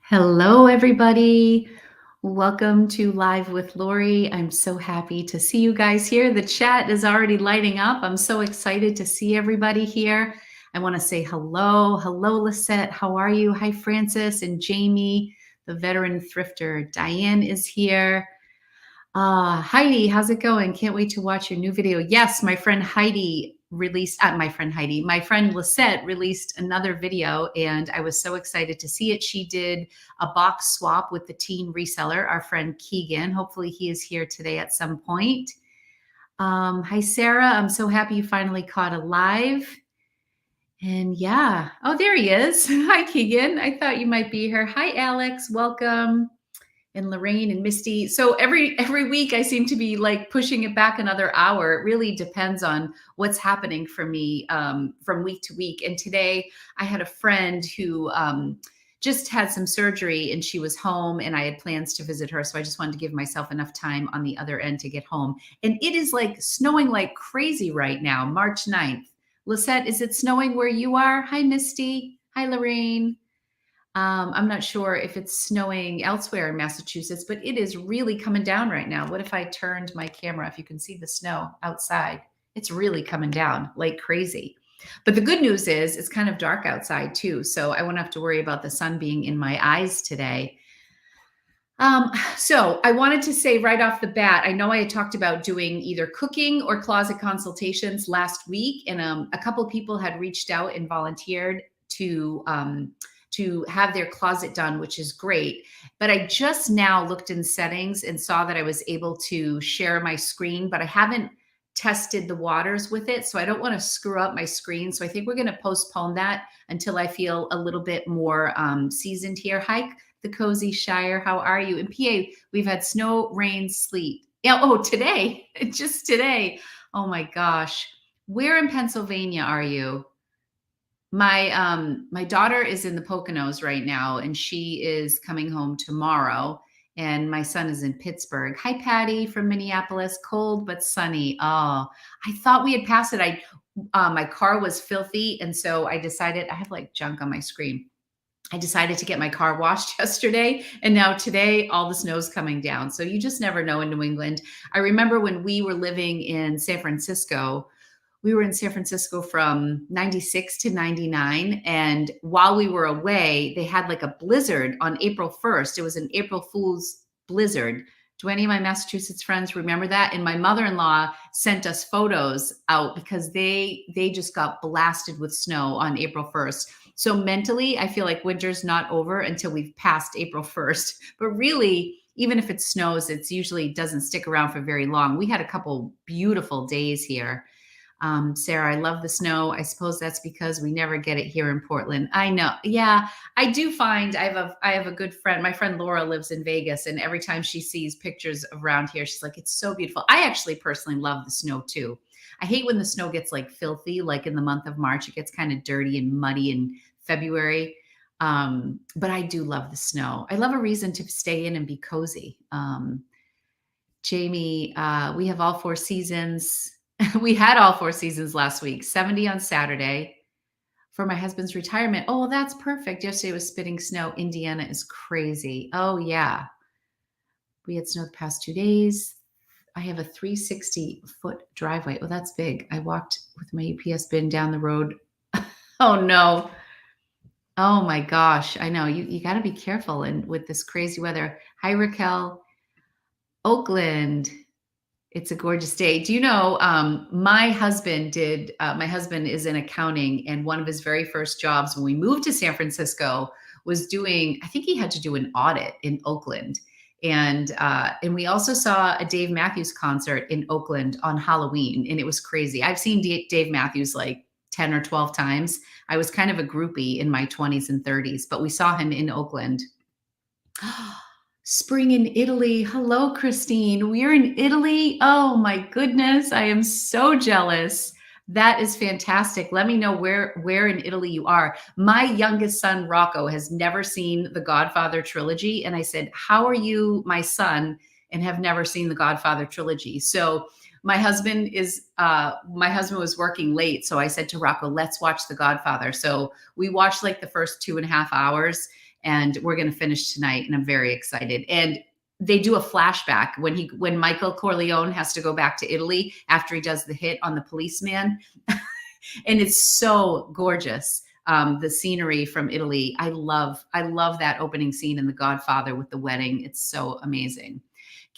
Hello, everybody. Welcome to Live with Lori. I'm so happy to see you guys here. The chat is already lighting up. I'm so excited to see everybody here. I want to say hello. Hello, Lisette. How are you? Hi, Francis and Jamie, the veteran thrifter. Diane is here. Heidi, how's it going? Can't wait to watch your new video. Yes, my friend Heidi released, my friend Lisette released another video, and I was so excited to see it. She did a box swap with the teen reseller, our friend Keegan. Hopefully he is here today at some point. Hi, Sarah. I'm so happy you finally caught a live. And yeah, oh, there he is. Hi, Keegan. I thought you might be here. Hi, Alex. Welcome. And Lorraine and Misty. So every week I seem to be like pushing it back another hour. It really depends on what's happening for me from week to week. And today I had a friend who just had some surgery and she was home and I had plans to visit her. So I just wanted to give myself enough time on the other end to get home. And it is like snowing like crazy right now, March 9th. Lisette, is it snowing where you are? Hi, Misty. Hi, Lorraine. I'm not sure if it's snowing elsewhere in Massachusetts, but it is really coming down right now. What if I turned my camera, if you can see the snow outside? It's really coming down like crazy. But the good news is it's kind of dark outside too, so I won't have to worry about the sun being in my eyes today. So I wanted to say right off the bat, I know I had talked about doing either cooking or closet consultations last week, and a couple of people had reached out and volunteered to have their closet done, which is great. But I just now looked in settings and saw that I was able to share my screen, but I haven't tested the waters with it. So I don't want to screw up my screen. So I think we're going to postpone that until I feel a little bit more seasoned here. Hi, the Cozy Shire. How are you? In PA, we've had snow, rain, sleet. Yeah. Oh, today, just today. Oh my gosh. Where in Pennsylvania are you? My daughter is in the Poconos right now, and she is coming home tomorrow. And my son is in Pittsburgh. Hi, Patty from Minneapolis. Cold but sunny. Oh, I thought we had passed it. My car was filthy, and so I decided I have like junk on my screen. I decided to get my car washed yesterday, and now today all the snow's coming down. So you just never know in New England. I remember when we were living in San Francisco. We were in San Francisco from 96 to 99. And while we were away, they had like a blizzard on April 1st. It was an April Fool's blizzard. Do any of my Massachusetts friends remember that? And my mother-in-law sent us photos out because they just got blasted with snow on April 1st. So mentally, I feel like winter's not over until we've passed April 1st. But really, even if it snows, it's usually doesn't stick around for very long. We had a couple beautiful days here. Sarah, I love the snow. I suppose that's because we never get it here in Portland. I know. Yeah, I do find I have a good friend. My friend Laura lives in Vegas, and every time she sees pictures around here, she's like, it's so beautiful. I actually personally love the snow too. I hate when the snow gets like filthy, like in the month of March, it gets kind of dirty and muddy in February. But I do love the snow. I love a reason to stay in and be cozy. Jamie, we have all 4 seasons. We had all 4 seasons last week, 70 on Saturday for my husband's retirement. Oh, well, that's perfect. Yesterday was spitting snow. Indiana is crazy. Oh, yeah. We had snow the past 2 days. I have a 360-foot driveway. Oh, that's big. I walked with my UPS bin down the road. Oh, no. Oh, my gosh. I know. You got to be careful and with this crazy weather. Hi, Raquel. Oakland. It's a gorgeous day. Do you know, my husband is in accounting, and one of his very first jobs when we moved to San Francisco was doing, I think he had to do an audit in Oakland. And we also saw a Dave Matthews concert in Oakland on Halloween, and it was crazy. I've seen Dave Matthews like 10 or 12 times. I was kind of a groupie in my 20s and 30s, but we saw him in Oakland. Spring in Italy. Hello, Christine. We're in Italy. Oh my goodness. I am so jealous. That is fantastic. Let me know where in Italy you are. My youngest son, Rocco, has never seen the Godfather trilogy. And I said, how are you, my son, and have never seen the Godfather trilogy? So my husband was working late. So I said to Rocco, let's watch the Godfather. So we watched like the first 2.5 hours. and we're going to finish tonight, and I'm very excited. And they do a flashback when Michael Corleone has to go back to Italy after he does the hit on the policeman. And it's so gorgeous. The scenery from Italy. I love that opening scene in The Godfather with the wedding. It's so amazing.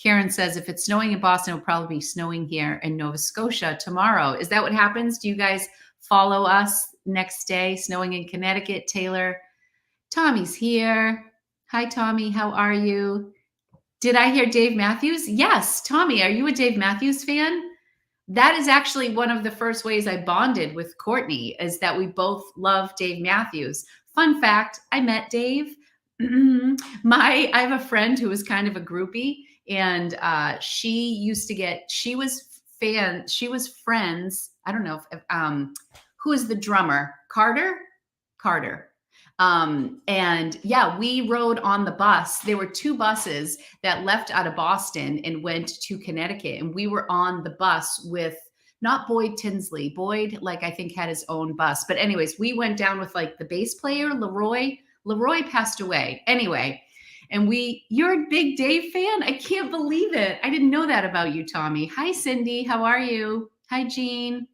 Karen says, if it's snowing in Boston, it'll probably be snowing here in Nova Scotia tomorrow. Is that what happens? Do you guys follow us next day? Snowing in Connecticut, Taylor. Tommy's here. Hi, Tommy. How are you? Did I hear Dave Matthews? Yes. Tommy, are you a Dave Matthews fan? That is actually one of the first ways I bonded with Courtney, is that we both love Dave Matthews. Fun fact, I met Dave. I have a friend who was kind of a groupie, and she was friends. I don't know if, who is the drummer? Carter. And yeah, we rode on the bus. There were two buses that left out of Boston and went to Connecticut. And we were on the bus with not Boyd Tinsley. Boyd, like, I think had his own bus. But anyways, we went down with like the bass player, Leroy. Leroy passed away. Anyway, and you're a big Dave fan? I can't believe it. I didn't know that about you, Tommy. Hi, Cindy. How are you? Hi, Jean.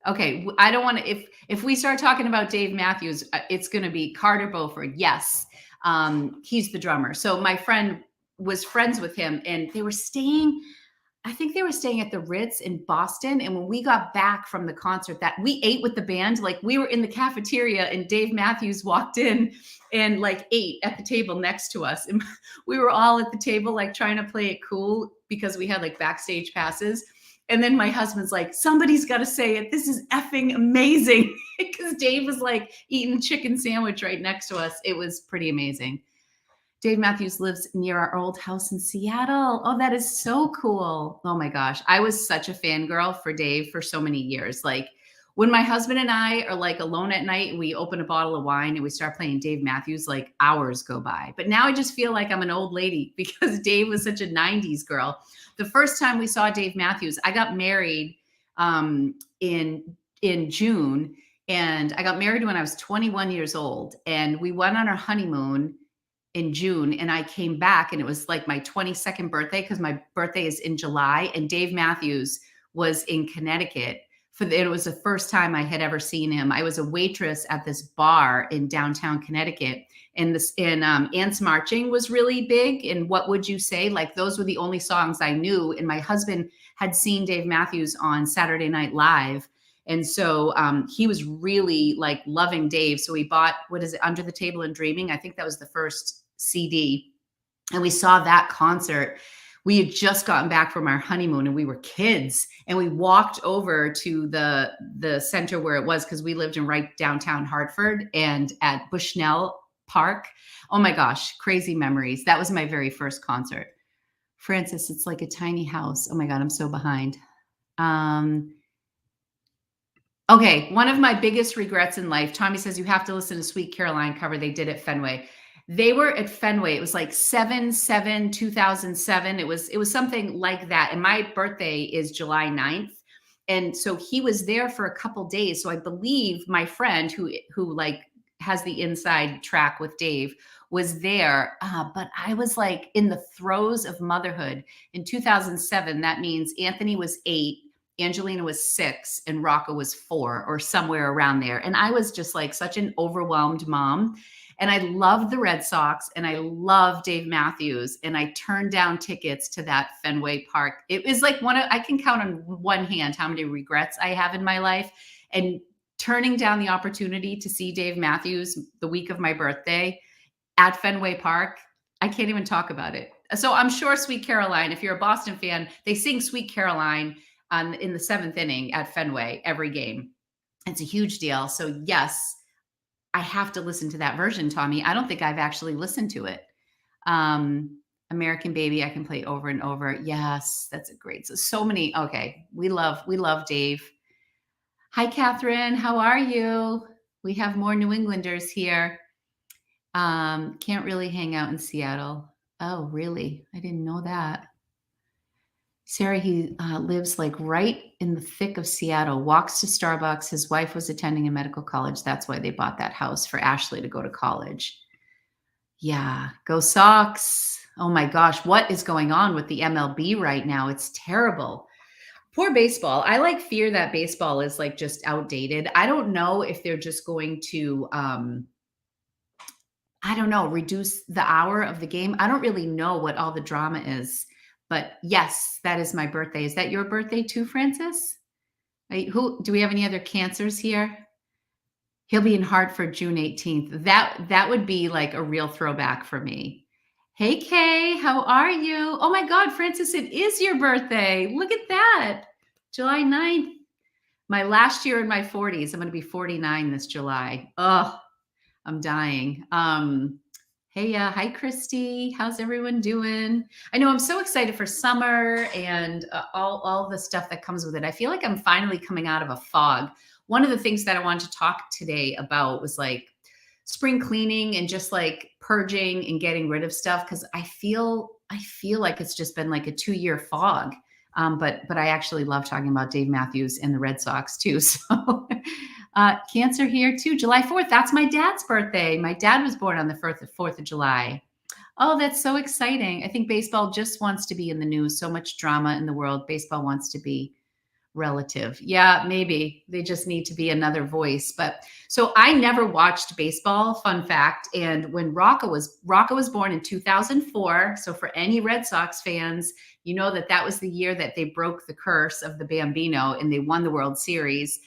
Okay, I don't want to, if we start talking about Dave Matthews, it's going to be Carter Beauford. Yes, he's the drummer. So my friend was friends with him, and I think they were staying at the Ritz in Boston. And when we got back from the concert, that we ate with the band, like we were in the cafeteria and Dave Matthews walked in and like ate at the table next to us. And we were all at the table, like trying to play it cool because we had like backstage passes. And then my husband's like, somebody's got to say it. This is effing amazing. Because Dave was like eating a chicken sandwich right next to us. It was pretty amazing. Dave Matthews lives near our old house in Seattle. Oh, that is so cool. Oh my gosh. I was such a fangirl for Dave for so many years. Like when my husband and I are like alone at night and we open a bottle of wine and we start playing Dave Matthews, like hours go by. But now I just feel like I'm an old lady because Dave was such a 90s girl. The first time we saw Dave Matthews, I got married in June, and I got married when I was 21 years old, and we went on our honeymoon in June, and I came back, and it was like my 22nd birthday because my birthday is in July, and Dave Matthews was in Connecticut. It was the first time I had ever seen him. I was a waitress at this bar in downtown Connecticut, and Ants Marching was really big. And What Would You Say? Like those were the only songs I knew. And my husband had seen Dave Matthews on Saturday Night Live. And so he was really like loving Dave. So we bought, Under the Table and Dreaming. I think that was the first CD. And we saw that concert. We had just gotten back from our honeymoon and we were kids, and we walked over to the center where it was, because we lived in right downtown Hartford, and at Bushnell Park. Oh my gosh, crazy memories. That was my very first concert. Francis, it's like a tiny house. Oh my God, I'm so behind. Okay, one of my biggest regrets in life, Tommy says you have to listen to Sweet Caroline cover they did at Fenway. They were at Fenway. It was like 7/7/2007. It was something like that. And my birthday is July 9th. And so he was there for a couple days. So I believe my friend who like has the inside track with Dave was there. But I was like in the throes of motherhood in 2007. That means Anthony was 8, Angelina was 6, and Rocco was 4, or somewhere around there. And I was just like such an overwhelmed mom. And I loved the Red Sox, and I love Dave Matthews, and I turned down tickets to that Fenway Park. It was like I can count on one hand how many regrets I have in my life. And turning down the opportunity to see Dave Matthews the week of my birthday at Fenway Park, I can't even talk about it. So I'm sure Sweet Caroline, if you're a Boston fan, they sing Sweet Caroline in the 7th inning at Fenway every game. It's a huge deal. So yes, I have to listen to that version, Tommy. I don't think I've actually listened to it. American Baby, I can play over and over. Yes, that's a great. So many. Okay, we love Dave. Hi, Catherine. How are you? We have more New Englanders here. Can't really hang out in Seattle. Oh, really? I didn't know that. Sarah, he lives like right in the thick of Seattle, walks to Starbucks. His wife was attending a medical college. That's why they bought that house for Ashley to go to college. Yeah, go Sox. Oh my gosh, what is going on with the MLB right now? It's terrible. Poor baseball. I like fear that baseball is like just outdated. I don't know if they're just going to I don't know, reduce the hour of the game. I don't really know what all the drama is. But yes, that is my birthday. Is that your birthday too, Francis? Who do we have any other cancers here? He'll be in Hartford June 18th. That would be like a real throwback for me. Hey Kay, how are you? Oh my God, Francis, it is your birthday. Look at that. July 9th. My last year in my 40s. I'm going to be 49 this July. Oh, I'm dying. Hey, hi, Christy. How's everyone doing? I know I'm so excited for summer and all the stuff that comes with it. I feel like I'm finally coming out of a fog. One of the things that I wanted to talk today about was like spring cleaning and just like purging and getting rid of stuff because I feel like it's just been like a 2-year fog. But I actually love talking about Dave Matthews and the Red Sox too. So Cancer here too. July 4th. That's my dad's birthday. My dad was born on the 4th of July. Oh, that's so exciting. I think baseball just wants to be in the news. So much drama in the world. Baseball wants to be relative. Yeah, maybe they just need to be another voice. But so I never watched baseball, fun fact. And when Rocco was born in 2004. So for any Red Sox fans, you know that was the year that they broke the curse of the Bambino and they won the World Series.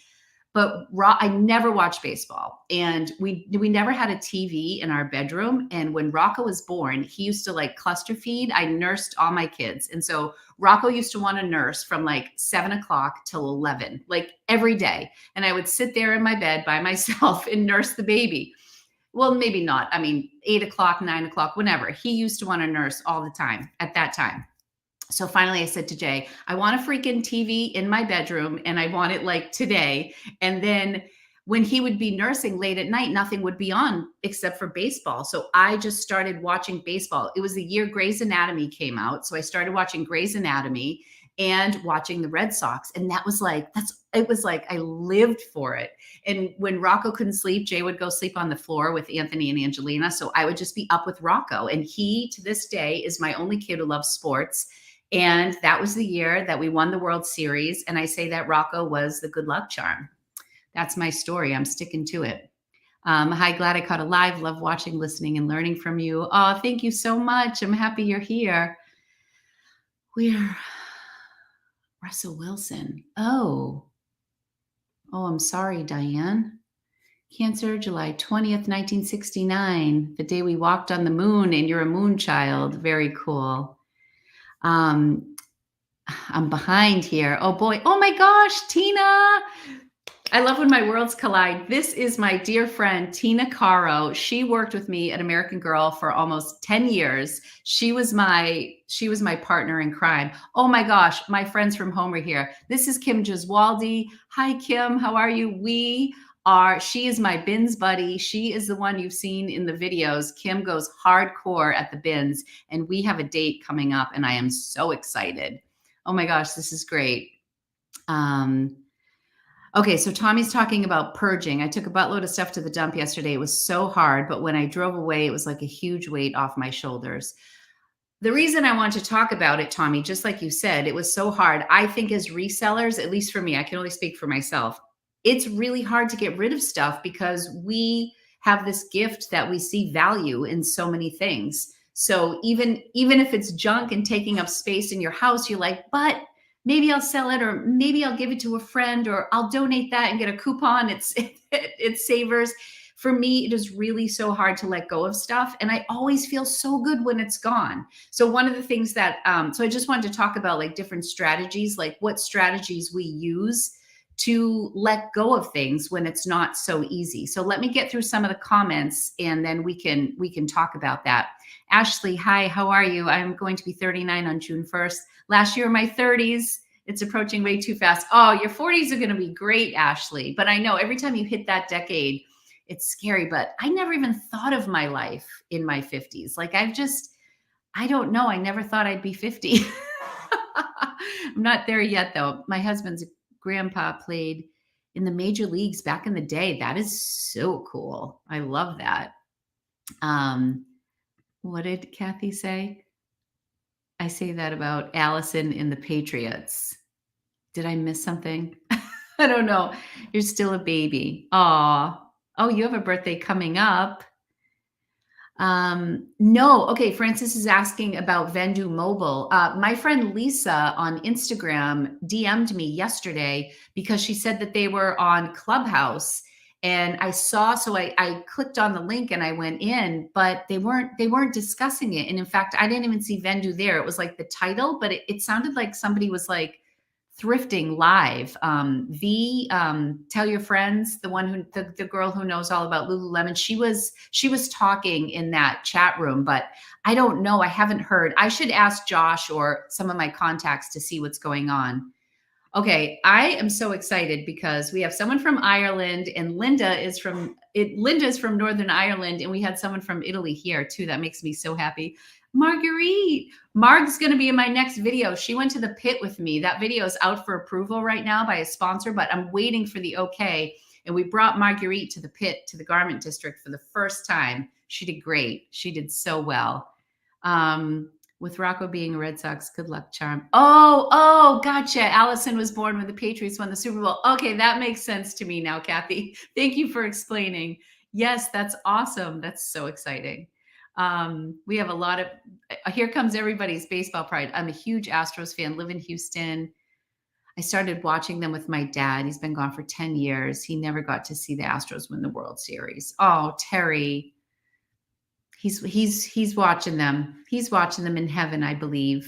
But I never watched baseball, and we never had a TV in our bedroom. And when Rocco was born, he used to like cluster feed. I nursed all my kids, and so Rocco used to want to nurse from like 7 o'clock till 11, like every day. And I would sit there in my bed by myself and nurse the baby. Well, maybe not. I mean, 8 o'clock, 9 o'clock, whenever. He used to want to nurse all the time at that time. So finally I said to Jay, I want a freaking TV in my bedroom and I want it like today. And then when he would be nursing late at night, nothing would be on except for baseball. So I just started watching baseball. It was the year Grey's Anatomy came out. So I started watching Grey's Anatomy and watching the Red Sox. And it was like I lived for it. And when Rocco couldn't sleep, Jay would go sleep on the floor with Anthony and Angelina. So I would just be up with Rocco. And he, to this day, is my only kid who loves sports. And that was the year that we won the World Series. And I say that Rocco was the good luck charm. That's my story. I'm sticking to it. Hi, glad I caught a live. Love watching, listening, and learning from you. Oh, thank you so much. I'm happy you're here. We're Russell Wilson. Oh, I'm sorry, Diane. Cancer, July 20th, 1969, the day we walked on the moon, and you're a moon child. Very cool. I'm behind here. Oh boy. Oh my gosh, Tina. I love when my worlds collide. This is my dear friend, Tina Caro. She worked with me at American Girl for almost 10 years. She was my partner in crime. Oh my gosh, my friends from home are here. This is Kim Giswaldi. Hi, Kim. How are you? She is my bins buddy. She is the one you've seen in the videos. Kim goes hardcore at the bins, and we have a date coming up, and I am so excited. Oh my gosh, this is great. Okay, so Tommy's talking about purging. I took a buttload of stuff to the dump yesterday. It was so hard, but when I drove away, it was like a huge weight off my shoulders. The reason I want to talk about it, Tommy, just like you said, it was so hard. I think as resellers, at least for me, I can only speak for myself. It's really hard to get rid of stuff because we have this gift that we see value in so many things. So even if it's junk and taking up space in your house, you're like, but maybe I'll sell it, or maybe I'll give it to a friend, or I'll donate that and get a coupon. It's savers. For me, it is really so hard to let go of stuff. And I always feel so good when it's gone. So one of the things that, so I just wanted to talk about like different strategies, like what strategies we use to let go of things when it's not so easy. So let me get through some of the comments and then we can talk about that. Ashley, hi, how are you? I'm going to be 39 on June 1st. Last year, my 30s. It's approaching way too fast. Oh, your 40s are going to be great, Ashley. But I know every time you hit that decade, it's scary. But I never even thought of my life in my 50s. Like I don't know. I never thought I'd be 50. I'm not there yet, though. My husband's grandpa played in the major leagues back in the day. That is so cool. I love that. What did Kathy say? I say that about Allison in the Patriots. Did I miss something? I don't know. You're still a baby. Aw. Oh, you have a birthday coming up. No. Okay. Francis is asking about Vendu Mobile. My friend Lisa on Instagram DM'd me yesterday because she said that they were on Clubhouse, and I saw, so I clicked on the link and I went in, but they weren't discussing it. And in fact, I didn't even see Vendu there. It was like the title, but it sounded like somebody was like thrifting live. Tell your friends, the one who, the girl who knows all about Lululemon, she was talking in that chat room, but I don't know. I haven't heard. I should ask Josh or some of my contacts to see what's going on. Okay, I am so excited because we have someone from Ireland, and Linda is from Northern Ireland, and we had someone from Italy here too. That makes me so happy. Marguerite. Marg's going to be in my next video. She went to the pit with me. That video is out for approval right now by a sponsor, but I'm waiting for the okay. And we brought Marguerite to the pit, to the garment district for the first time. She did great. She did so well. With Rocco being a Red Sox, good luck charm. Oh, gotcha. Allison was born when the Patriots won the Super Bowl. Okay, that makes sense to me now, Kathy. Thank you for explaining. Yes, that's awesome. That's so exciting. We have a lot of, here comes everybody's baseball pride. I'm a huge Astros fan, live in Houston. I started watching them with my dad. He's been gone for 10 years. He never got to see the Astros win the World Series. Oh, Terry. He's watching them. He's watching them in heaven, I believe.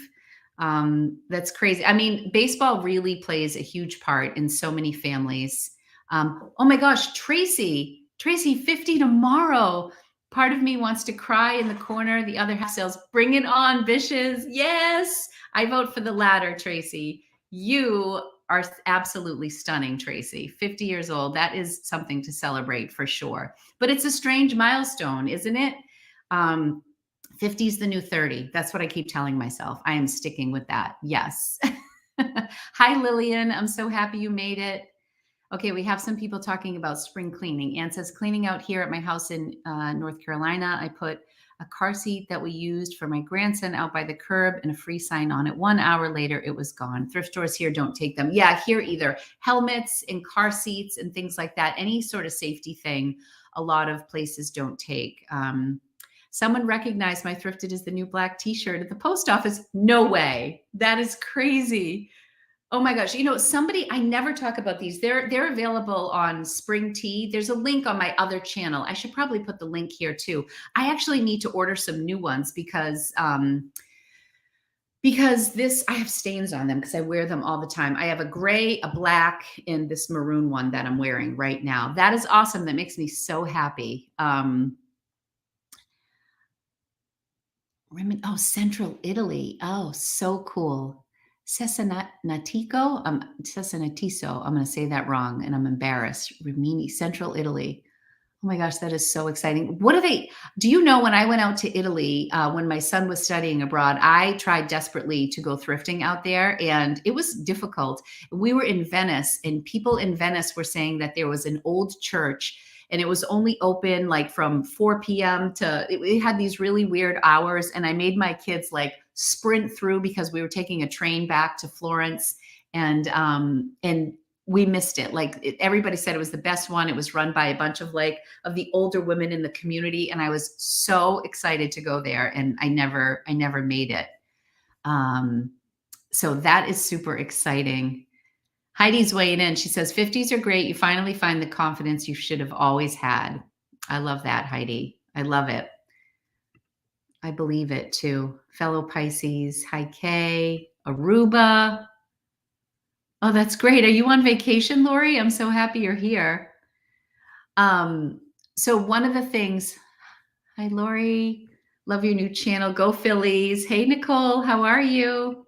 That's crazy. I mean, baseball really plays a huge part in so many families. Oh my gosh, Tracy, 50 tomorrow. Part of me wants to cry in the corner. The other half says, bring it on, bitches. Yes, I vote for the latter, Tracy. You are absolutely stunning, Tracy. 50 years old. That is something to celebrate for sure. But it's a strange milestone, isn't it? 50 is the new 30. That's what I keep telling myself. I am sticking with that. Yes. Hi, Lillian. I'm so happy you made it. Okay, we have some people talking about spring cleaning. Ann says, cleaning out here at my house in North Carolina, I put a car seat that we used for my grandson out by the curb and a free sign on it. 1 hour later, it was gone. Thrift stores here don't take them. Yeah, here either. Helmets and car seats and things like that. Any sort of safety thing, a lot of places don't take. Someone recognized my thrifted as the new black t-shirt at the post office. No way. That is crazy. Oh my gosh. You know, somebody, I never talk about these. They're available on Spring Tea. There's a link on my other channel. I should probably put the link here too. I actually need to order some new ones because this, I have stains on them because I wear them all the time. I have a gray, a black, and this maroon one that I'm wearing right now. That is awesome. That makes me so happy. Oh, Central Italy. Oh, so cool. Cesenatico. Cesenatiso. I'm going to say that wrong, and I'm embarrassed. Rimini, Central Italy. Oh my gosh, that is so exciting. What are they? Do you know when I went out to Italy, when my son was studying abroad, I tried desperately to go thrifting out there, and it was difficult. We were in Venice, and people in Venice were saying that there was an old church, and it was only open like from 4 p.m. to, it had these really weird hours. And I made my kids like sprint through because we were taking a train back to Florence, and we missed it. Like everybody said it was the best one. It was run by a bunch of of the older women in the community. And I was so excited to go there, and I never made it. So that is super exciting. Heidi's weighing in. She says, 50s are great. You finally find the confidence you should have always had. I love that, Heidi. I love it. I believe it too. Fellow Pisces. Hi, Kay. Aruba. Oh, that's great. Are you on vacation, Lori? I'm so happy you're here. So one of the things, hi, Lori. Love your new channel. Go Phillies. Hey, Nicole. How are you?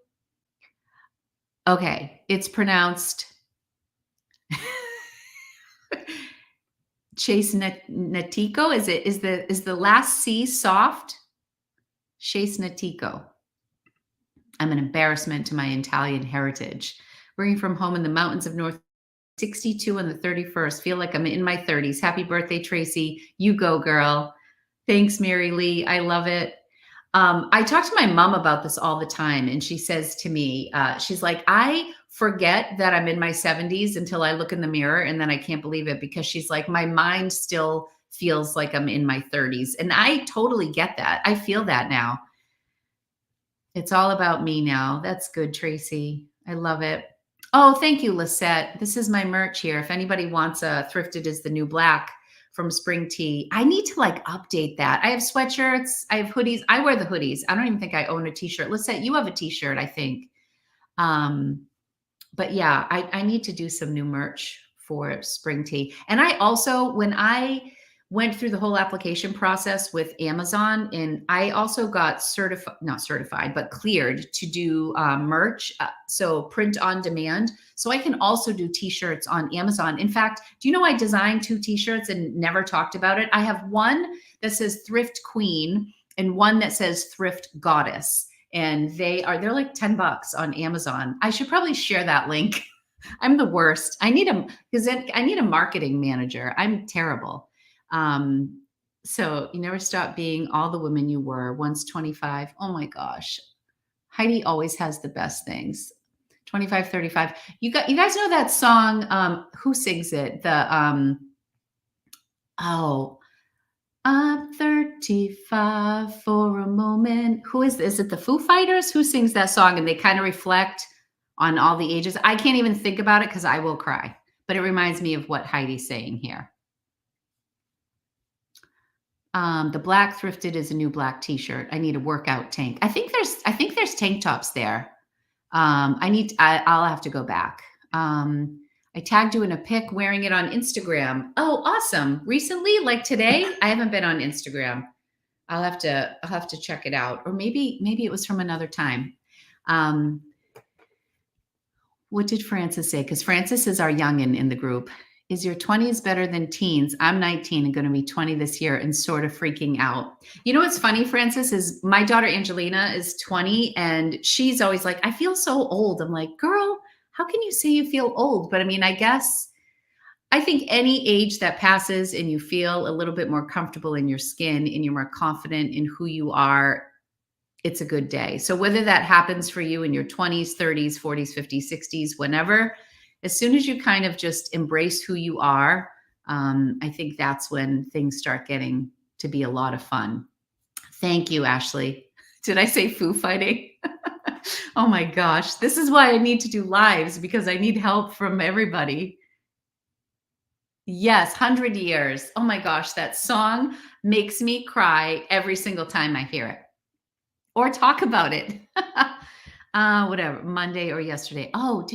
Okay. It's pronounced Chase Natico. Is the last C soft? Chase Natico. I'm an embarrassment to my Italian heritage. Working from home in the mountains of North 62 on the 31st. Feel like I'm in my 30s. Happy birthday, Tracy. You go, girl. Thanks, Mary Lee. I love it. I talk to my mom about this all the time, and she says to me, she's like, I forget that I'm in my 70s until I look in the mirror, and then I can't believe it because she's like, my mind still feels like I'm in my 30s. And I totally get that. I feel that now. It's all about me now. That's good, Tracy. I love it. Oh, thank you, Lisette. This is my merch here. If anybody wants a Thrifted is the New Black from Spring Tea, I need to like update that. I have sweatshirts, I have hoodies. I wear the hoodies. I don't even think I own a t-shirt. Lisette, you have a t-shirt, I think. But yeah, I need to do some new merch for Spring Tea. And I also, when I went through the whole application process with Amazon, and I also got not certified, but cleared to do merch. So print on demand. So I can also do t-shirts on Amazon. In fact, do you know I designed 2 t-shirts and never talked about it? I have one that says Thrift Queen and one that says Thrift Goddess. And they're like $10 on Amazon. I should probably share that link. I'm the worst. I need a marketing manager. I'm terrible. So you never stop being all the women you were. Once 25. Oh my gosh. Heidi always has the best things. 25, 35. You guys know that song? Who sings it? I'm 35 for a moment. Who is this? Is it the Foo Fighters? Who sings that song? And they kind of reflect on all the ages. I can't even think about it because I will cry. But it reminds me of what Heidi's saying here. The black Thrifted is a new black t-shirt. I need a workout tank. I think there's tank tops there. I'll have to go back. I tagged you in a pic wearing it on Instagram. Oh, awesome. Recently, like today, I haven't been on Instagram. I'll have to check it out. Or maybe it was from another time. What did Francis say? Because Francis is our youngin' in the group. Is your 20s better than teens? I'm 19 and going to be 20 this year and sort of freaking out. You know what's funny, Francis, is my daughter Angelina is 20 and she's always like, I feel so old. I'm like, girl, how can you say you feel old? But I mean, I think any age that passes and you feel a little bit more comfortable in your skin and you're more confident in who you are, it's a good day. So whether that happens for you in your 20s, 30s, 40s, 50s, 60s, whenever, as soon as you kind of just embrace who you are, I think that's when things start getting to be a lot of fun. Thank you, Ashley. Did I say Foo Fighting? Oh my gosh. This is why I need to do lives, because I need help from everybody. Yes, 100 Years. Oh my gosh. That song makes me cry every single time I hear it or talk about it. Whatever, Monday or yesterday. Oh,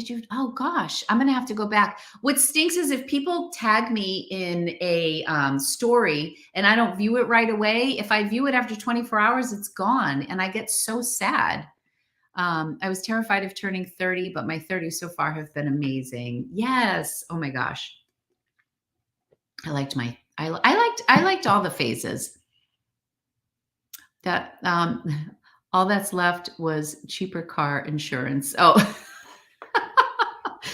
gosh, I'm going to have to go back. What stinks is if people tag me in a story and I don't view it right away, if I view it after 24 hours, it's gone. And I get so sad. I was terrified of turning 30, but my 30s so far have been amazing. Yes. Oh my gosh. I liked all the phases. That, all that's left was cheaper car insurance. Oh,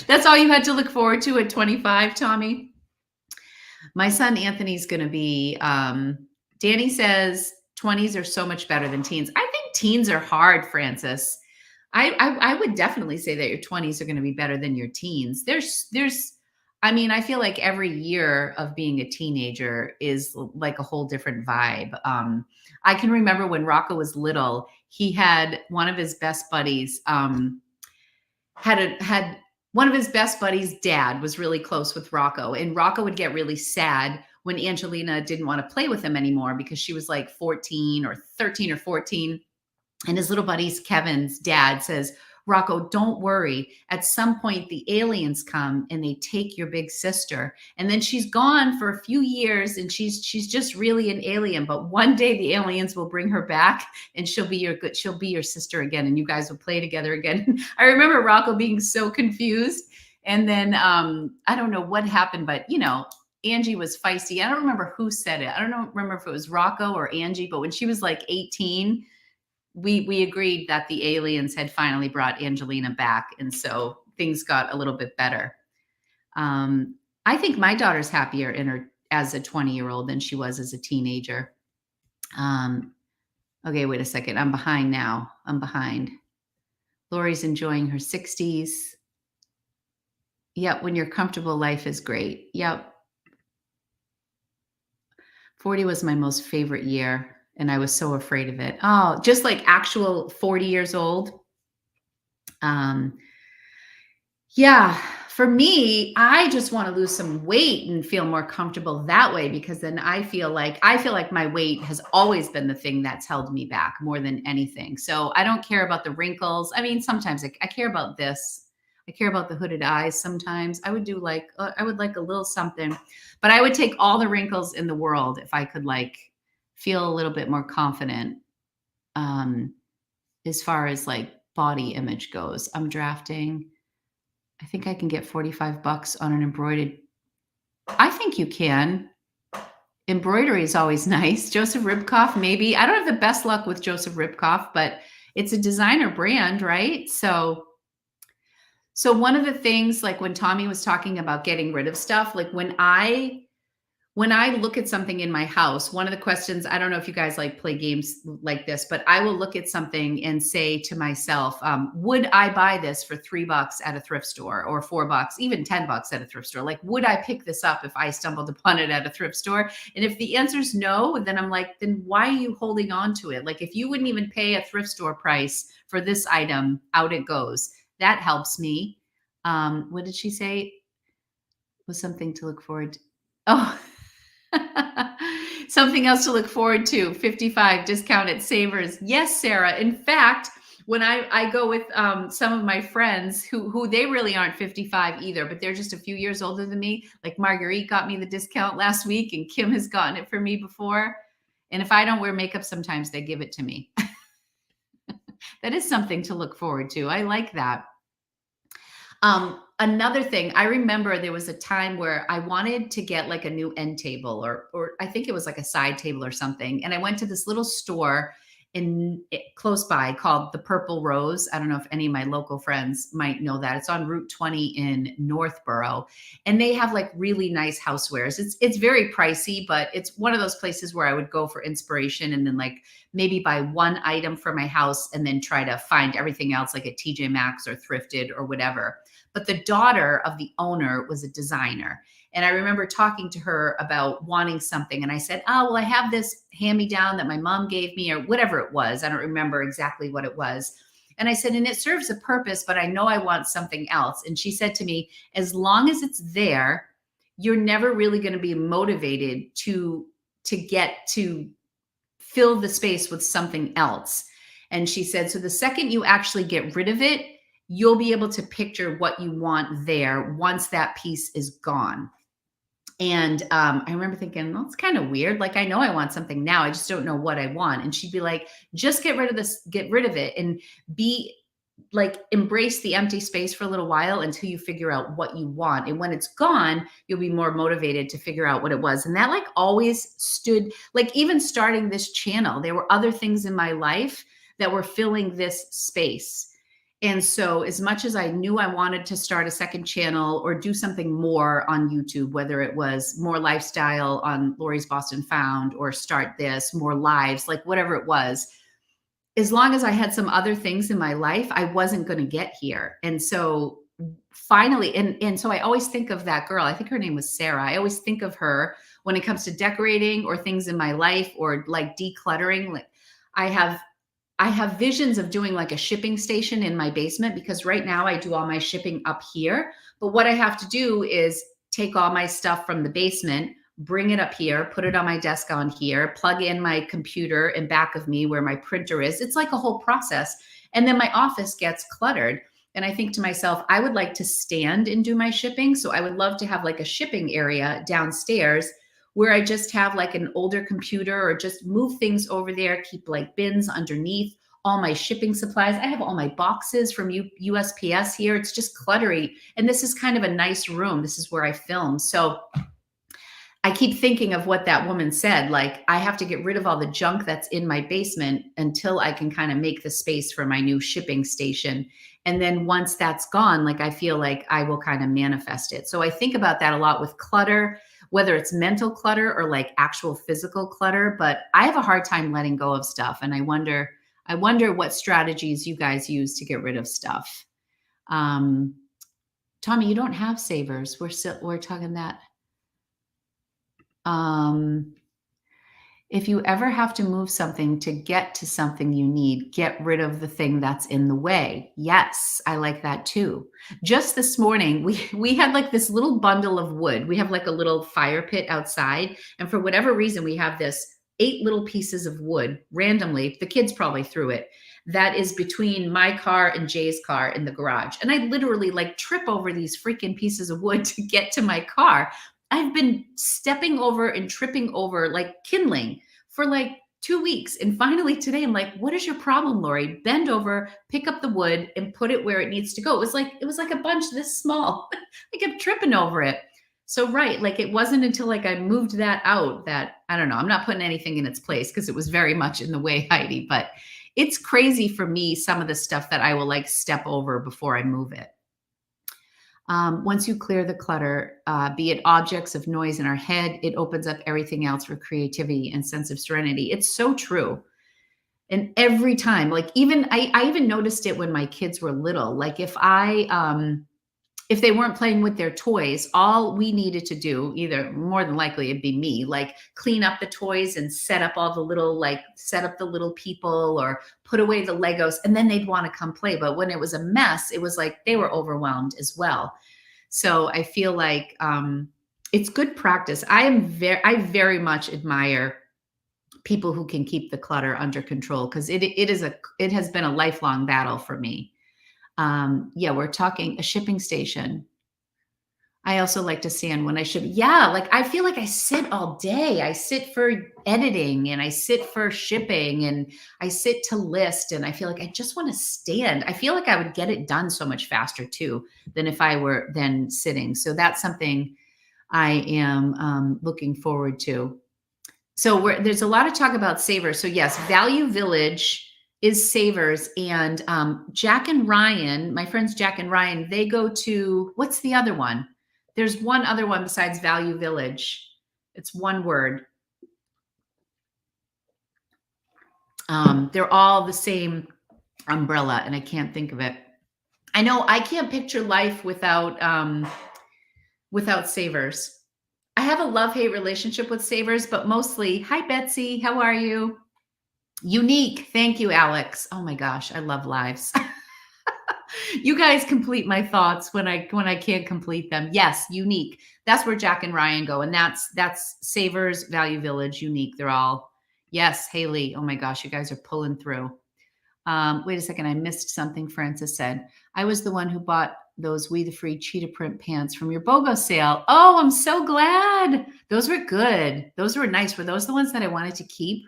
that's all you had to look forward to at 25, Tommy? My son Anthony's going to be, Danny says 20s are so much better than teens. I think teens are hard, Francis. I would definitely say that your 20s are going to be better than your teens. I mean, I feel like every year of being a teenager is like a whole different vibe. I can remember when Rocco was little, he had one of his best buddies, had one of his best buddies' dad was really close with Rocco, and Rocco would get really sad when Angelina didn't want to play with him anymore because she was like 14 or 13 or 14. And his little buddy's Kevin's dad says, Rocco, don't worry. At some point, the aliens come and they take your big sister. And then she's gone for a few years and she's just really an alien. But one day the aliens will bring her back and she'll be your sister again. And you guys will play together again. I remember Rocco being so confused. And then I don't know what happened, but Angie was feisty. I don't remember who said it. I don't remember if it was Rocco or Angie, but when she was like 18, we agreed that the aliens had finally brought Angelina back, and so things got a little bit better. I think my daughter's happier in her as a 20-year-old than she was as a teenager. Okay, wait a second. I'm behind now. I'm behind. Lori's enjoying her 60s. Yep, when you're comfortable, life is great. Yep. 40 was my most favorite year, and I was so afraid of it. Oh, just like actual 40 years old. Yeah, for me, I just want to lose some weight and feel more comfortable that way, because then I feel like my weight has always been the thing that's held me back more than anything. So I don't care about the wrinkles. I mean, sometimes I care about this. I care about the hooded eyes sometimes. I would like a little something, but I would take all the wrinkles in the world if I could like feel a little bit more confident as far as like body image goes. I'm drafting. I think I can get $45 on an embroidered. I think you can. Embroidery is always nice. Joseph Ribkoff, maybe. I don't have the best luck with Joseph Ribkoff, but it's a designer brand, right? So one of the things, like when Tommy was talking about getting rid of stuff, like when I look at something in my house, one of the questions, I don't know if you guys like play games like this, but I will look at something and say to myself, would I buy this for $3 at a thrift store, or $4, even $10 at a thrift store? Like, would I pick this up if I stumbled upon it at a thrift store? And if the answer is no, then I'm like, then why are you holding on to it? Like, if you wouldn't even pay a thrift store price for this item, out it goes. That helps me. What did she say? Was something to look forward to. Oh, something else to look forward to. 55 discounted savers. Yes, Sarah. In fact, when I go with some of my friends who they really aren't 55 either, but they're just a few years older than me. Like Marguerite got me the discount last week, and Kim has gotten it for me before. And if I don't wear makeup, sometimes they give it to me. That is something to look forward to. I like that. Another thing, I remember there was a time where I wanted to get like a new end table, or I think it was like a side table or something. And I went to this little store close by called the Purple Rose. I don't know if any of my local friends might know that. It's on Route 20 in Northborough, and they have like really nice housewares. It's very pricey, but it's one of those places where I would go for inspiration and then like maybe buy one item for my house and then try to find everything else like at TJ Maxx or thrifted or whatever. But the daughter of the owner was a designer. And I remember talking to her about wanting something. And I said, oh, well, I have this hand-me-down that my mom gave me, or whatever it was. I don't remember exactly what it was. And I said, and it serves a purpose, but I know I want something else. And she said to me, as long as it's there, you're never really going to be motivated to get to fill the space with something else. And she said, so the second you actually get rid of it, you'll be able to picture what you want there once that piece is gone. And I remember thinking, well, it's kind of weird. Like, I know I want something now. I just don't know what I want. And she'd be like, just get rid of this, get rid of it, and be like, embrace the empty space for a little while until you figure out what you want. And when it's gone, you'll be more motivated to figure out what it was. And that like always stood, like even starting this channel, there were other things in my life that were filling this space. And so as much as I knew I wanted to start a second channel or do something more on YouTube, whether it was more lifestyle on Lori's Boston Found, or start this, more lives, like whatever it was, as long as I had some other things in my life, I wasn't going to get here. And so finally, and so I always think of that girl. I think her name was Sarah. I always think of her when it comes to decorating or things in my life or like decluttering. Like I have visions of doing like a shipping station in my basement, because right now I do all my shipping up here. But what I have to do is take all my stuff from the basement, bring it up here, put it on my desk on here, plug in my computer in back of me where my printer is. It's like a whole process. And then my office gets cluttered. And I think to myself, I would like to stand and do my shipping. So I would love to have like a shipping area downstairs where I just have like an older computer, or just move things over there, keep like bins underneath all my shipping supplies. I have all my boxes from USPS here. It's just cluttery. And this is kind of a nice room. This is where I film. So I keep thinking of what that woman said. Like, I have to get rid of all the junk that's in my basement until I can kind of make the space for my new shipping station. And then once that's gone, like, I feel like I will kind of manifest it. So I think about that a lot with clutter, whether it's mental clutter or like actual physical clutter. But I have a hard time letting go of stuff. And I wonder what strategies you guys use to get rid of stuff. Um, Tommy, you don't have savers. We're talking that. Um, if you ever have to move something to get to something you need, get rid of the thing that's in the way. Yes, I like that too. Just this morning, we had like this little bundle of wood. We have like a little fire pit outside, and for whatever reason, we have this 8 little pieces of wood randomly. The kids probably threw it. That is between my car and Jay's car in the garage. And I literally like trip over these freaking pieces of wood to get to my car. I've been stepping over and tripping over like kindling for like 2 weeks. And finally today, I'm like, what is your problem, Lori? Bend over, pick up the wood and put it where it needs to go. It was like a bunch this small. I kept tripping over it. So, right. Like, it wasn't until like I moved that out that, I don't know, I'm not putting anything in its place because it was very much in the way, Heidi, but it's crazy for me, some of the stuff that I will like step over before I move it. Once you clear the clutter, be it objects of noise in our head, it opens up everything else for creativity and sense of serenity. It's so true. And every time, like, even I even noticed it when my kids were little. Like, if they weren't playing with their toys, all we needed to do, either more than likely it'd be me, like clean up the toys and set up all the little, like set up the little people or put away the Legos, and then they'd want to come play. But when it was a mess, it was like they were overwhelmed as well. So I feel like it's good practice. I very much admire people who can keep the clutter under control, because it has been a lifelong battle for me. Yeah, we're talking a shipping station. I also like to sand when I ship. Yeah, like I feel like I sit all day. I sit for editing and I sit for shipping and I sit to list, and I feel like I just want to stand. I feel like I would get it done so much faster too than if I were then sitting. So that's something I am looking forward to. So there's a lot of talk about savers. So yes, Value Village is savers, and Jack and Ryan, my friends Jack and Ryan, they go to, what's the other one? There's one other one besides Value Village. It's one word. They're all the same umbrella, and I can't think of it. I know I can't picture life without savers. I have a love-hate relationship with savers, but mostly, hi Betsy, how are you? Unique. Thank you, Alex. Oh my gosh, I love lives. You guys complete my thoughts when I can't complete them. Yes, Unique. That's where Jack and Ryan go, and that's Savers, Value Village, Unique. They're all, yes, Haley. Oh my gosh, you guys are pulling through. Wait a second, I missed something. Francis said, I was the one who bought those We the Free cheetah print pants from your BOGO sale. Oh, I'm so glad. Those were good. Those were nice. Were those the ones that I wanted to keep?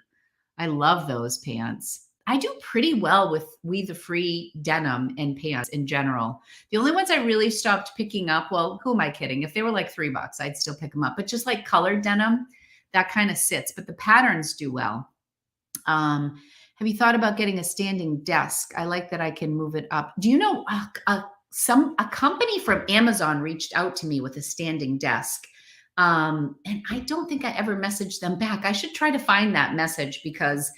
I love those pants. I do pretty well with We the Free denim and pants in general. The only ones I really stopped picking up, well, who am I kidding? If they were like $3, I'd still pick them up. But just like colored denim, that kind of sits. But the patterns do well. Have you thought about getting a standing desk? I like that I can move it up. Do you know a company from Amazon reached out to me with a standing desk? And I don't think I ever messaged them back. I should try to find that message, because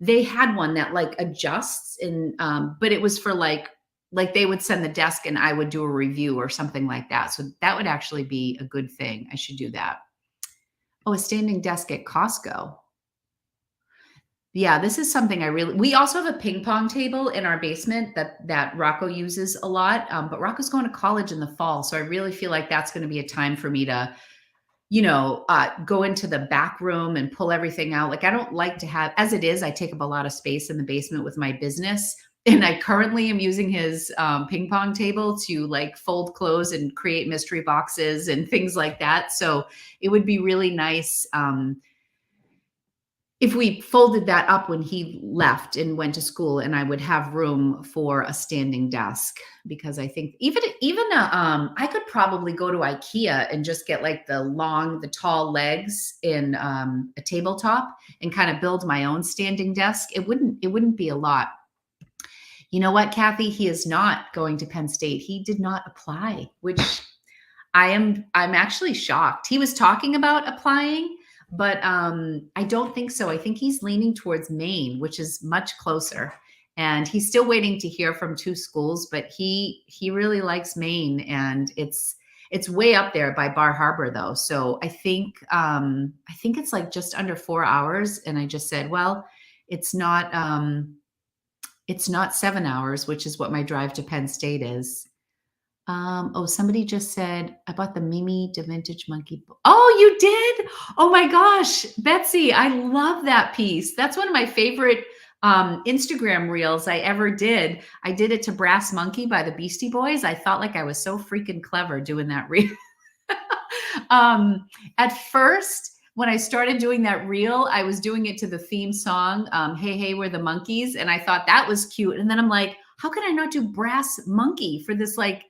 they had one that like adjusts, and but it was for like they would send the desk and I would do a review or something like that. So that would actually be a good thing. I should do that. Oh, a standing desk at Costco. Yeah, this is something we also have a ping pong table in our basement that Rocco uses a lot. But Rocco's going to college in the fall. So I really feel like that's going to be a time for me to, go into the back room and pull everything out. Like, I don't like to have, as it is, I take up a lot of space in the basement with my business. And I currently am using his ping pong table to like fold clothes and create mystery boxes and things like that. So it would be really nice. if we folded that up when he left and went to school, and I would have room for a standing desk, because I think I could probably go to IKEA and just get like the tall legs in a tabletop and kind of build my own standing desk. It wouldn't be a lot. You know what, Kathy? He is not going to Penn State. He did not apply, which I'm actually shocked. He was talking about applying, but I don't think so. I think he's leaning towards Maine, which is much closer. And he's still waiting to hear from 2 schools, but he really likes Maine, and it's way up there by Bar Harbor though. So I think it's like just under 4 hours. And I just said, well, it's not 7 hours, which is what my drive to Penn State is. Oh, somebody just said, I bought the Mimi Da Vintage Monkey. Oh, you did? Oh my gosh, Betsy, I love that piece. That's one of my favorite Instagram reels I ever did. I did it to Brass Monkey by the Beastie Boys. I felt like I was so freaking clever doing that reel. At first, when I started doing that reel, I was doing it to the theme song, Hey, Hey, We're the Monkeys. And I thought that was cute. And then I'm like, how can I not do Brass Monkey for this like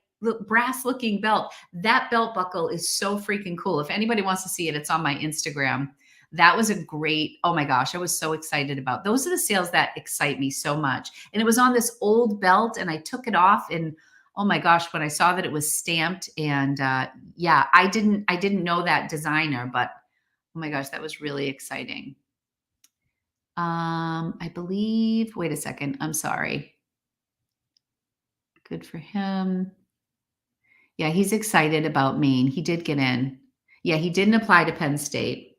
brass looking belt? That belt buckle is so freaking cool. If anybody wants to see it, it's on my Instagram. That was a great, oh my gosh, I was so excited about. Those are the sales that excite me so much. And it was on this old belt, and I took it off, and oh my gosh, when I saw that it was stamped, and yeah, I didn't know that designer, but oh my gosh, that was really exciting. I believe, wait a second, I'm sorry. Good for him. Yeah, he's excited about Maine. He did get in. Yeah, he didn't apply to Penn State.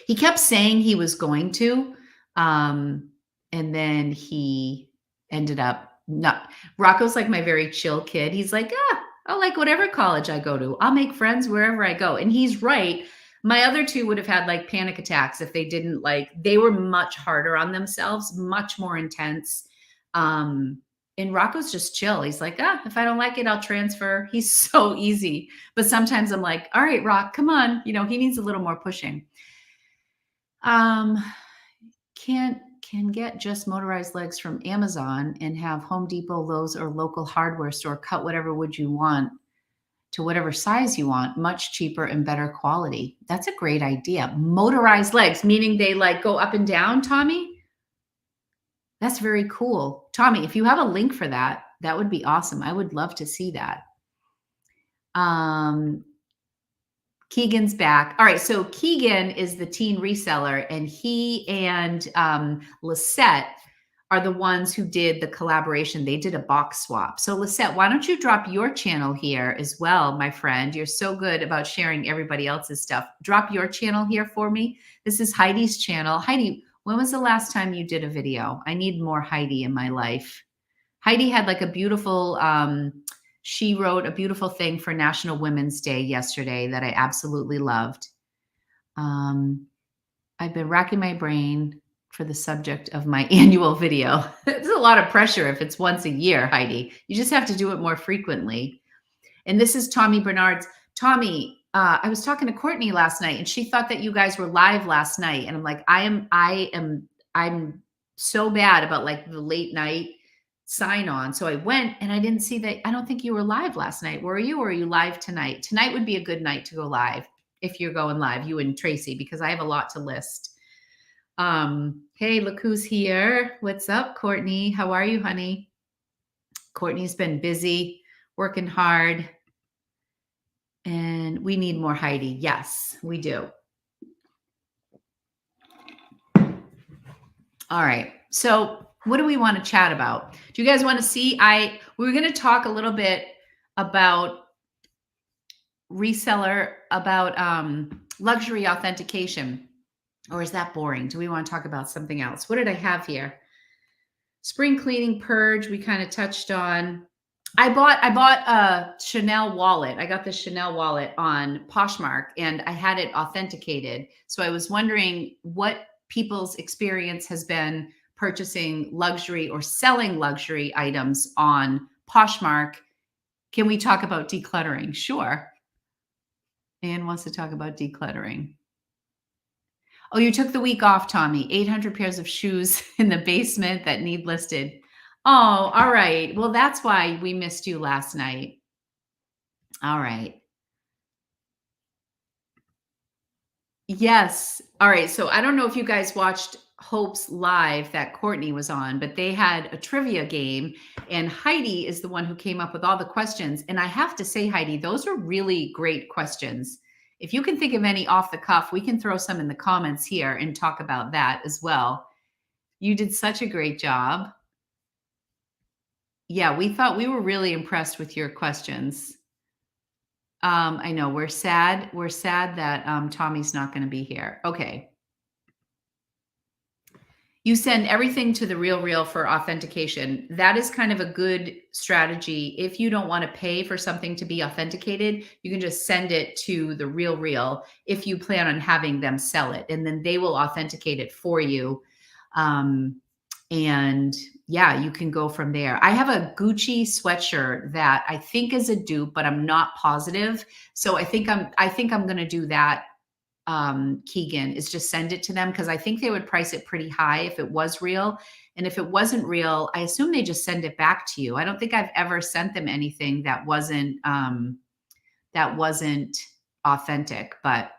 He kept saying he was going to, and then he ended up not. Rocco's like my very chill kid. He's like, I'll like whatever college I go to. I'll make friends wherever I go. And he's right. My other 2 would have had like panic attacks if they didn't they were much harder on themselves, much more intense. And Rocco's just chill. He's like, if I don't like it, I'll transfer. He's so easy. But sometimes I'm like, all right, Rock, come on. You know, he needs a little more pushing. Can get just motorized legs from Amazon and have Home Depot, Lowe's, or local hardware store cut whatever wood you want to whatever size you want, much cheaper and better quality. That's a great idea. Motorized legs, meaning they like go up and down, Tommy? That's very cool. Tommy, if you have a link for that, that would be awesome. I would love to see that. Keegan's back. All right. So Keegan is the teen reseller, and he and Lisette are the ones who did the collaboration. They did a box swap. So Lisette, why don't you drop your channel here as well, my friend? You're so good about sharing everybody else's stuff. Drop your channel here for me. This is Heidi's channel. Heidi, when was the last time you did a video? I need more Heidi in my life. Heidi had like a beautiful, she wrote a beautiful thing for National Women's Day yesterday that I absolutely loved. I've been racking my brain for the subject of my annual video. It's a lot of pressure if it's once a year, Heidi. You just have to do it more frequently. And this is Tommy Bernard's. Tommy, I was talking to Courtney last night, and she thought that you guys were live last night. And I'm like, I'm so bad about like the late night sign on. So I went, and I didn't see that. I don't think you were live last night. Were you, or are you live tonight? Tonight would be a good night to go live if you're going live, you and Tracy, because I have a lot to list. Hey, look who's here. What's up, Courtney? How are you, honey? Courtney's been busy, working hard. And we need more Heidi. Yes, we do. All right. So what do we want to chat about? Do you guys want to see? We're going to talk a little bit about reseller, about luxury authentication. Or is that boring? Do we want to talk about something else? What did I have here? Spring cleaning purge, we kind of touched on. I bought a Chanel wallet. I got the Chanel wallet on Poshmark, and I had it authenticated. So I was wondering what people's experience has been purchasing luxury or selling luxury items on Poshmark. Can we talk about decluttering? Sure. Anne wants to talk about decluttering. Oh, you took the week off, Tommy. 800 pairs of shoes in the basement that need listed. Oh, all right. Well, that's why we missed you last night. All right. Yes. All right. So I don't know if you guys watched Hope's live that Courtney was on, but they had a trivia game, and Heidi is the one who came up with all the questions. And I have to say, Heidi, those are really great questions. If you can think of any off the cuff, we can throw some in the comments here and talk about that as well. You did such a great job. Yeah, we were really impressed with your questions. I know we're sad. We're sad that Tommy's not going to be here. Okay. You send everything to the Real for authentication. That is kind of a good strategy. If you don't want to pay for something to be authenticated, you can just send it to the Real if you plan on having them sell it, and then they will authenticate it for you. And yeah, you can go from there. I have a Gucci sweatshirt that I think is a dupe, but I'm not positive. So I think I'm going to do that. Keegan, is just send it to them, because I think they would price it pretty high if it was real. And if it wasn't real, I assume they just send it back to you. I don't think I've ever sent them anything that wasn't authentic. But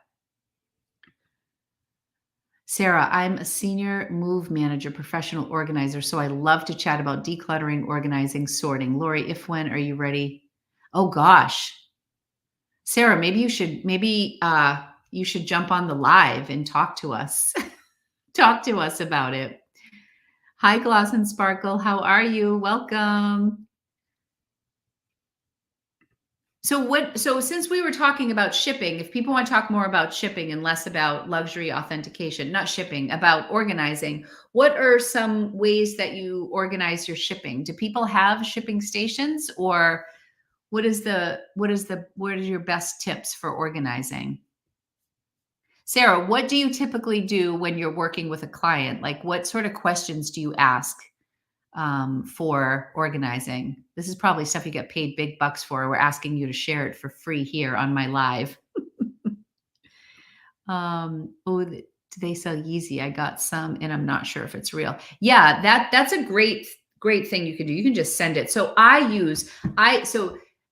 Sarah, I'm a senior move manager, professional organizer, so I love to chat about decluttering, organizing, sorting. Lori, if when are you ready? Oh gosh. Sarah, maybe you should jump on the live and talk to us. Talk to us about it. Hi, Gloss and Sparkle. How are you? Welcome. So since we were talking about shipping, if people want to talk more about shipping and less about luxury authentication, not shipping, about organizing, what are some ways that you organize your shipping? Do people have shipping stations, or what are your best tips for organizing? Sarah, what do you typically do when you're working with a client? Like, what sort of questions do you ask for organizing? This is probably stuff you get paid big bucks for. We're asking you to share it for free here on my live. Oh, do they sell Yeezy? I got some, and I'm not sure if it's real. Yeah, that's a great thing you can do. You can just send it. So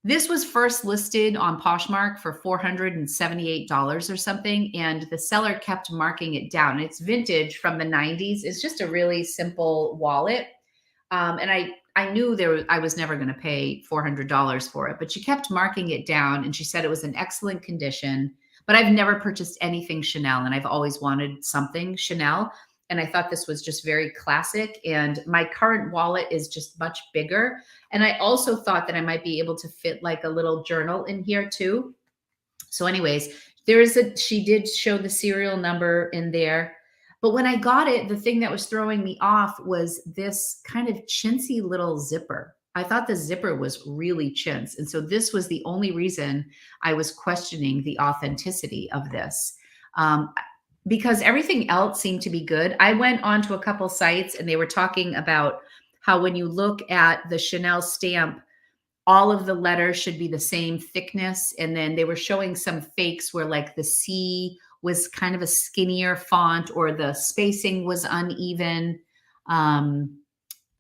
this was first listed on Poshmark for $478 or something, and the seller kept marking it down. It's vintage from the 90s. It's just a really simple wallet. And I knew I was never going to pay $400 for it, but she kept marking it down, and she said it was in excellent condition. But I've never purchased anything Chanel, and I've always wanted something Chanel. And I thought this was just very classic. And my current wallet is just much bigger. And I also thought that I might be able to fit like a little journal in here too. So anyways, she did show the serial number in there. But when I got it, the thing that was throwing me off was this kind of chintzy little zipper. I thought the zipper was really chintz. And so this was the only reason I was questioning the authenticity of this. Because everything else seemed to be good. I went onto a couple sites, and they were talking about how when you look at the Chanel stamp, all of the letters should be the same thickness. And then they were showing some fakes where like the C was kind of a skinnier font, or the spacing was uneven.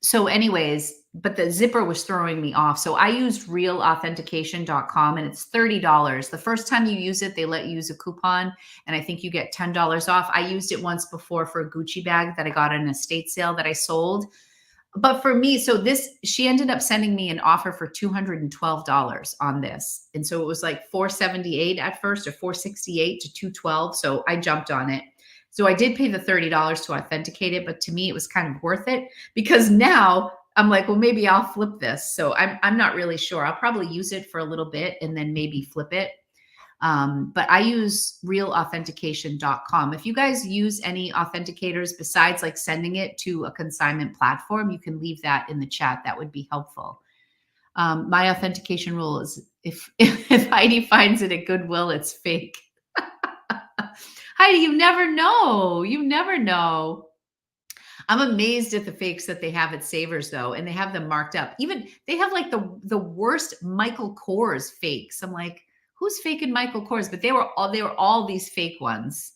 So anyways, but the zipper was throwing me off. So I used realauthentication.com, and it's $30. The first time you use it, they let you use a coupon, and I think you get $10 off. I used it once before for a Gucci bag that I got in an estate sale that I sold. But for me, she ended up sending me an offer for $212 on this. And so it was like $478 at first, or $468 to $212. So I jumped on it. So I did pay the $30 to authenticate it, but to me, it was kind of worth it, because now I'm like, well, maybe I'll flip this. So I'm not really sure. I'll probably use it for a little bit and then maybe flip it. But I use realauthentication.com. If you guys use any authenticators besides like sending it to a consignment platform, you can leave that in the chat. That would be helpful. My authentication rule is if Heidi finds it at Goodwill, it's fake. Heidi, you never know. You never know. I'm amazed at the fakes that they have at Savers though, and they have them marked up. Even they have like the worst Michael Kors fakes. I'm like, who's faking Michael Kors? But they were all these fake ones.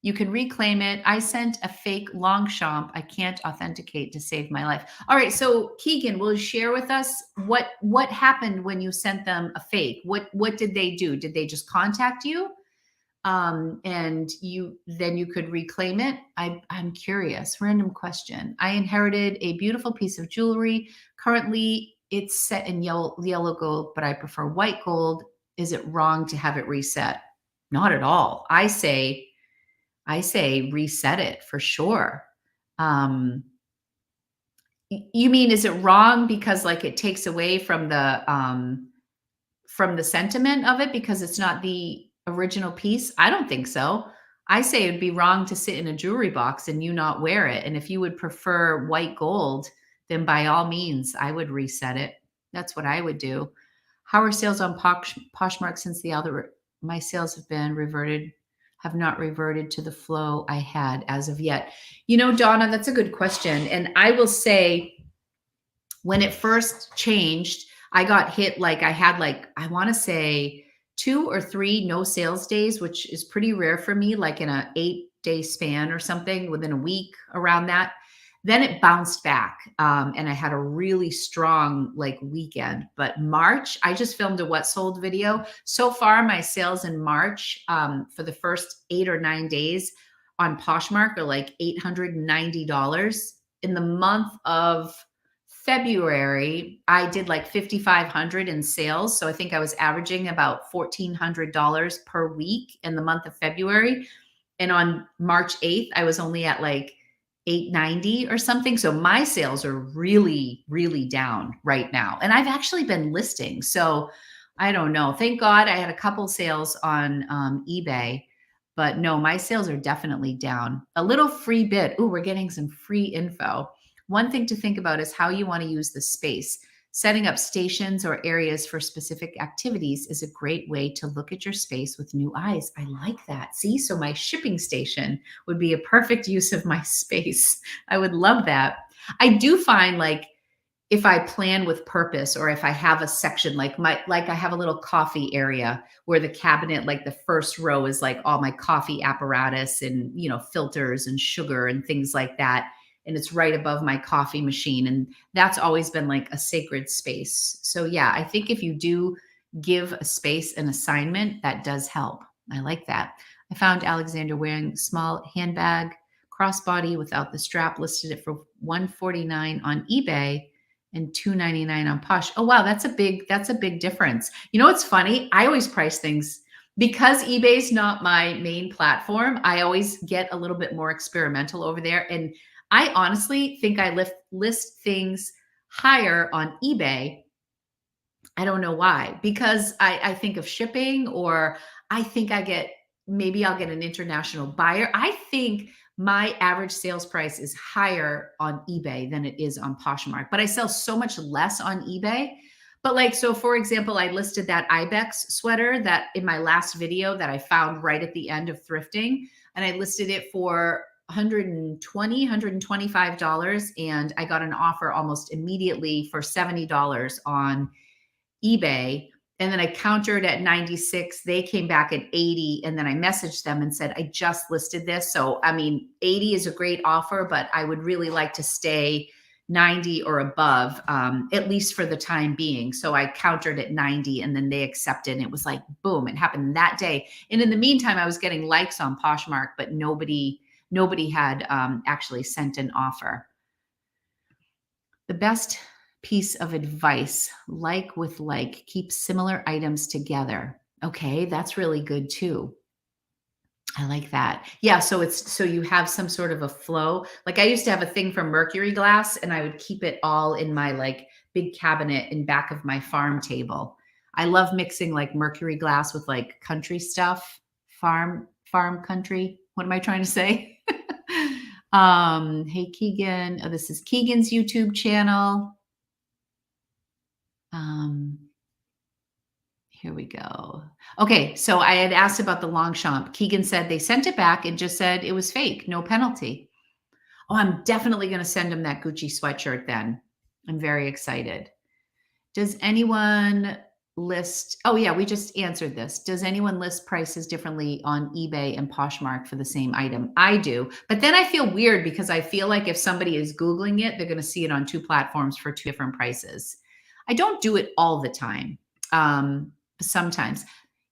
You can reclaim it. I sent a fake Longchamp. I can't authenticate to save my life. All right. So Keegan, will you share with us what happened when you sent them a fake? What did they do? Did they just contact you? And you could reclaim it. I'm curious. Random question. I inherited a beautiful piece of jewelry. Currently, it's set in yellow gold, but I prefer white gold. Is it wrong to have it reset? Not at all. I say reset it for sure. You mean, is it wrong because like it takes away from the sentiment of it because it's not the original piece? I don't think so. I say it'd be wrong to sit in a jewelry box and you not wear it. And if you would prefer white gold, then by all means, I would reset it. That's what I would do. How are sales on Poshmark since my sales have not reverted to the flow I had as of yet? Donna, that's a good question. And I will say, when it first changed, I got hit I had I want to say 2 or 3 no sales days, which is pretty rare for me, like in a 8-day span or something within a week around that. Then it bounced back. And I had a really strong weekend. But March, I just filmed a what sold video. So far, my sales in March for the first 8 or 9 days on Poshmark are like $890. In the month of February, I did like 5,500 in sales. So I think I was averaging about $1,400 per week in the month of February. And on March 8th, I was only at like 890 or something. So my sales are really, really down right now. And I've actually been listing. So I don't know. Thank God I had a couple sales on eBay. But no, my sales are definitely down. A little free bit. Ooh, we're getting some free info. One thing to think about is how you want to use the space. Setting up stations or areas for specific activities is a great way to look at your space with new eyes. I like that. See, so my shipping station would be a perfect use of my space. I would love that. I do find if I plan with purpose, or if I have a section I have a little coffee area where the cabinet, the first row is all my coffee apparatus and, filters and sugar and things like that. And it's right above my coffee machine. And that's always been a sacred space. So yeah, I think if you do give a space an assignment, that does help. I like that. I found Alexander wearing small handbag, crossbody without the strap, listed it for $149 on eBay and $299 on Posh. Oh, wow. That's a big difference. What's funny? I always price things because eBay's not my main platform. I always get a little bit more experimental over there. And I honestly think I list things higher on eBay. I don't know why, because I think of shipping, or I think maybe I'll get an international buyer. I think my average sales price is higher on eBay than it is on Poshmark, but I sell so much less on eBay. But so for example, I listed that Ibex sweater that in my last video that I found right at the end of thrifting, and I listed it for $120, $125. And I got an offer almost immediately for $70 on eBay. And then I countered at 96. They came back at 80. And then I messaged them and said, I just listed this. So, 80 is a great offer, but I would really like to stay 90 or above, at least for the time being. So I countered at 90 and then they accepted. And it was boom, it happened that day. And in the meantime, I was getting likes on Poshmark, but nobody had actually sent an offer. The best piece of advice, keep similar items together. Okay, that's really good too. I like that. Yeah, so you have some sort of a flow. I used to have a thing from mercury glass, and I would keep it all in my big cabinet in back of my farm table. I love mixing mercury glass with country stuff, farm country. What am I trying to say? Hey, Keegan. Oh, this is Keegan's YouTube channel. Here we go. Okay, so I had asked about the Longchamp. Keegan said they sent it back and just said it was fake, no penalty. Oh, I'm definitely going to send him that Gucci sweatshirt then. I'm very excited. Does anyone list? Oh yeah, we just answered this. Does anyone list prices differently on eBay and Poshmark for the same item? I do, but then I feel weird because I feel like if somebody is Googling it, they're going to see it on two platforms for two different prices. I don't do it all the time. Sometimes.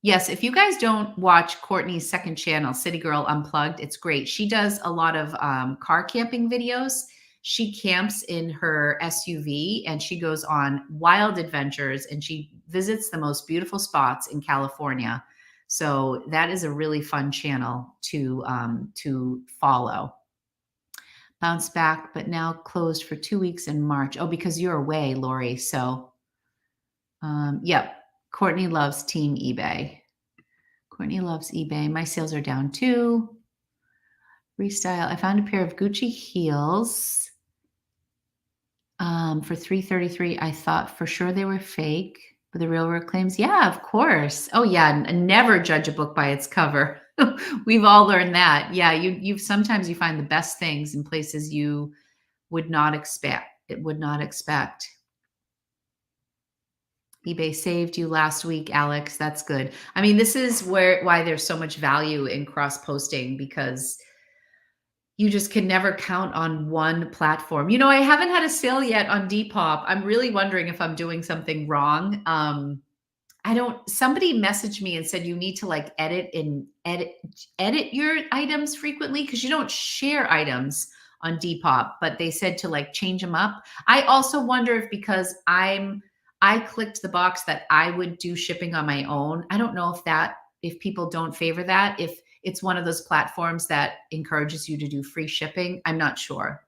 Yes, if you guys don't watch Courtney's second channel, City Girl Unplugged, it's great. She does a lot of car camping videos. She camps in her SUV and she goes on wild adventures and she visits the most beautiful spots in California. So that is a really fun channel to follow. Bounce back, but now closed for 2 weeks in March. Oh, because you're away, Lori. So, yep. Courtney loves Team eBay. Courtney loves eBay. My sales are down too. Restyle. I found a pair of Gucci heels for $333. I thought for sure they were fake, but the real work claims, yeah, of course. Oh yeah, never judge a book by its cover. We've all learned that. Yeah, you sometimes you find the best things in places you would not expect. It would not expect. eBay saved you last week, Alex. That's good. I mean, this is why there's so much value in cross posting, because you just can never count on one platform. You know, I haven't had a sale yet on Depop. I'm really wondering if I'm doing something wrong. Somebody messaged me and said you need to like edit your items frequently because you don't share items on Depop, but they said to like change them up. I also wonder if because I clicked the box that I would do shipping on my own. I don't know if people don't favor that, if it's one of those platforms that encourages you to do free shipping. I'm not sure.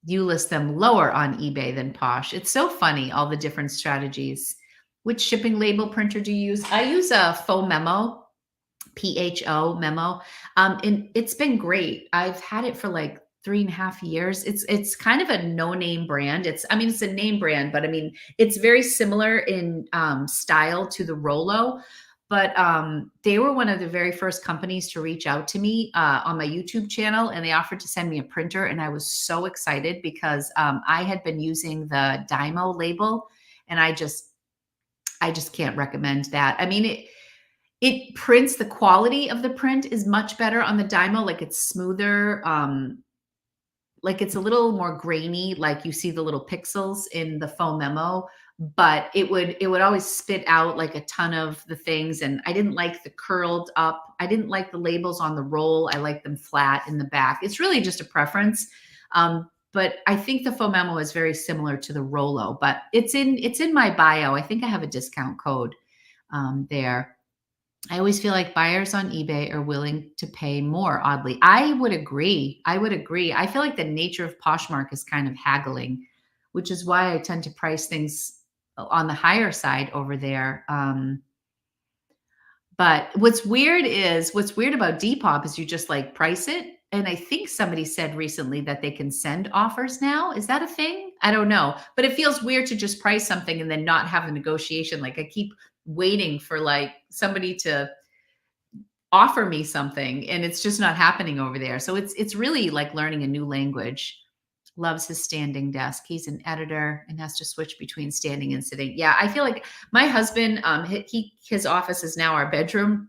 You list them lower on eBay than Posh. It's so funny, all the different strategies. Which shipping label printer do you use? I use a Faux Memo, PHO Memo. And it's been great. I've had it for like 3.5 years. It's kind of a no-name brand. It's a name brand, but I mean, it's very similar in style to the Rollo. But they were one of the very first companies to reach out to me on my YouTube channel, and they offered to send me a printer. And I was so excited because I had been using the Dymo label, and I just can't recommend that. I mean, it prints, the quality of the print is much better on the Dymo. Like it's smoother. Like it's a little more grainy, like you see the little pixels in the Faux Memo, but it would always spit out like a ton of the things. And I didn't like the curled up. I didn't like the labels on the roll. I like them flat in the back. It's really just a preference. But I think the Faux Memo is very similar to the Rollo, but it's in my bio. I think I have a discount code there. I always feel like buyers on eBay are willing to pay more, oddly. I would agree. I feel like the nature of Poshmark is kind of haggling, which is why I tend to price things on the higher side over there. But what's weird about Depop is you just like price it. And I think somebody said recently that they can send offers now. Is that a thing? I don't know. But it feels weird to just price something and then not have a negotiation. Like I keep waiting for like somebody to offer me something and it's just not happening over there. So it's really like learning a new language. Loves his standing desk. He's an editor and has to switch between standing and sitting. Yeah, I feel like my husband, his office is now our bedroom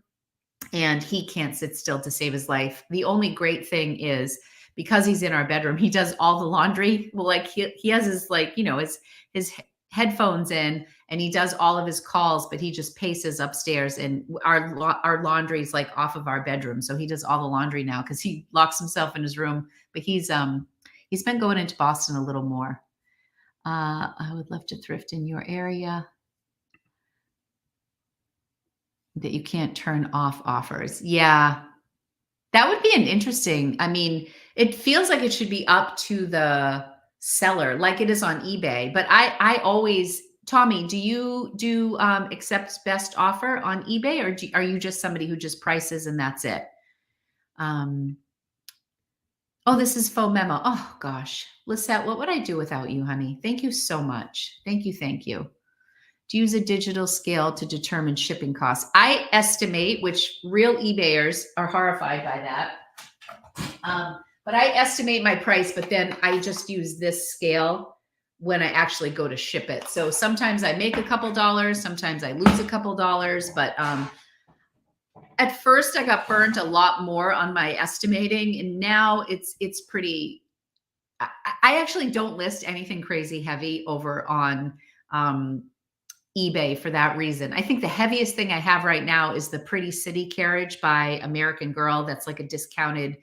and he can't sit still to save his life. The only great thing is because he's in our bedroom, he does all the laundry. Well, like he has his like, his headphones in and he does all of his calls, but he just paces upstairs and our laundry is like off of our bedroom. So he does all the laundry now because he locks himself in his room, but he's been going into Boston a little more. I would love to thrift in your area. That you can't turn off offers. Yeah, that would be an interesting, I mean, it feels like it should be up to the seller like it is on eBay. But I always, Tommy, do you accept best offer on eBay or are you just somebody who just prices and that's it? Oh, this is Faux Memo. Oh gosh, Lisette, what would I do without you, honey? Thank you so much. Thank you. Thank you. To use a digital scale to determine shipping costs. I estimate, which real eBayers are horrified by that. But I estimate my price, but then I just use this scale when I actually go to ship it. So sometimes I make a couple dollars, sometimes I lose a couple dollars, but at first I got burnt a lot more on my estimating, and now it's pretty. I actually don't list anything crazy heavy over on eBay for that reason. I think the heaviest thing I have right now is the Pretty City carriage by American Girl. That's like a discounted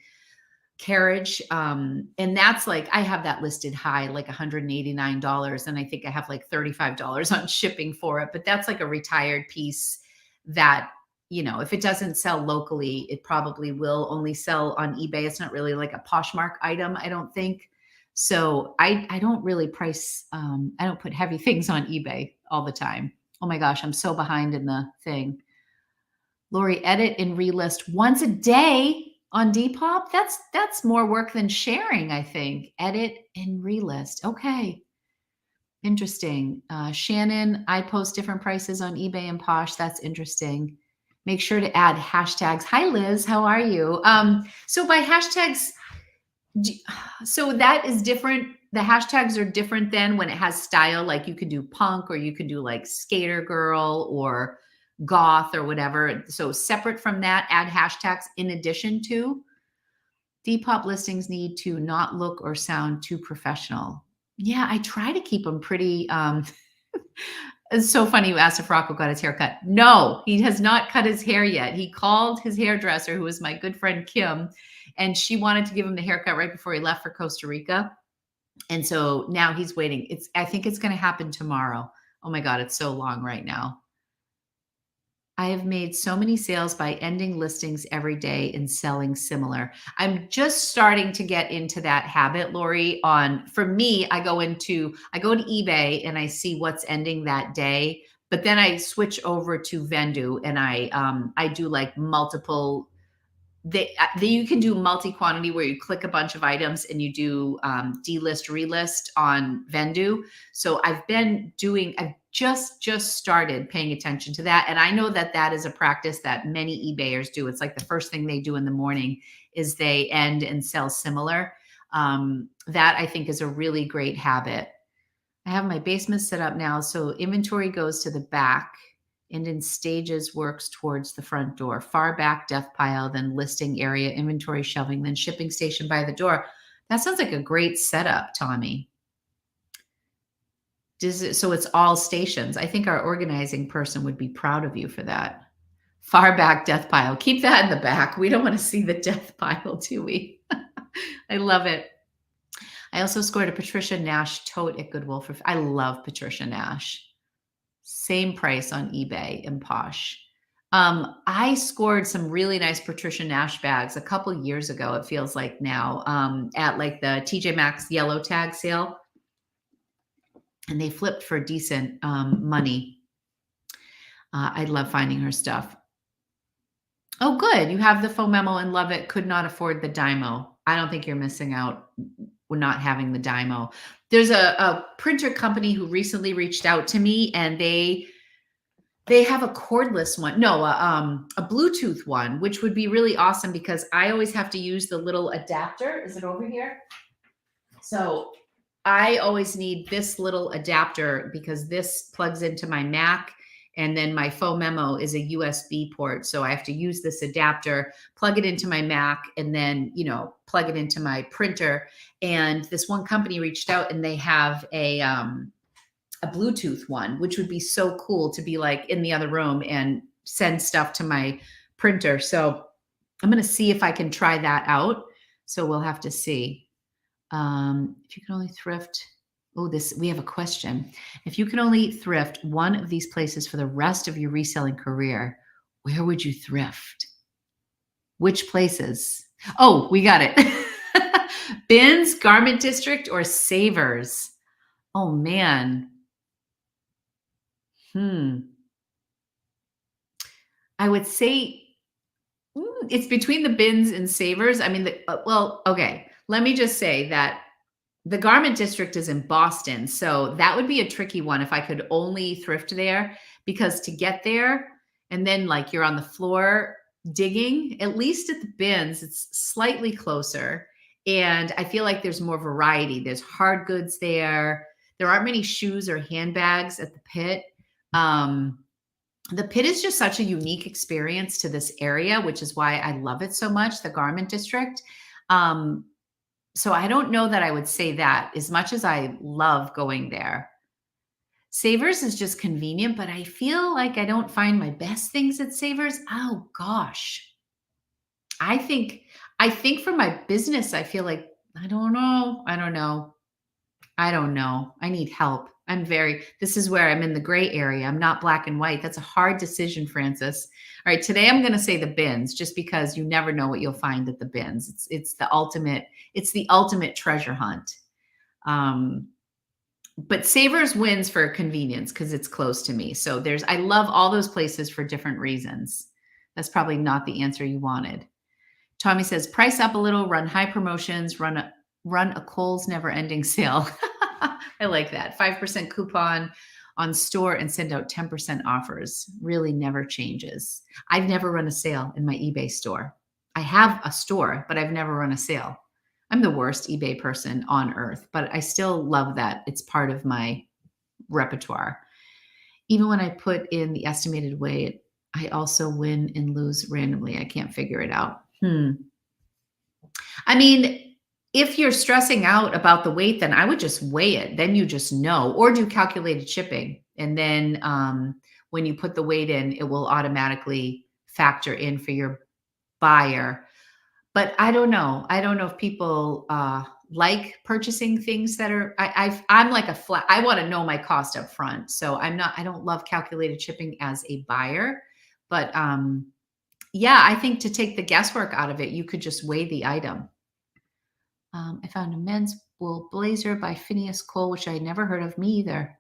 carriage. And that's like, I have that listed high, like $189. And I think I have like $35 on shipping for it, but that's like a retired piece that, you know, if it doesn't sell locally, it probably will only sell on eBay. It's not really like a Poshmark item, I don't think. So I don't really price, I don't put heavy things on eBay all the time. Oh my gosh, I'm so behind in the thing. Lori, edit and relist once a day on Depop. That's more work than sharing, I think. Edit and relist. Okay. Interesting. Shannon, I post different prices on eBay and Posh. That's interesting. Make sure to add hashtags. Hi, Liz. How are you? So by hashtags, so that is different. The hashtags are different than when it has style. Like you could do punk, or you could do like skater girl or goth or whatever. So separate from that, add hashtags in addition to. Depop listings need to not look or sound too professional. Yeah, I try to keep them pretty. It's so funny you asked if Rocco got his hair cut. No, he has not cut his hair yet. He called his hairdresser, who is my good friend Kim, and she wanted to give him the haircut right before he left for Costa Rica. And so now he's waiting. I think it's going to happen tomorrow. Oh my God, it's so long right now. I have made so many sales by ending listings every day and selling similar. I'm just starting to get into that habit, Lori. For me, I go to eBay and I see what's ending that day, but then I switch over to Vendu and I do like multiple. You can do multi-quantity where you click a bunch of items and you do delist, relist on Vendu. So I've just started paying attention to that. And I know that is a practice that many eBayers do. It's like the first thing they do in the morning is they end and sell similar. That I think is a really great habit. I have my basement set up now. So inventory goes to the back and in stages works towards the front door. Far back, death pile, then listing area, inventory shelving, then shipping station by the door. That sounds like a great setup, Tommy. So it's all stations. I think our organizing person would be proud of you for that. Far back, death pile. Keep that in the back. We don't want to see the death pile, do we? I love it. I also scored a Patricia Nash tote at Goodwill I love Patricia Nash. Same price on eBay and Posh. I scored some really nice Patricia Nash bags a couple years ago, it feels like now, at like the TJ Maxx yellow tag sale. And they flipped for decent money. I love finding her stuff. Oh, good. You have the faux memo and love it. Could not afford the Dymo. I don't think you're missing out with not having the Dymo. There's a printer company who recently reached out to me, and they have a cordless one. No, a Bluetooth one, which would be really awesome because I always have to use the little adapter. Is it over here? So I always need this little adapter because this plugs into my Mac, and then my faux memo is a USB port. So I have to use this adapter, plug it into my Mac, and then, plug it into my printer. And this one company reached out and they have a Bluetooth one, which would be so cool to be like in the other room and send stuff to my printer. So I'm going to see if I can try that out. So we'll have to see. If you can only thrift, we have a question. If you can only thrift one of these places for the rest of your reselling career, where would you thrift? Which places? Oh, we got it. Bins, Garment District, or Savers? Oh man. I would say it's between the Bins and Savers. I mean, okay. Let me just say that the Garment District is in Boston. So that would be a tricky one if I could only thrift there, because to get there and then like you're on the floor digging, at least at the Bins, it's slightly closer. And I feel like there's more variety. There's hard goods there. There aren't many shoes or handbags at the pit. The pit is just such a unique experience to this area, which is why I love it so much, the garment district. So I don't know that I would say that as much as I love going there. Savers is just convenient, but I feel like I don't find my best things at Savers. Oh gosh. I think I think for my business, I feel like I don't know. I don't know. I don't know. I need help. This is where I'm in the gray area. I'm not black and white. That's a hard decision, Francis. All right. Today I'm going to say the bins just because you never know what you'll find at the bins. It's the ultimate treasure hunt. But Savers wins for convenience because it's close to me. So I love all those places for different reasons. That's probably not the answer you wanted. Tommy says, price up a little, run high promotions, run a Kohl's never ending sale. I like that. 5% coupon on store and send out 10% offers. Really never changes. I've never run a sale in my eBay store. I have a store, but I've never run a sale. I'm the worst eBay person on earth, but I still love that. It's part of my repertoire. Even when I put in the estimated weight, I also win and lose randomly. I can't figure it out. I mean, if you're stressing out about the weight, then I would just weigh it. Then you just know, or do calculated shipping. And then when you put the weight in, it will automatically factor in for your buyer. But I don't know. I don't know if people like purchasing things that are, I'm like a flat, I want to know my cost up front. So I don't love calculated shipping as a buyer, but yeah, I think to take the guesswork out of it, you could just weigh the item. I found a men's wool blazer by Phineas Cole, which I had never heard of, me either.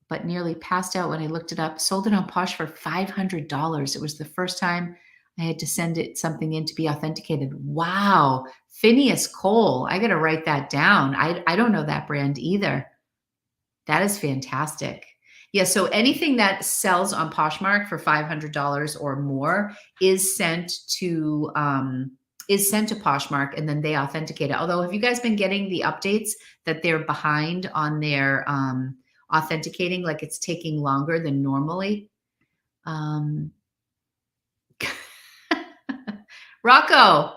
But nearly passed out when I looked it up. Sold it on Posh for $500. It was the first time I had to send something in to be authenticated. Wow. Phineas Cole. I got to write that down. I don't know that brand either. That is fantastic. Yeah. So anything that sells on Poshmark for $500 or more is sent to Poshmark, and then they authenticate it. Although, have you guys been getting the updates that they're behind on their authenticating? Like it's taking longer than normally. Rocco,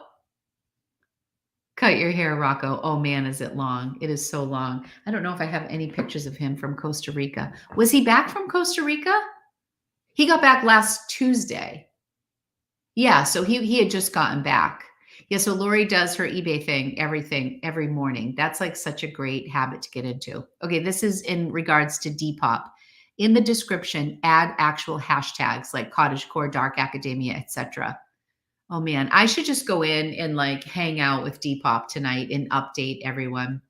cut your hair, Rocco. Oh man, is it long? It is so long. I don't know if I have any pictures of him from Costa Rica. Was he back from Costa Rica? He got back last Tuesday. Yeah, so he had just gotten back. Yeah, so Lori does her eBay thing, every morning. That's like such a great habit to get into. Okay, this is in regards to Depop. In the description, add actual hashtags like cottagecore, dark academia, etc. Oh man, I should just go in and like hang out with Depop tonight and update everyone.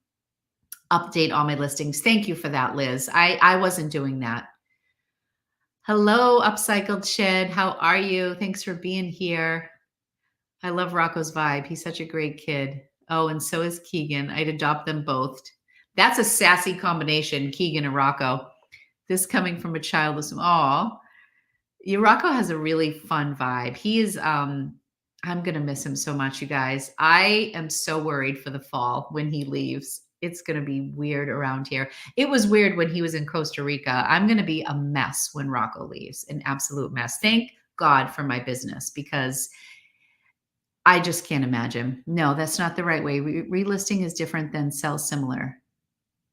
Update all my listings. Thank you for that, Liz. I wasn't doing that. Hello, Upcycled Shed. How are you? Thanks for being here. I love Rocco's vibe. He's such a great kid. Oh, and so is Keegan. I'd adopt them both. That's a sassy combination, Keegan and Rocco. This coming from a childless. Aw. Yeah, Rocco has a really fun vibe. He is, I'm going to miss him so much, you guys. I am so worried for the fall when he leaves. It's going to be weird around here. It was weird when he was in Costa Rica. I'm going to be a mess when Rocco leaves, an absolute mess. Thank God for my business, because I just can't imagine. No, that's not the right way. Relisting is different than sell similar.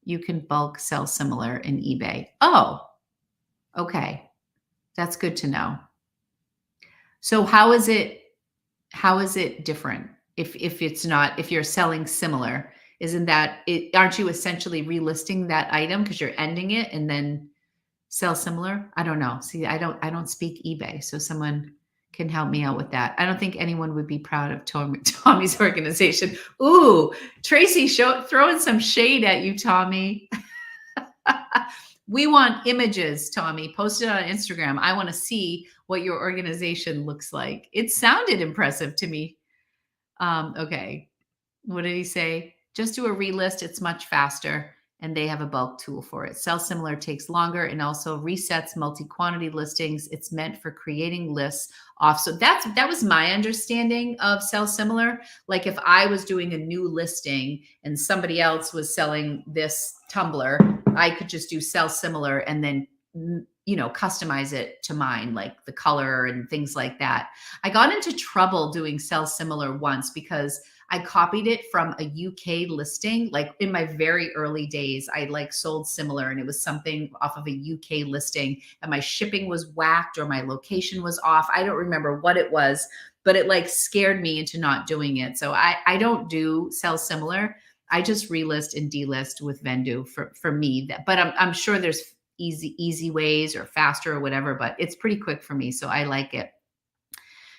You can bulk sell similar in eBay. Oh, okay. That's good to know. So how is it different if you're selling similar? Isn't that it? Aren't you essentially relisting that item because you're ending it and then sell similar? I don't know. See, I don't speak eBay, so someone can help me out with that. I don't think anyone would be proud of Tommy's organization. Ooh, Tracy throwing some shade at you, Tommy. We want images, Tommy. Post it on Instagram. I want to see what your organization looks like. It sounded impressive to me. Okay. What did he say? Just do a relist. It's much faster. and they have a bulk tool for it. Sell Similar takes longer and also resets multi-quantity listings. It's meant for creating lists off. So that was my understanding of Sell Similar. Like if I was doing a new listing and somebody else was selling this tumbler, I could just do Sell Similar and then, you know, customize it to mine, like the color and things like that. I got into trouble doing Sell Similar once because I copied it from a UK listing. Like in my very early days, I like sold similar and it was something off of a UK listing and my shipping was whacked or my location was off. I don't remember what it was, but it like scared me into not doing it. So I don't do Sell Similar. I just relist and delist with Vendu for me. But I'm sure there's easy ways or faster or whatever, but it's pretty quick for me. So I like it.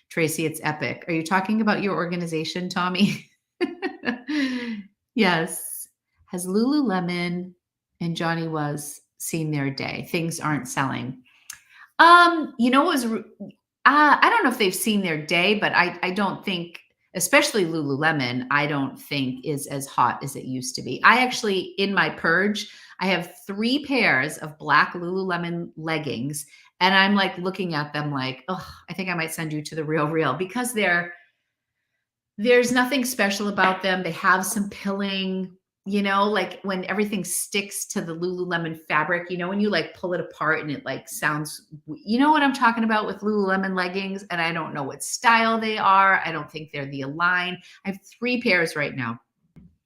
Tracy, it's epic. Are you talking about your organization, Tommy? Yes. Has Lululemon and Johnny Was seen their day? Things aren't selling. You know, I don't know if they've seen their day, but I don't think, especially Lululemon, I don't think is as hot as it used to be. I actually, in my purge, I have 3 pairs of black Lululemon leggings. And I'm like looking at them like, oh, I think I might send you to the real because there's nothing special about them. They have some pilling, you know, like when everything sticks to the Lululemon fabric, you know, when you like pull it apart and it like sounds, you know what I'm talking about with Lululemon leggings. And I don't know what style they are. I don't think they're the Align. I have 3 pairs right now.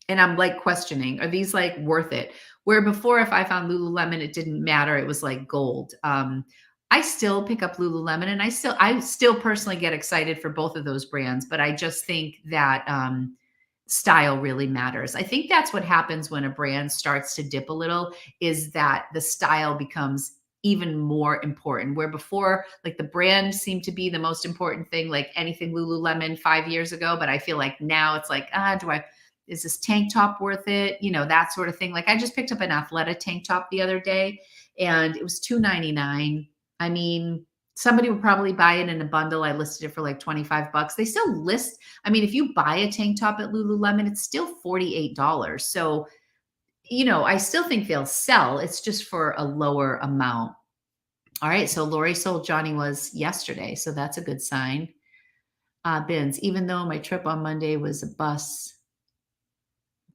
And I'm like questioning, are these like worth it? Where before, if I found Lululemon, it didn't matter. It was like gold. I still pick up Lululemon and I still personally get excited for both of those brands, but I just think that style really matters. I think that's what happens when a brand starts to dip a little, is that the style becomes even more important. Where before, like the brand seemed to be the most important thing, like anything Lululemon 5 years ago. But I feel like now it's like, is this tank top worth it? You know, that sort of thing. Like I just picked up an Athleta tank top the other day and it was $2.99. I mean, somebody would probably buy it in a bundle. I listed it for like $25. They still list. I mean, if you buy a tank top at Lululemon, it's still $48. So, you know, I still think they'll sell. It's just for a lower amount. All right. So Lori sold Johnny Was yesterday. So that's a good sign. Bins, even though my trip on Monday was a bus,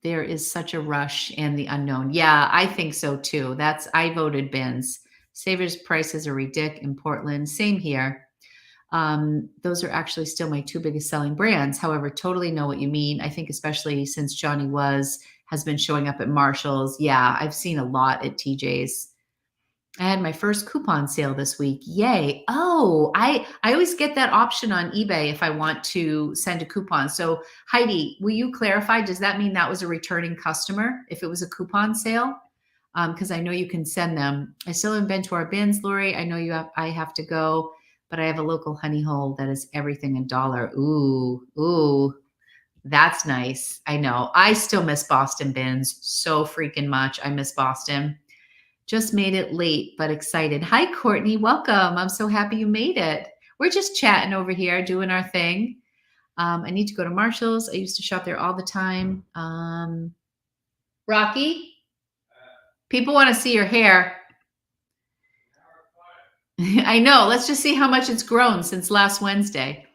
there is such a rush and the unknown. Yeah, I think so too. I voted bins. Savers prices are ridiculous in Portland. Same here. Those are actually still my 2 biggest selling brands. However, totally know what you mean. I think especially since Johnny has been showing up at Marshall's. Yeah, I've seen a lot at TJ's. I had my first coupon sale this week. Yay. Oh, I always get that option on eBay if I want to send a coupon. So Heidi, will you clarify? Does that mean that was a returning customer if it was a coupon sale? Because I know you can send them. I still haven't been to our bins, Lori. I know I have to go, but I have a local honey hole that is everything $1. Ooh, that's nice. I know. I still miss Boston bins so freaking much. I miss Boston. Just made it late, but excited. Hi, Courtney. Welcome. I'm so happy you made it. We're just chatting over here, doing our thing. I need to go to Marshall's. I used to shop there all the time. Rocky? People want to see your hair. I know. Let's just see how much it's grown since last Wednesday.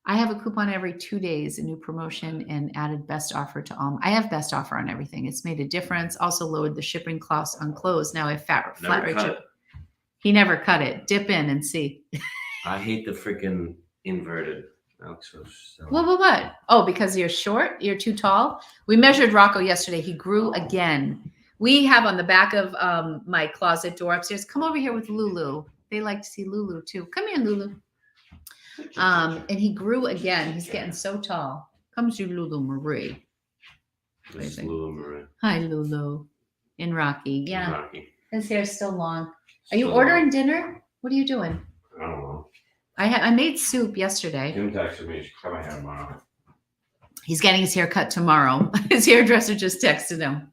I have a coupon every 2 days, a new promotion, and added best offer to all. I have best offer on everything. It's made a difference. Also lowered the shipping costs on clothes. Now I have flat rate ship. He never cut it. Dip in and see. I hate the freaking inverted. What? Oh, because you're short? You're too tall? We measured Rocco yesterday. He grew again. We have on the back of my closet door upstairs. Come over here with Lulu. They like to see Lulu too. Come here, Lulu. And he grew again. He's getting so tall. Comes to Lulu Marie. This is Lulu Marie. Hi, Lulu. In Rocky. Yeah. In Rocky. His hair's still long. Are you ordering dinner? What are you doing? I don't know. I made soup yesterday. Kim texted me. She cut my hair tomorrow. He's getting his hair cut tomorrow. His hairdresser just texted him.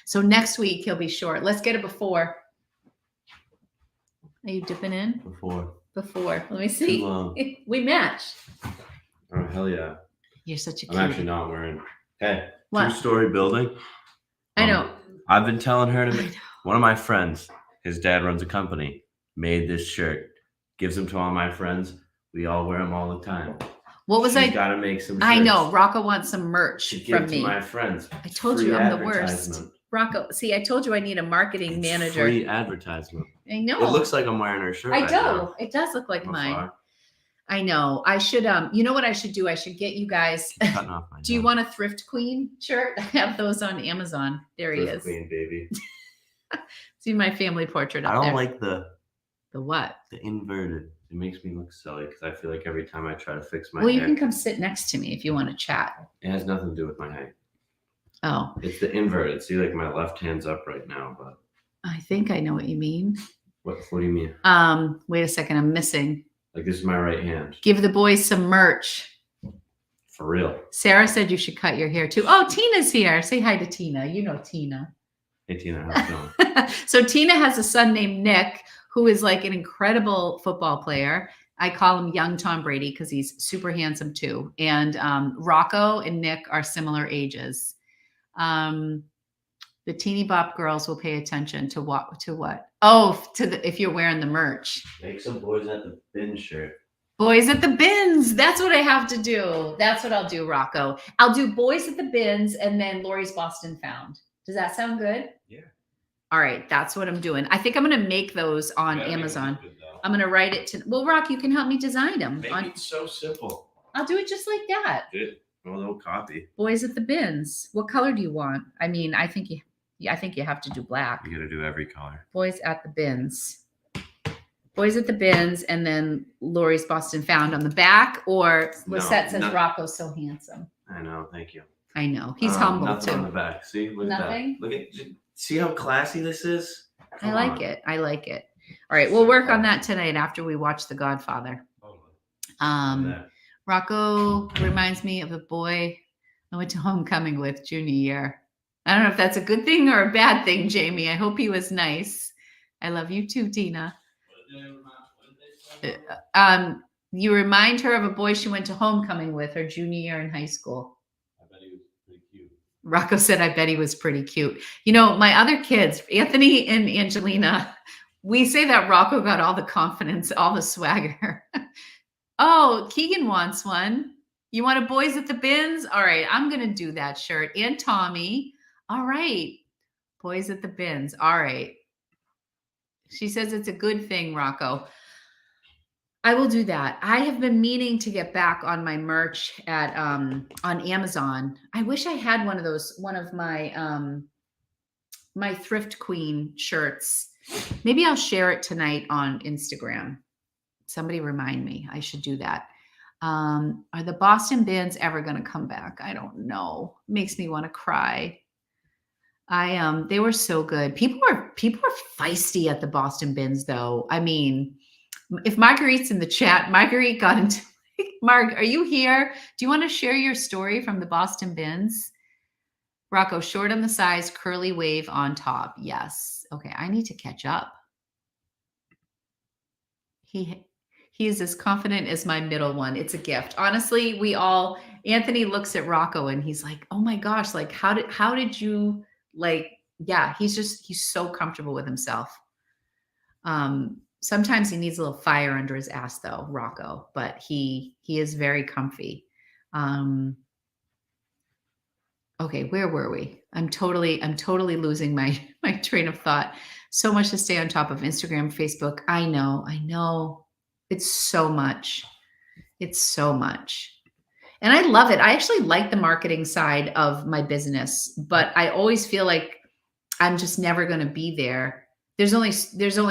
So next week he'll be short. Let's get it before. Are you dipping in? Before. Let me see. We match. Oh, hell yeah. You're such a cutie. I'm actually not wearing. Hey, what? 2-story building. I know. I've been telling her to I make. know. One of my friends, his dad runs a company, made this shirt, gives them to all my friends. We all wear them all the time. What was She's I? got to make some shirts. I know. Rocco wants some merch to give from to me. my friends. I told Free you I'm the worst. advertisement. Rocco, see, I told you I need a marketing It's manager. free advertisement. I know. It looks like I'm wearing her shirt. I right do. now. It does look like From mine. afar. I know. I should. You know what I should do? I should get you guys. Cutting off my Do you head. want a Thrift Queen shirt? I have those on Amazon. There he Thrift is. Queen, baby. See my family portrait up I don't there. like the what? The inverted. It makes me look silly because I feel like every time I try to fix my Well, you hair, can come sit next to me if you want to chat. it has nothing to do with my height. Oh, It's the inverted. See, like my left hand's up right now, but I think I know what you mean. what do you mean? Wait a second. I'm missing. Like this is my right hand. Give the boys some merch. For real. Sarah said you should cut your hair too. Oh, Tina's here. Say hi to Tina. You know Tina. Hey Tina, how's it going? So Tina has a son named Nick, who is like an incredible football player. I call him young Tom Brady because he's super handsome too. And Rocco and Nick are similar ages. The teeny bop girls will pay attention to what? Oh, if you're wearing the merch. Make some boys at the bin shirt. Boys at the bins. That's what I have to do. That's what I'll do, Rocco. I'll do boys at the bins and then Lori's Boston Found. Does that sound good? Yeah. All right. That's what I'm doing. I think I'm going to make those on Amazon. I'm going to write it to, well, Rock, you can help me design them. Make it so simple. I'll do it just like that. Good. Well, no copy. Boys at the bins. What color do you want? I mean, I think you have to do black. You got to do every color. Boys at the bins. Boys at the bins, and then Lori's Boston Found on the back, or Lisette says Rocco's so handsome. I know, thank you. I know. He's humble nothing too. on the back. See, look Nothing? at that. Look at, see how classy this is? I like it. I like it. All right, we'll work on that tonight after we watch The Godfather. Rocco reminds me of a boy I went to homecoming with junior year. I don't know if that's a good thing or a bad thing, Jamie. I hope he was nice. I love you too, Tina. You remind her of a boy she went to homecoming with her junior year in high school. I bet he was pretty cute. Rocco said, I bet he was pretty cute. You know, my other kids, Anthony and Angelina, we say that Rocco got all the confidence, all the swagger. Oh, Keegan wants one. You want a boys at the bins? All right, I'm going to do that shirt. And Tommy. All right. Boys at the bins. All right. She says it's a good thing, Rocco. I will do that. I have been meaning to get back on my merch at on Amazon. I wish I had one of my my Thrift Queen shirts. Maybe I'll share it tonight on Instagram. Somebody remind me. I should do that. Are the Boston bins ever going to come back? I don't know. Makes me want to cry. They were so good. People are feisty at the Boston bins though. I mean, if Marguerite's in the chat, Marguerite got into Marg, are you here? Do you want to share your story from the Boston bins? Rocco, short on the size, curly wave on top. Yes. Okay, I need to catch up. He is as confident as my middle one. It's a gift. Honestly, Anthony looks at Rocco and he's like, oh my gosh, like how did you like, yeah, he's so comfortable with himself. Sometimes he needs a little fire under his ass though, Rocco, but he is very comfy. Okay, where were we? I'm totally losing my train of thought. So much to stay on top of Instagram, Facebook. I know. It's so much. It's so much. And I love it. I actually like the marketing side of my business, but I always feel like I'm just never going to be there. There's only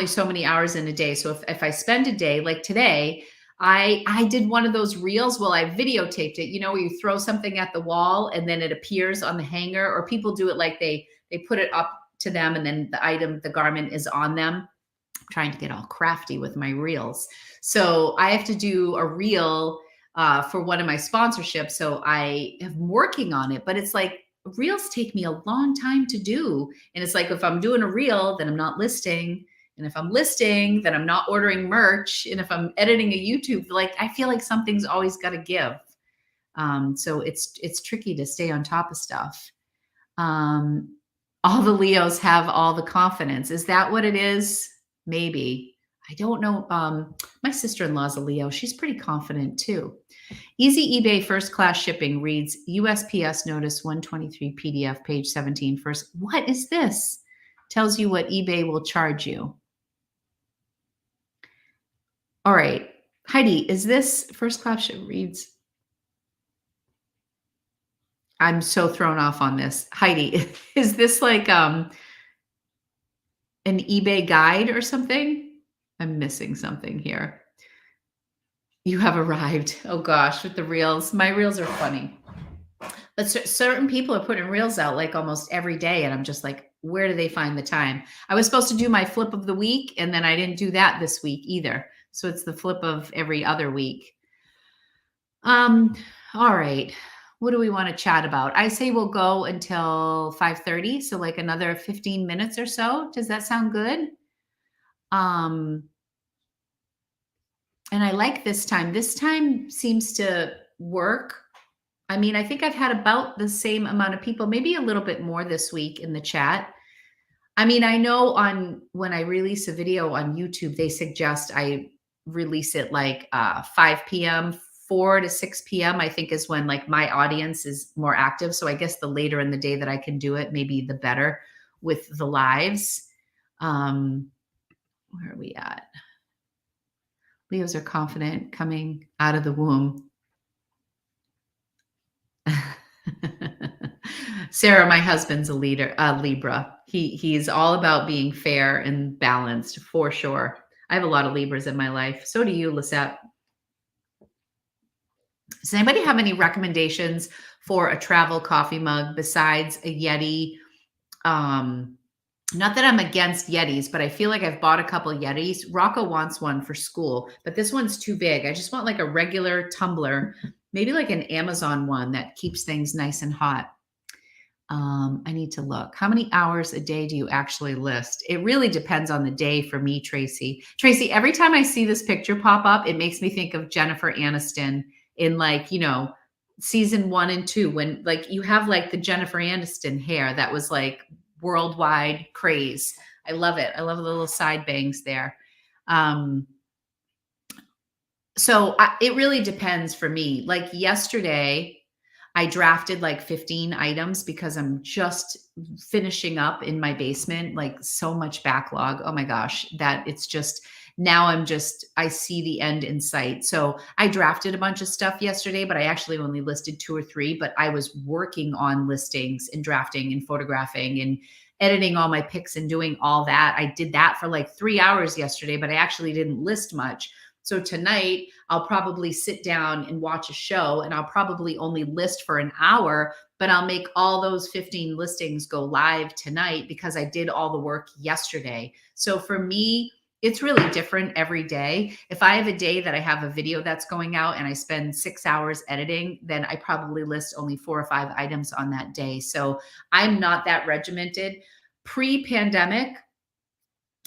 so many hours in a day. So if I spend a day like today, I did one of those reels. Well, I videotaped it, where you throw something at the wall and then it appears on the hanger, or people do it like they put it up to them and then the garment is on them. I'm trying to get all crafty with my reels. So I have to do a reel for one of my sponsorships. So I am working on it, but it's like, reels take me a long time to do. And it's like, if I'm doing a reel, then I'm not listing. And if I'm listing, then I'm not ordering merch. And if I'm editing a YouTube, like, I feel like something's always got to give. So it's tricky to stay on top of stuff. All the Leos have all the confidence. Is that what it is? Maybe. I don't know. My sister-in-law's a Leo. She's pretty confident too. Easy eBay first class shipping reads USPS notice 123 PDF, page 17 first. What is this? Tells you what eBay will charge you. All right. Heidi, is this first class reads? I'm so thrown off on this. Heidi, is this like an eBay guide or something? I'm missing something here. You have arrived. Oh gosh, with the reels. My reels are funny. But certain people are putting reels out like almost every day. And I'm just like, where do they find the time? I was supposed to do my flip of the week, and then I didn't do that this week either. So it's the flip of every other week. All right. What do we want to chat about? I say we'll go until 5:30. So like another 15 minutes or so. Does that sound good? And I like this time. This time seems to work. I mean, I think I've had about the same amount of people, maybe a little bit more this week in the chat. I mean, I know when I release a video on YouTube, they suggest I release it like 5 p.m., 4 to 6 p.m., I think is when like my audience is more active. So I guess the later in the day that I can do it, maybe the better with the lives. Where are we at? Leos are confident coming out of the womb. Sarah, my husband's a Libra. He's all about being fair and balanced for sure. I have a lot of Libras in my life. So do you, Lisette. Does anybody have any recommendations for a travel coffee mug besides a Yeti? Not that I'm against Yetis, but I feel like I've bought a couple Yetis. Rocco wants one for school, but this one's too big. I just want like a regular tumbler, maybe like an Amazon one that keeps things nice and hot. I need to look. How many hours a day do you actually list? It really depends on the day for me, Tracy. Tracy, every time I see this picture pop up, it makes me think of Jennifer Aniston in like, season 1 and 2, when like you have like the Jennifer Aniston hair that was like worldwide craze. I love it. I love the little side bangs there. It really depends for me. Like yesterday, I drafted like 15 items because I'm just finishing up in my basement, like so much backlog. Oh my gosh, that it's just, now I see the end in sight. So I drafted a bunch of stuff yesterday, but I actually only listed 2 or 3, but I was working on listings and drafting and photographing and editing all my pics and doing all that. I did that for like 3 hours yesterday, but I actually didn't list much. So tonight I'll probably sit down and watch a show, and I'll probably only list for an hour, but I'll make all those 15 listings go live tonight because I did all the work yesterday. So for me, it's really different every day. If I have a day that I have a video that's going out and I spend 6 hours editing, then I probably list only 4 or 5 items on that day. So I'm not that regimented. Pre-pandemic,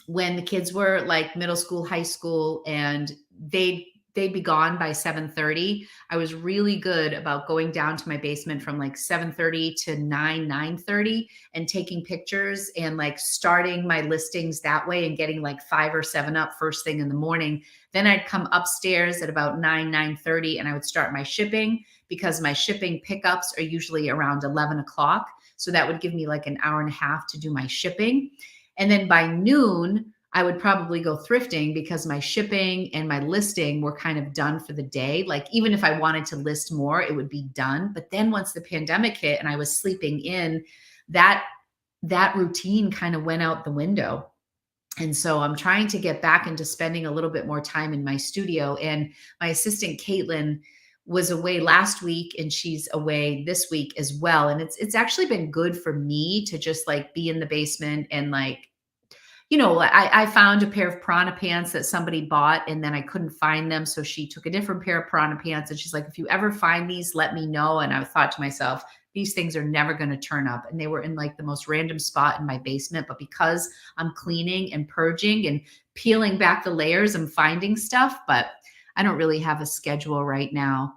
when the kids were like middle school, high school, and they'd be gone by 7:30, I was really good about going down to my basement from like 7:30 to 9:30 and taking pictures and like starting my listings that way and getting like 5 or 7 up first thing in the morning. Then I'd come upstairs at about 9:30 and I would start my shipping, because my shipping pickups are usually around 11 o'clock. So that would give me like an hour and a half to do my shipping. And then by noon, I would probably go thrifting because my shipping and my listing were kind of done for the day. Like even if I wanted to list more, it would be done. But then once the pandemic hit and I was sleeping in, that routine kind of went out the window. And so I'm trying to get back into spending a little bit more time in my studio. And my assistant, Caitlin, was away last week and she's away this week as well. And it's actually been good for me to just like be in the basement and like, I found a pair of Prana pants that somebody bought and then I couldn't find them. So she took a different pair of Prana pants and she's like, if you ever find these, let me know. And I thought to myself, these things are never going to turn up. And they were in like the most random spot in my basement. But because I'm cleaning and purging and peeling back the layers, I'm finding stuff, but I don't really have a schedule right now.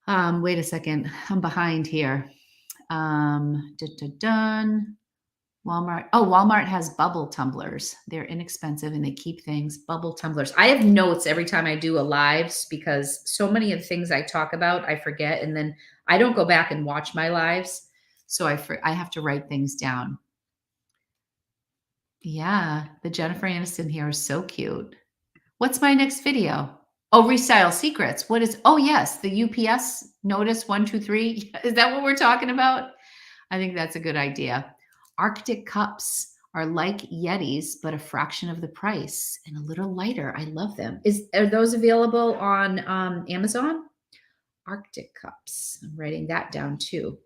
Wait a second. I'm behind here. Done. Walmart. Oh, Walmart has bubble tumblers. They're inexpensive and they keep things. Bubble tumblers. I have notes every time I do a lives because so many of the things I talk about, I forget. And then I don't go back and watch my lives. So I have to write things down. Yeah, the Jennifer Aniston hair is so cute. What's my next video? Oh, Restyle Secrets. What is, oh yes, the UPS notice 123. Is that what we're talking about? I think that's a good idea. Arctic cups are like Yetis, but a fraction of the price and a little lighter. I love them. Are those available on Amazon? Arctic cups. I'm writing that down too.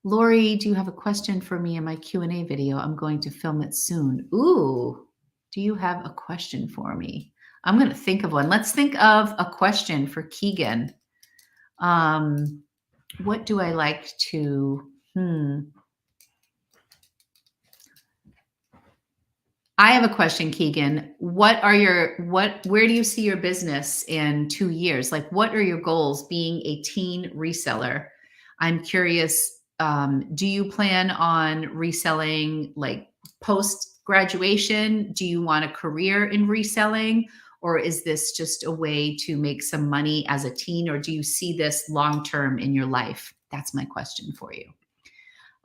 Lori, do you have a question for me in my Q&A video? I'm going to film it soon. Ooh, do you have a question for me? I'm going to think of one. Let's think of a question for Keegan. What do I like to, I have a question, Keegan. Where do you see your business in 2 years? Like, what are your goals being a teen reseller? I'm curious, do you plan on reselling like post-graduation? Do you want a career in reselling? Or is this just a way to make some money as a teen? Or do you see this long-term in your life? That's my question for you.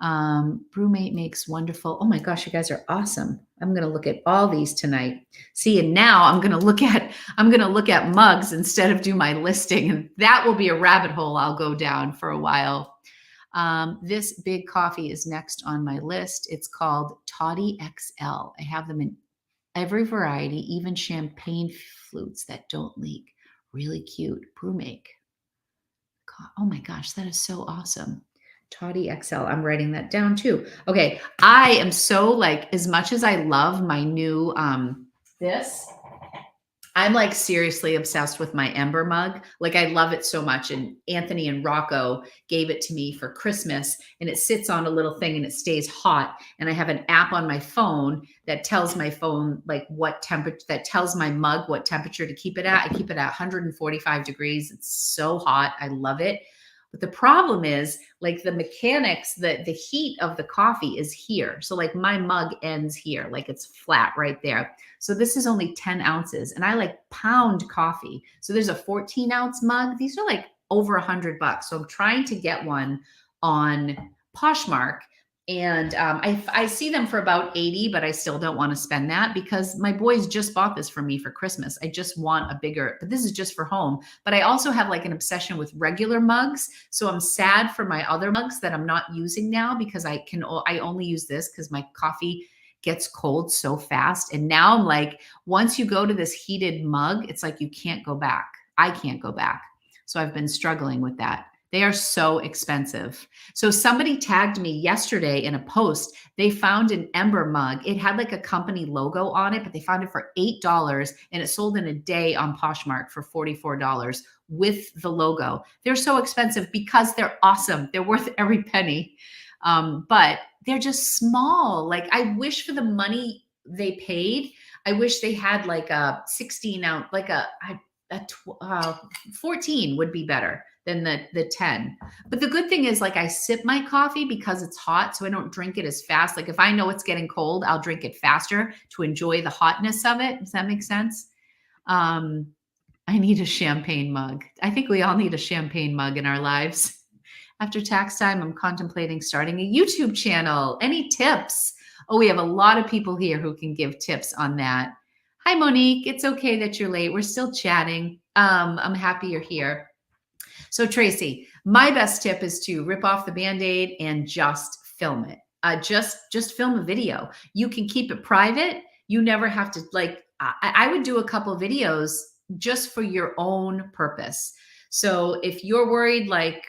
Brewmate makes wonderful. Oh my gosh, you guys are awesome. I'm going to look at all these tonight. See, and now I'm going to look at mugs instead of do my listing. And that will be a rabbit hole I'll go down for a while. This big coffee is next on my list. It's called Toddy XL. I have them in every variety, even champagne flutes that don't leak. Really cute. Brewmake. Oh my gosh, that is so awesome. Toddy XL. I'm writing that down too. Okay. I am so like, as much as I love my new, this, I'm like seriously obsessed with my Ember mug. Like I love it so much. And Anthony and Rocco gave it to me for Christmas and it sits on a little thing and it stays hot. And I have an app on my phone that tells my phone like what temperature, that tells my mug what temperature to keep it at. I keep it at 145 degrees. It's so hot. I love it. But the problem is like the mechanics, the heat of the coffee is here. So like my mug ends here, like it's flat right there. So this is only 10 ounces and I like pound coffee. So there's a 14-ounce mug. These are like over $100. So I'm trying to get one on Poshmark. And I see them for about 80, but I still don't want to spend that because my boys just bought this for me for Christmas. I just want a bigger, but this is just for home. But I also have like an obsession with regular mugs. So I'm sad for my other mugs that I'm not using now because I only use this because my coffee gets cold so fast. And now I'm like, once you go to this heated mug, it's like you can't go back. I can't go back. So I've been struggling with that. They are so expensive. So somebody tagged me yesterday in a post. They found an Ember mug. It had like a company logo on it, but they found it for $8 and it sold in a day on Poshmark for $44 with the logo. They're so expensive because they're awesome. They're worth every penny. But they're just small. Like I wish for the money they paid, I wish they had like a 16-ounce, like a 14 would be better than the 10. But the good thing is like I sip my coffee because it's hot. So I don't drink it as fast. Like if I know it's getting cold, I'll drink it faster to enjoy the hotness of it. Does that make sense? I need a champagne mug. I think we all need a champagne mug in our lives. After tax time, I'm contemplating starting a YouTube channel. Any tips? Oh, we have a lot of people here who can give tips on that. Hi, Monique. It's okay that you're late. We're still chatting. I'm happy you're here. So Tracy, my best tip is to rip off the Band-Aid and just film it. Just film a video. You can keep it private. You never have to like, I would do a couple videos just for your own purpose. So if you're worried, like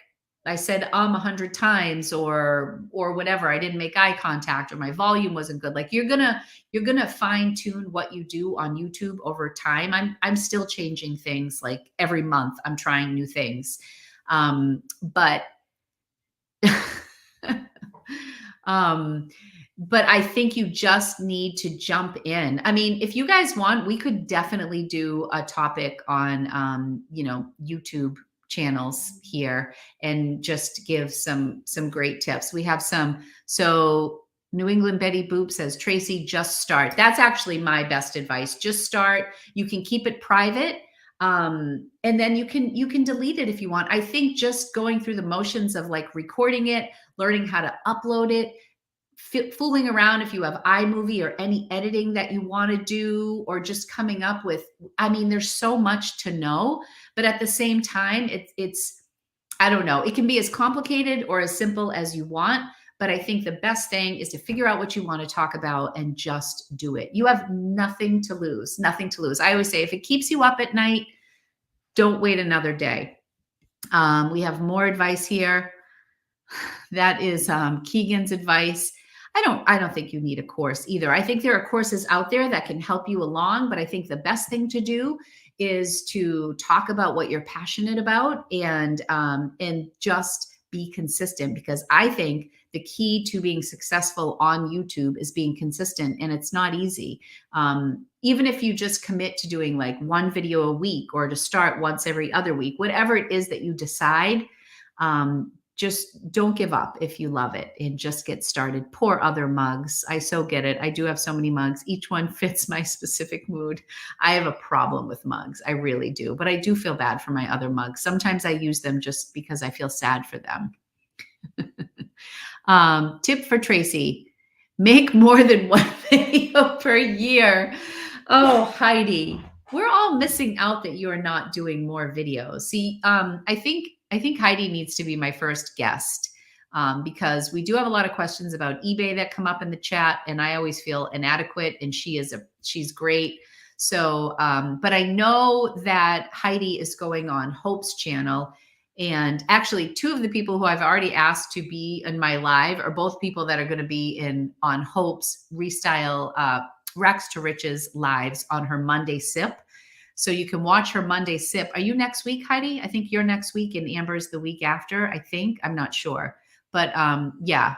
I said 100 times or whatever, I didn't make eye contact or my volume wasn't good. Like you're gonna fine tune what you do on YouTube over time. I'm still changing things like every month. I'm trying new things, but but I think you just need to jump in. I mean, if you guys want, we could definitely do a topic on YouTube channels here and just give some great tips. We have some. So New England Betty Boop says, Tracy, just start. That's actually my best advice. Just start. You can keep it private. And then you can delete it if you want. I think just going through the motions of like recording it, learning how to upload it, fooling around if you have iMovie or any editing that you want to do, or just coming up with, I mean, there's so much to know, but at the same time, it's, I don't know, it can be as complicated or as simple as you want. But I think the best thing is to figure out what you want to talk about and just do it. You have nothing to lose, nothing to lose. I always say, if it keeps you up at night, don't wait another day. We have more advice here. That is Keegan's advice. I don't think you need a course either. I think there are courses out there that can help you along, but I think the best thing to do is to talk about what you're passionate about and just be consistent, because I think the key to being successful on YouTube is being consistent, and it's not easy. Even if you just commit to doing like one video a week, or to start once every other week, whatever it is that you decide, just don't give up if you love it, and just get started. Poor other mugs. I so get it. I do have so many mugs. Each one fits my specific mood. I have a problem with mugs. I really do. But I do feel bad for my other mugs. Sometimes I use them just because I feel sad for them. Tip for Tracy: make more than one video per year. Oh, Heidi, we're all missing out that you are not doing more videos. See, I think Heidi needs to be my first guest, because we do have a lot of questions about eBay that come up in the chat, and I always feel inadequate, and she's great. So, but I know that Heidi is going on Hope's channel. And actually, two of the people who I've already asked to be in my live are both people that are going to be on Hope's Restyle Rex to Riches lives on her Monday Sip. So you can watch her Monday Sip. Are you next week, Heidi? I think you're next week, and Amber's the week after, I think. I'm not sure. But yeah,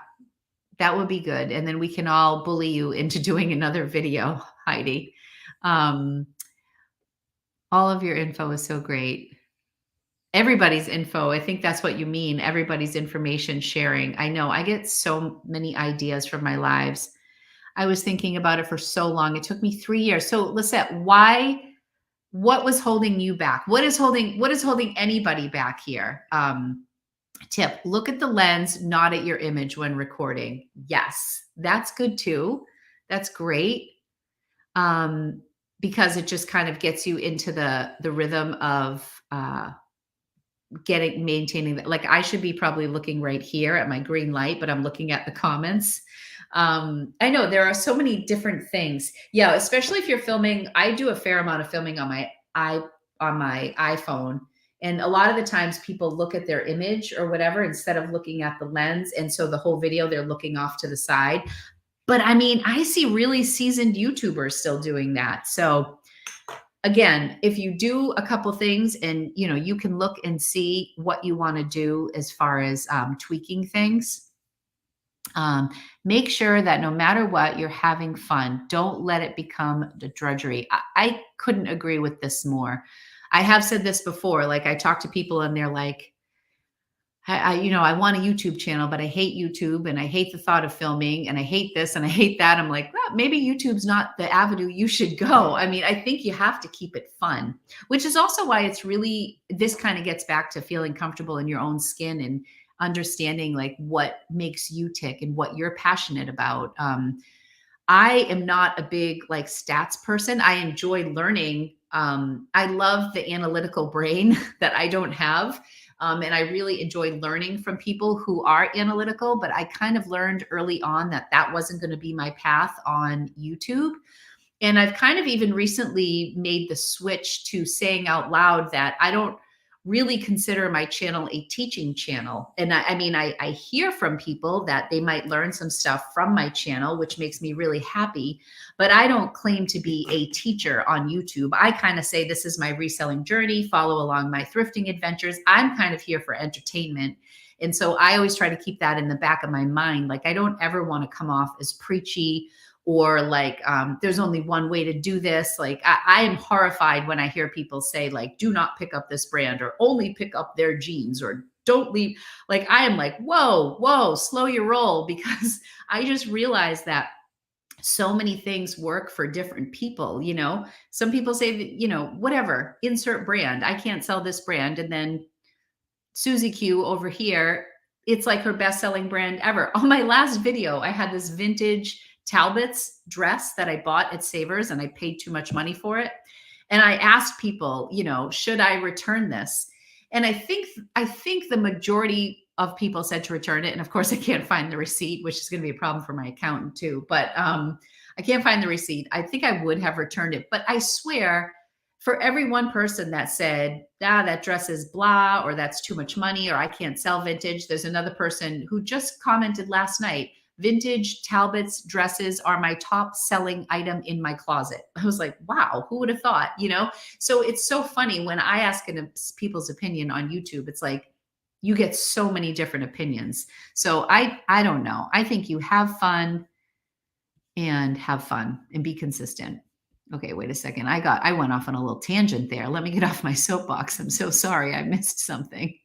that would be good. And then we can all bully you into doing another video, Heidi. All of your info is so great. Everybody's info. I think that's what you mean. Everybody's information sharing. I know I get so many ideas from my lives. I was thinking about it for so long. It took me 3 years. So Lisette, what was holding you back? What is holding anybody back here? Tip: look at the lens, not at your image when recording. Yes, that's good too. That's great. Because it just kind of gets you into the rhythm of maintaining that. Like, I should be probably looking right here at my green light, but I'm looking at the comments. I know there are so many different things. Yeah, especially if you're filming. I do a fair amount of filming on my iPhone. And a lot of the times people look at their image or whatever instead of looking at the lens. And so the whole video, they're looking off to the side. But I mean, I see really seasoned YouTubers still doing that. So again, if you do a couple things, and you can look and see what you want to do as far as tweaking things. Make sure that no matter what, you're having fun. Don't let it become the drudgery. I couldn't agree with this more. I have said this before. Like, I talk to people and they're like, I want a YouTube channel, but I hate YouTube, and I hate the thought of filming, and I hate this and I hate that. I'm like, well, maybe YouTube's not the avenue you should go. I mean, I think you have to keep it fun, which is also why this kind of gets back to feeling comfortable in your own skin and understanding like what makes you tick and what you're passionate about. I am not a big like stats person. I enjoy learning. I love the analytical brain that I don't have. And I really enjoy learning from people who are analytical, but I kind of learned early on that wasn't going to be my path on YouTube. And I've kind of even recently made the switch to saying out loud that I don't really consider my channel a teaching channel. And I hear from people that they might learn some stuff from my channel, which makes me really happy, but I don't claim to be a teacher on YouTube. I kind of say, this is my reselling journey, follow along my thrifting adventures. I'm kind of here for entertainment. And so I always try to keep that in the back of my mind. Like, I don't ever want to come off as preachy or like, there's only one way to do this. Like, I am horrified when I hear people say like, do not pick up this brand, or only pick up their jeans, or don't leave. Like, I am like, whoa, slow your roll, because I just realized that so many things work for different people. Some people say that, whatever, insert brand. I can't sell this brand. And then Susie Q over here, it's like her best selling brand ever. On my last video, I had this vintage Talbot's dress that I bought at Savers, and I paid too much money for it. And I asked people, should I return this? And I think the majority of people said to return it. And of course, I can't find the receipt, which is going to be a problem for my accountant too. But I can't find the receipt. I think I would have returned it. But I swear, for every one person that said, that dress is blah, or that's too much money, or I can't sell vintage, there's another person who just commented last night, vintage Talbot's dresses are my top selling item in my closet. I was like, wow, who would have thought, So it's so funny when I ask people's opinion on YouTube, it's like, you get so many different opinions. So I don't know. I think you have fun and be consistent. Okay, wait a second. I went off on a little tangent there. Let me get off my soapbox. I'm so sorry. I missed something.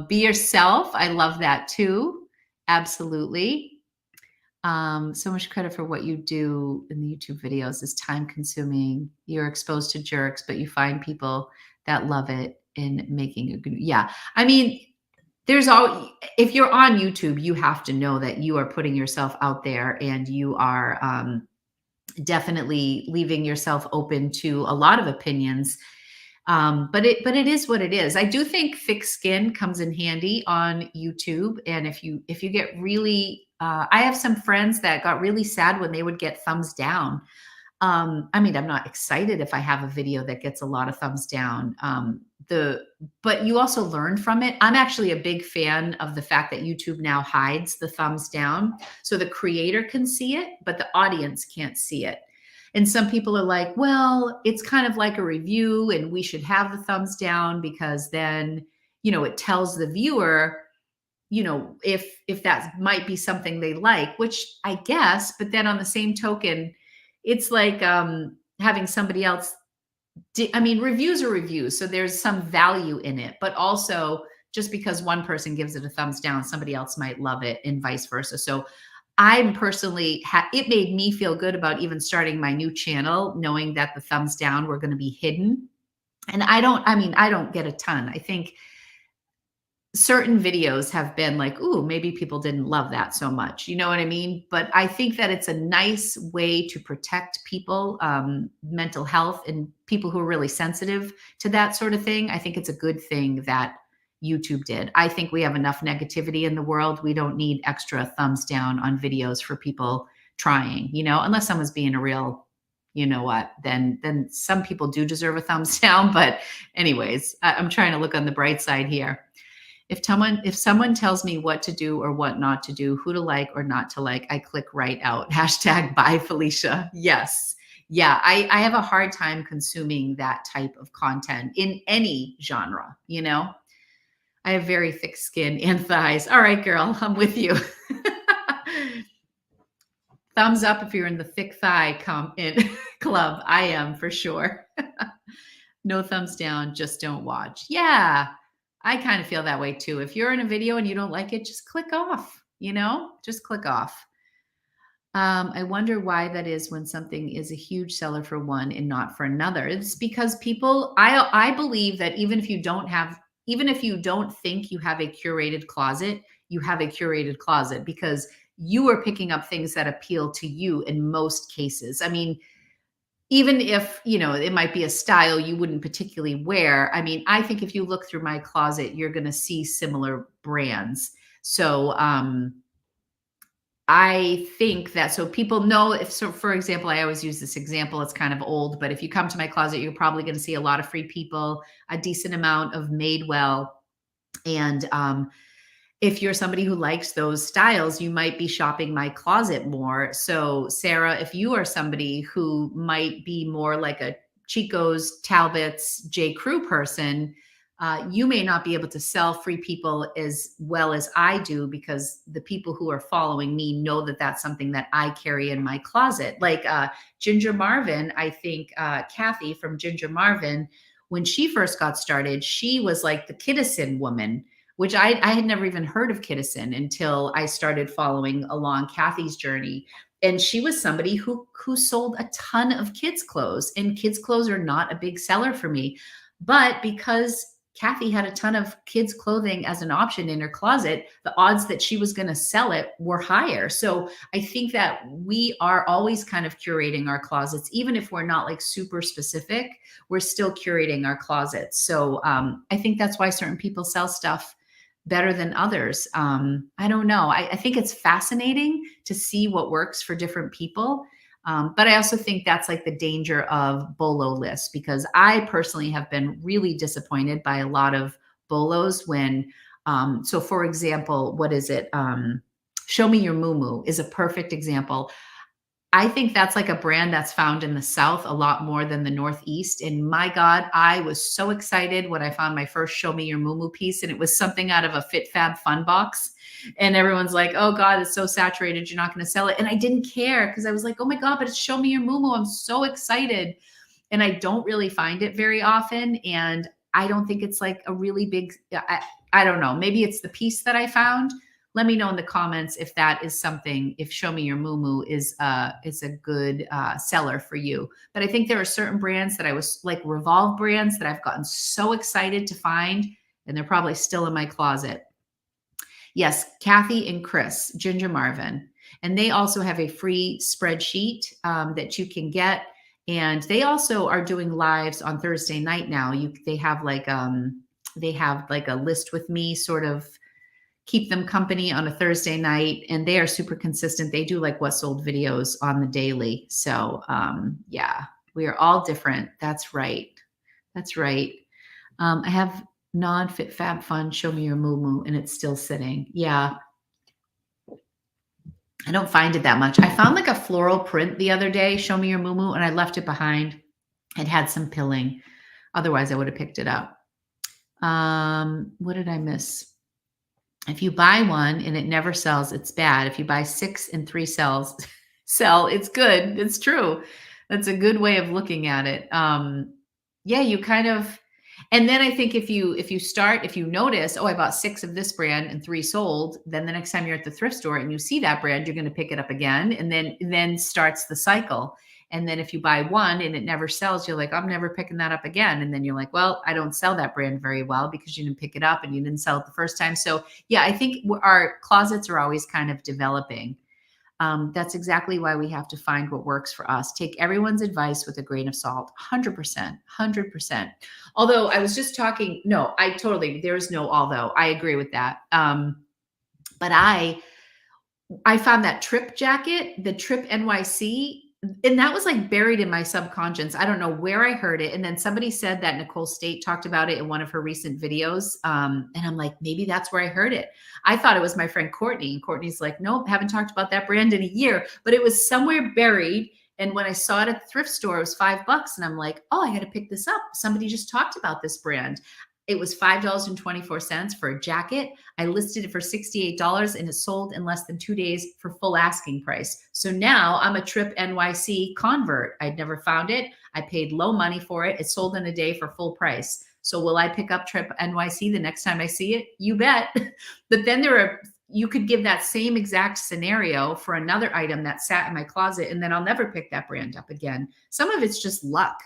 Be yourself. I love that too. Absolutely. So much credit for what you do in the YouTube videos is time consuming. You're exposed to jerks, but you find people that love it in making a good, yeah. I mean, if you're on YouTube, you have to know that you are putting yourself out there, and you are, definitely leaving yourself open to a lot of opinions. But it is what it is. I do think thick skin comes in handy on YouTube. And if you get really, I have some friends that got really sad when they would get thumbs down. I mean, I'm not excited if I have a video that gets a lot of thumbs down. But you also learn from it. I'm actually a big fan of the fact that YouTube now hides the thumbs down. So the creator can see it, but the audience can't see it. And some people are like, well, it's kind of like a review, and we should have the thumbs down, because then, it tells the viewer, if that might be something they like, which I guess, but then on the same token, it's like having somebody else. Reviews are reviews. So there's some value in it, but also just because one person gives it a thumbs down, somebody else might love it, and vice versa. So I'm personally, it made me feel good about even starting my new channel, knowing that the thumbs down were going to be hidden. And I don't get a ton. I think certain videos have been like, ooh, maybe people didn't love that so much. You know what I mean? But I think that it's a nice way to protect people, mental health, and people who are really sensitive to that sort of thing. I think it's a good thing that YouTube did. I think we have enough negativity in the world. We don't need extra thumbs down on videos for people trying, unless someone's being a real, then some people do deserve a thumbs down. But anyways, I'm trying to look on the bright side here. If someone tells me what to do or what not to do, who to like or not to like, I click right out. #bye Felicia. Yes. Yeah. I have a hard time consuming that type of content in any genre, I have very thick skin and thighs. All right, girl, I'm with you. Thumbs up if you're in the thick thigh club. I am for sure. No thumbs down, just don't watch. Yeah. I kind of feel that way too. If you're in a video and you don't like it, just click off, just click off. I wonder why that is when something is a huge seller for one and not for another. It's because I believe that even if you don't think you have a curated closet, you have a curated closet, because you are picking up things that appeal to you in most cases. Even if, it might be a style you wouldn't particularly wear. I think if you look through my closet, you're going to see similar brands. So I think that, so people know, for example, I always use this example, it's kind of old, but if you come to my closet, you're probably going to see a lot of Free People, a decent amount of Madewell. And if you're somebody who likes those styles, you might be shopping my closet more. So Sarah, if you are somebody who might be more like a Chico's, Talbot's, J. Crew person, you may not be able to sell Free People as well as I do, because the people who are following me know that that's something that I carry in my closet. Like Ginger Marvin, I think Kathy from Ginger Marvin, when she first got started, she was like the Kittison woman, which I had never even heard of Kittison until I started following along Kathy's journey. And she was somebody who sold a ton of kids clothes, and kids clothes are not a big seller for me. But because Kathy had a ton of kids clothing as an option in her closet, the odds that she was going to sell it were higher. So I think that we are always kind of curating our closets, even if we're not like super specific, we're still curating our closets. So I think that's why certain people sell stuff better than others. I don't know. I think it's fascinating to see what works for different people. But I also think that's like the danger of bolo lists, because I personally have been really disappointed by a lot of bolos when, so for example, what is it? Show Me Your Moo is a perfect example. I think that's like a brand that's found in the South a lot more than the Northeast. And my God, I was so excited when I found my first Show Me Your Moo piece, and it was something out of a Fit Fab Fun box. And everyone's like, oh God, it's so saturated, you're not going to sell it. And I didn't care because I was like, oh my God, but it's Show Me Your Moo. I'm so excited. And I don't really find it very often. And I don't think it's like a really big, I don't know, maybe it's the piece that I found. Let me know in the comments if that is something, if Show Me Your Moo is a good seller for you. But I think there are certain brands that I was like Revolve brands that I've gotten so excited to find, and they're probably still in my closet. Yes, Kathy and Chris, Ginger Marvin. And they also have a free spreadsheet that you can get. And they also are doing lives on Thursday night now. They have like a list with me, sort of keep them company on a Thursday night, and they are super consistent. They do like what sold videos on the daily. So yeah, we are all different. That's right. That's right. I have non-fit fab fun, Show Me Your Moo, and it's still sitting. Yeah. I don't find it that much. I found like a floral print the other day, Show Me Your Moo, and I left it behind. It had some pilling. Otherwise I would have picked it up. What did I miss? If you buy one and it never sells, it's bad. If you buy 6 and 3 sell, it's good. It's true. That's a good way of looking at it. Yeah, you kind of, and then I think if you notice, oh, I bought 6 of this brand and 3 sold, then the next time you're at the thrift store and you see that brand, you're going to pick it up again. And then starts the cycle. And then if you buy one and it never sells, you're like, I'm never picking that up again. And then you're like, well, I don't sell that brand very well because you didn't pick it up and you didn't sell it the first time. So yeah, I think our closets are always kind of developing. That's exactly why we have to find what works for us. Take everyone's advice with a grain of salt, 100%, 100%. Although I was just talking, no, there is no although. I agree with that. But I found that Trip jacket, the Trip NYC, and that was like buried in my subconscious. I don't know where I heard it. And then somebody said that Nicole State talked about it in one of her recent videos. And I'm like, maybe that's where I heard it. I thought it was my friend Courtney. And Courtney's like, nope, haven't talked about that brand in a year. But it was somewhere buried. And when I saw it at the thrift store, it was $5. And I'm like, oh, I got to pick this up. Somebody just talked about this brand. It was $5.24 for a jacket. I listed it for $68 and it sold in less than 2 days for full asking price. So now I'm a Trip NYC convert. I'd never found it. I paid low money for it. It sold in a day for full price. So will I pick up Trip NYC the next time I see it? You bet. But then you could give that same exact scenario for another item that sat in my closet, and then I'll never pick that brand up again. Some of it's just luck.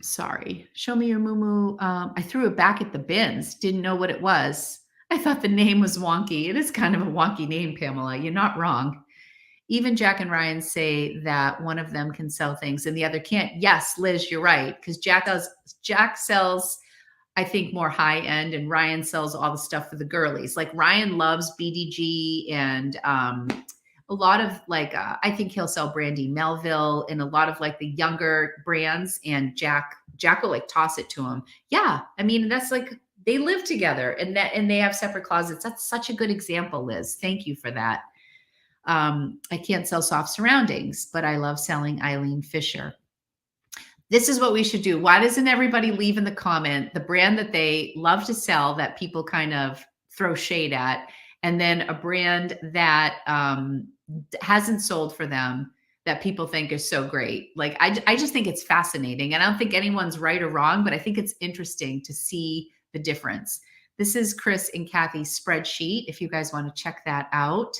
Sorry. Show Me Your Moo. I threw it back at the bins. Didn't know what it was. I thought the name was wonky. It is kind of a wonky name, Pamela. You're not wrong. Even Jack and Ryan say that one of them can sell things and the other can't. Yes, Liz, you're right. Because Jack sells, I think, more high end, and Ryan sells all the stuff for the girlies. Like Ryan loves BDG and a lot of like, I think he'll sell Brandy Melville and a lot of like the younger brands, and Jack will like toss it to him. Yeah. I mean, that's like, they live together and they have separate closets. That's such a good example, Liz. Thank you for that. I can't sell soft surroundings, but I love selling Eileen Fisher. This is what we should do. Why doesn't everybody leave in the comment the brand that they love to sell that people kind of throw shade at, and then a brand that hasn't sold for them, that people think is so great. Like, I just think it's fascinating. And I don't think anyone's right or wrong, but I think it's interesting to see the difference. This is Chris and Kathy's spreadsheet, if you guys want to check that out.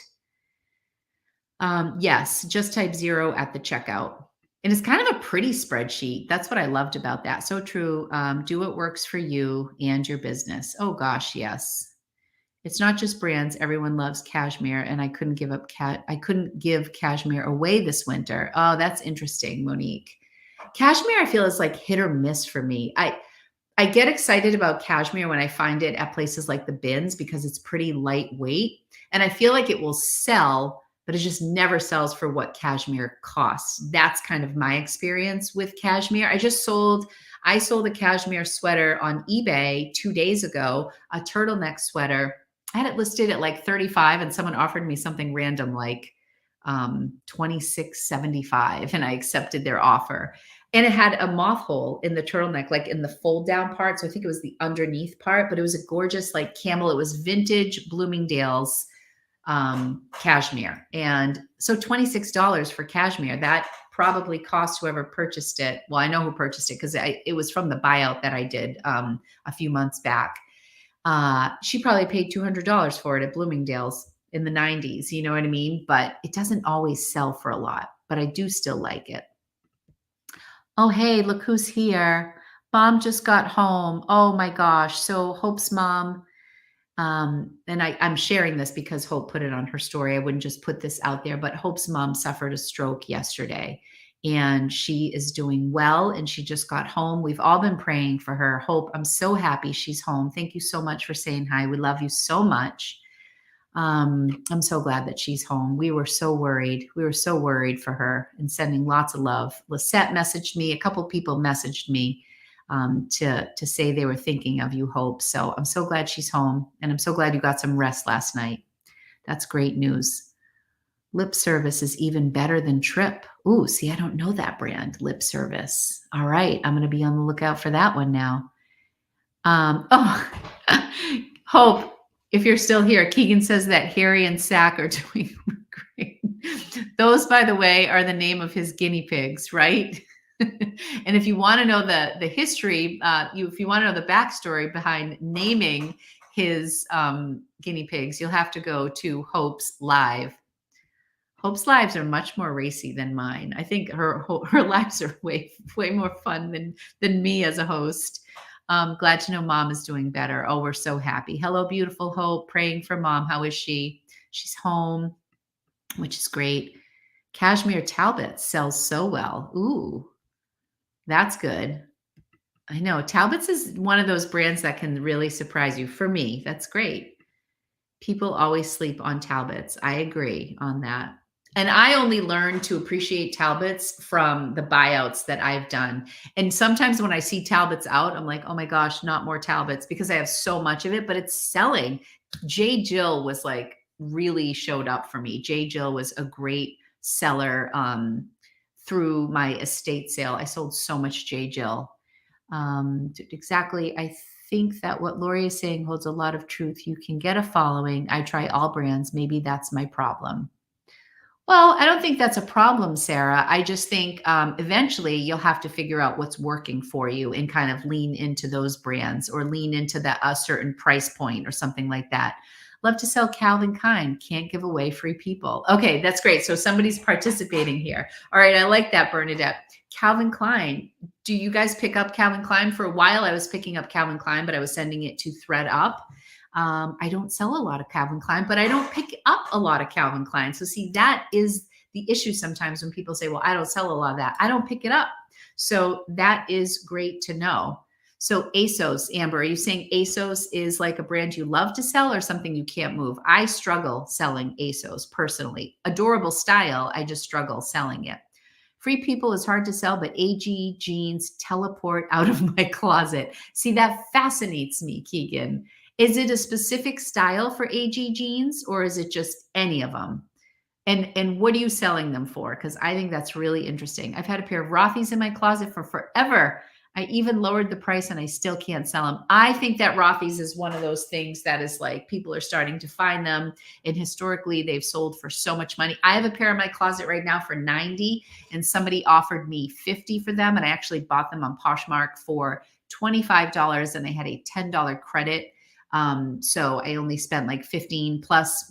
Yes, just type 0 at the checkout. And it's kind of a pretty spreadsheet. That's what I loved about that. So true. Do what works for you and your business. Oh gosh, yes. It's not just brands. Everyone loves cashmere, and I couldn't give cashmere away this winter. Oh, that's interesting, Monique. Cashmere, I feel, is like hit or miss for me. I get excited about cashmere when I find it at places like the bins because it's pretty lightweight, and I feel like it will sell, but it just never sells for what cashmere costs. That's kind of my experience with cashmere. I sold a cashmere sweater on eBay 2 days ago, a turtleneck sweater. I had it listed at like 35 and someone offered me something random like $26.75, and I accepted their offer. And it had a moth hole in the turtleneck, like in the fold down part. So I think it was the underneath part, but it was a gorgeous like camel. It was vintage Bloomingdale's cashmere. And so $26 for cashmere, that probably cost whoever purchased it. Well, I know who purchased it because it was from the buyout that I did a few months back. She probably paid $200 for it at Bloomingdale's in the 90s. You know what I mean? But it doesn't always sell for a lot, but I do still like it. Oh, hey, look who's here. Mom just got home. Oh my gosh. So Hope's mom, and I'm sharing this because Hope put it on her story. I wouldn't just put this out there, but Hope's mom suffered a stroke yesterday and she is doing well and she just got home. We've all been praying for her. Hope, I'm so happy she's home. Thank you so much for saying hi. We love you so much. I'm so glad that she's home. We were so worried. We were so worried for her and sending lots of love. Lisette messaged me. A couple people messaged me to say they were thinking of you, Hope. So I'm so glad she's home, and I'm so glad you got some rest last night. That's great news. Lip Service is even better than Trip. Ooh, see, I don't know that brand, Lip Service. All right, I'm going to be on the lookout for that one now. Hope, if you're still here, Keegan says that Harry and Sack are doing great. Those, by the way, are the name of his guinea pigs, right? And if you want to know the history, if you want to know the backstory behind naming his guinea pigs, you'll have to go to Hope's Live. Hope's lives are much more racy than mine. I think her lives are way more fun than me as a host. Glad to know Mom is doing better. Oh, we're so happy. Hello, beautiful Hope. Praying for Mom. How is she? She's home, which is great. Cashmere Talbot sells so well. Ooh, that's good. I know. Talbot's is one of those brands that can really surprise you. For me, that's great. People always sleep on Talbots. I agree on that. And I only learned to appreciate Talbots from the buyouts that I've done. And sometimes when I see Talbots out, I'm like, oh my gosh, not more Talbots, because I have so much of it, but it's selling. J. Jill was like really showed up for me. J. Jill was a great seller through my estate sale. I sold so much J. Jill. Exactly. I think that what Lori is saying holds a lot of truth. You can get a following. I try all brands. Maybe that's my problem. Well, I don't think that's a problem, Sarah. I just think eventually you'll have to figure out what's working for you and kind of lean into those brands or lean into a certain price point or something like that. Love to sell Calvin Klein. Can't give away free people. Okay, that's great. So somebody's participating here. All right, I like that, Bernadette. Calvin Klein. Do you guys pick up Calvin Klein? For a while, I was picking up Calvin Klein, but I was sending it to ThreadUp. I don't sell a lot of Calvin Klein, but I don't pick up a lot of Calvin Klein. So see, that is the issue sometimes when people say, well, I don't sell a lot of that. I don't pick it up. So that is great to know. So ASOS, Amber, are you saying ASOS is like a brand you love to sell or something you can't move? I struggle selling ASOS personally. Adorable style. I just struggle selling it. Free people is hard to sell, but AG jeans teleport out of my closet. See, that fascinates me, Keegan. Is it a specific style for AG jeans or is it just any of them? And what are you selling them for? Because I think that's really interesting. I've had a pair of Rothy's in my closet for forever. I even lowered the price and I still can't sell them. I think that Rothy's is one of those things that is like people are starting to find them. And historically, they've sold for so much money. I have a pair in my closet right now for 90 and somebody offered me 50 for them. And I actually bought them on Poshmark for $25 and I had a $10 credit. So I only spent like 15 plus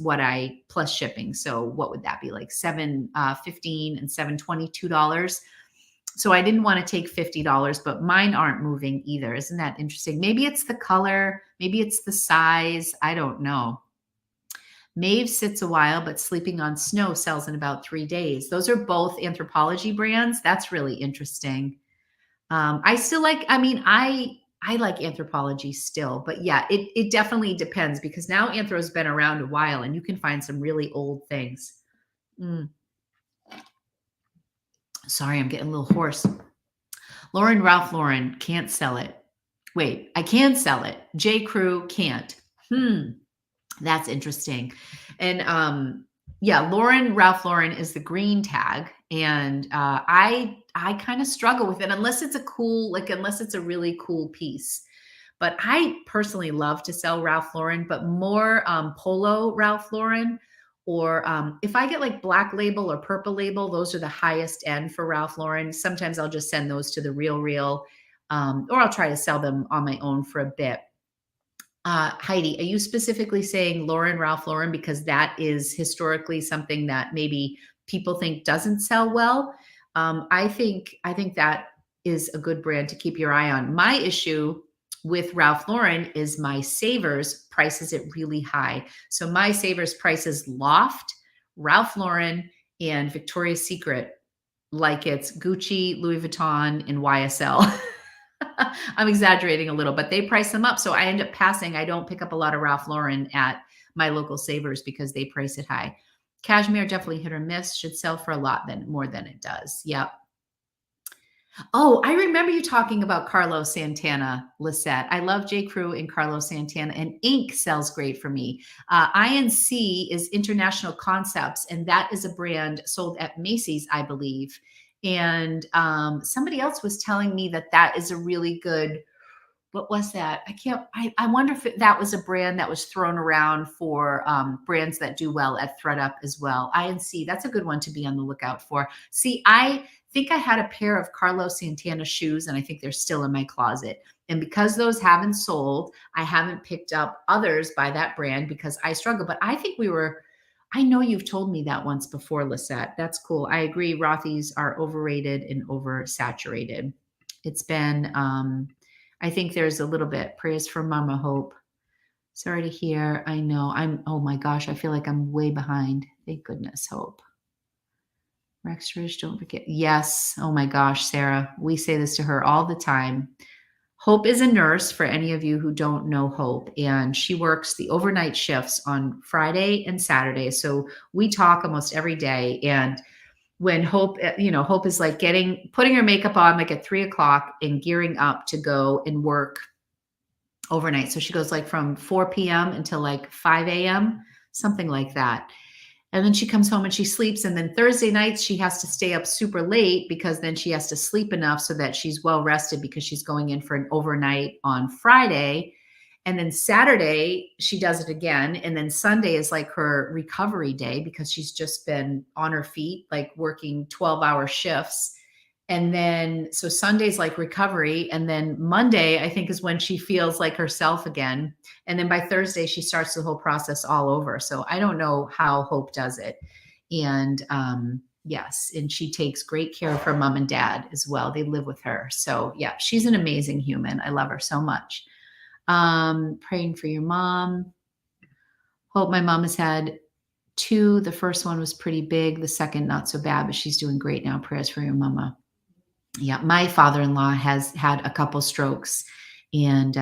plus shipping. So what would that be like 15 and $22. So I didn't want to take $50, but mine aren't moving either. Isn't that interesting? Maybe it's the color, maybe it's the size. I don't know. Maeve sits a while, but sleeping on snow sells in about 3 days. Those are both Anthropologie brands. That's really interesting. I still like, I like Anthropologie still, but yeah, it definitely depends because now Anthro's been around a while and you can find some really old things. Sorry, I'm getting a little hoarse. Lauren, Ralph Lauren can't sell it. Wait, I can sell it. J. Crew can't. That's interesting. And yeah, Lauren, Ralph Lauren is the green tag. And I kind of struggle with it unless it's a cool, unless it's a really cool piece. But I personally love to sell Ralph Lauren, but more polo Ralph Lauren. Or if I get like Black Label or Purple Label, those are the highest end for Ralph Lauren. Sometimes I'll just send those to the Real, or I'll try to sell them on my own for a bit. Heidi, are you specifically saying Lauren, Ralph Lauren, because that is historically something that maybe people think doesn't sell well? I think that is a good brand to keep your eye on. My issue with Ralph Lauren is my Savers prices it really high. So my Savers prices Loft, Ralph Lauren, and Victoria's Secret like it's Gucci, Louis Vuitton, and YSL. I'm exaggerating a little, but they price them up. So I end up passing. I don't pick up a lot of Ralph Lauren at my local Savers because they price it high. Cashmere, definitely hit or miss, should sell for a lot more than it does. Yep. Oh, I remember you talking about Carlos Santana, Lisette. I love J. Crew and Carlos Santana, and Ink sells great for me. INC is International Concepts, and that is a brand sold at Macy's, I believe. And somebody else was telling me that is a really good, what was that? I wonder if that was a brand that was thrown around for brands that do well at ThredUp as well. INC, that's a good one to be on the lookout for. See, I think I had a pair of Carlos Santana shoes and I think they're still in my closet. And because those haven't sold, I haven't picked up others by that brand because I struggle. But I think I know you've told me that once before, Lisette. That's cool. I agree. Rothy's are overrated and oversaturated. It's been, I think there's a little bit. Prayers for Mama Hope. Sorry to hear. I know oh my gosh, I feel like I'm way behind. Thank goodness, Hope. Rexridge, don't forget. Yes. Oh my gosh, Sarah. We say this to her all the time. Hope is a nurse for any of you who don't know Hope, and she works the overnight shifts on Friday and Saturday. So we talk almost every day. And when Hope, Hope is like putting her makeup on like at 3:00 and gearing up to go and work overnight. So she goes like from 4 p.m. until like 5 a.m., something like that. And then she comes home and she sleeps. And then Thursday nights, she has to stay up super late because then she has to sleep enough so that she's well rested because she's going in for an overnight on Friday. And then Saturday, she does it again. And then Sunday is like her recovery day because she's just been on her feet, like working 12-hour shifts. And then, so Sunday's like recovery. And then Monday, I think, is when she feels like herself again. And then by Thursday, she starts the whole process all over. So I don't know how Hope does it. And yes, and she takes great care of her mom and dad as well. They live with her. So yeah, she's an amazing human. I love her so much. Praying for your mom. Hope my mom has had 2. The first one was pretty big. The second, not so bad, but she's doing great now. Prayers for your mama. Yeah, my father-in-law has had a couple strokes, and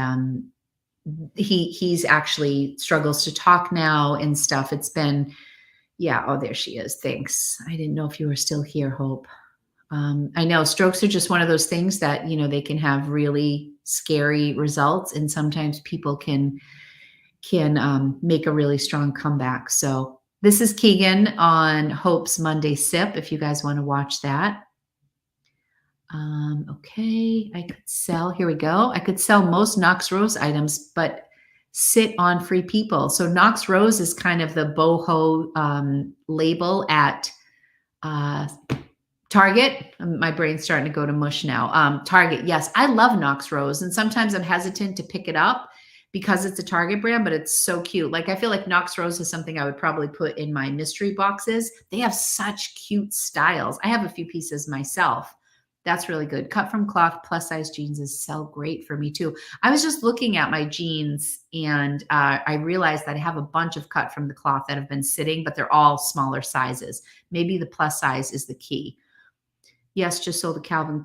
he's actually struggles to talk now and stuff. It's been, yeah. Oh, there she is. Thanks. I didn't know if you were still here, Hope. I know strokes are just one of those things that, they can have really scary results, and sometimes people can make a really strong comeback. So this is Keegan on Hope's Monday Sip, if you guys want to watch that. Okay, I could sell, here we go. I could sell most Knox Rose items, but sit on Free People. So Knox Rose is kind of the boho label at Target. My brain's starting to go to mush now. Target, yes. I love Knox Rose, and sometimes I'm hesitant to pick it up because it's a Target brand, but it's so cute. Like I feel like Knox Rose is something I would probably put in my mystery boxes. They have such cute styles. I have a few pieces myself. That's really good. Cut from cloth plus size jeans is sell great for me too. I was just looking at my jeans and I realized that I have a bunch of cut from the cloth that have been sitting, but they're all smaller sizes. Maybe the plus size is the key. Yes, just sold a Calvin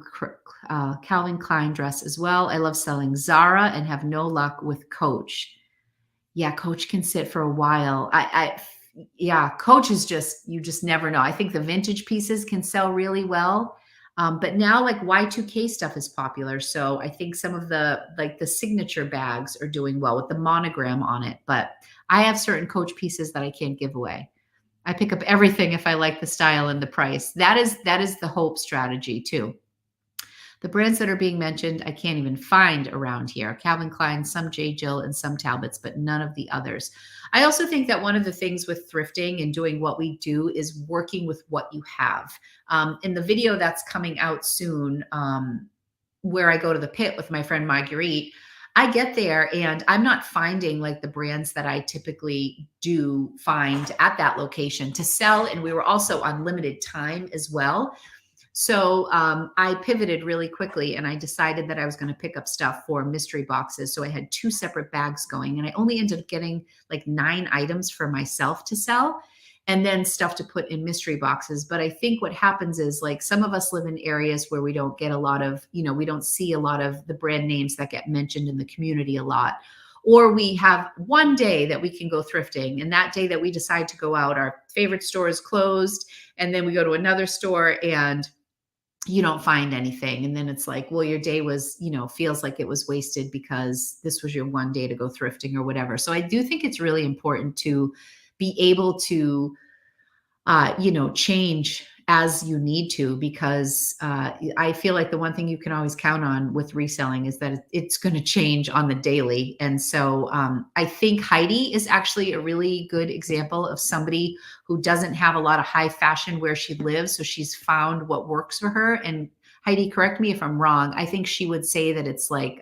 Klein dress as well. I love selling Zara and have no luck with Coach. Yeah, Coach can sit for a while. Yeah, Coach is just, you just never know. I think the vintage pieces can sell really well. But now like Y2K stuff is popular. So I think some of the like the signature bags are doing well with the monogram on it. But I have certain Coach pieces that I can't give away. I pick up everything if I like the style and the price. That is the hope strategy too. The brands that are being mentioned, I can't even find around here. Calvin Klein, some J. Jill, and some Talbots, but none of the others. I also think that one of the things with thrifting and doing what we do is working with what you have. In the video that's coming out soon, where I go to the pit with my friend Marguerite, I get there and I'm not finding like the brands that I typically do find at that location to sell. And we were also on limited time as well. So I pivoted really quickly and I decided that I was going to pick up stuff for mystery boxes. So I had 2 separate bags going and I only ended up getting like 9 items for myself to sell and then stuff to put in mystery boxes. But I think what happens is like some of us live in areas where we don't get a lot of, we don't see a lot of the brand names that get mentioned in the community a lot. Or we have one day that we can go thrifting. And that day that we decide to go out, our favorite store is closed. And then we go to another store and you don't find anything. And then it's like, well, your day was, feels like it was wasted because this was your one day to go thrifting or whatever. So I do think it's really important to be able to, change as you need to, because I feel like the one thing you can always count on with reselling is that it's going to change on the daily. And so I think Heidi is actually a really good example of somebody who doesn't have a lot of high fashion where she lives. So she's found what works for her. And Heidi, correct me if I'm wrong. I think she would say that it's like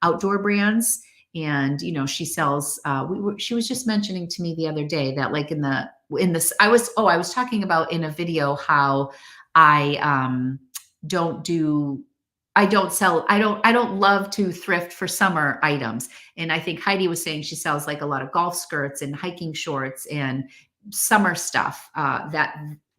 outdoor brands. And, she sells, she was just mentioning to me the other day that like I was talking about in a video how I don't love to thrift for summer items. And I think Heidi was saying she sells like a lot of golf skirts and hiking shorts and summer stuff,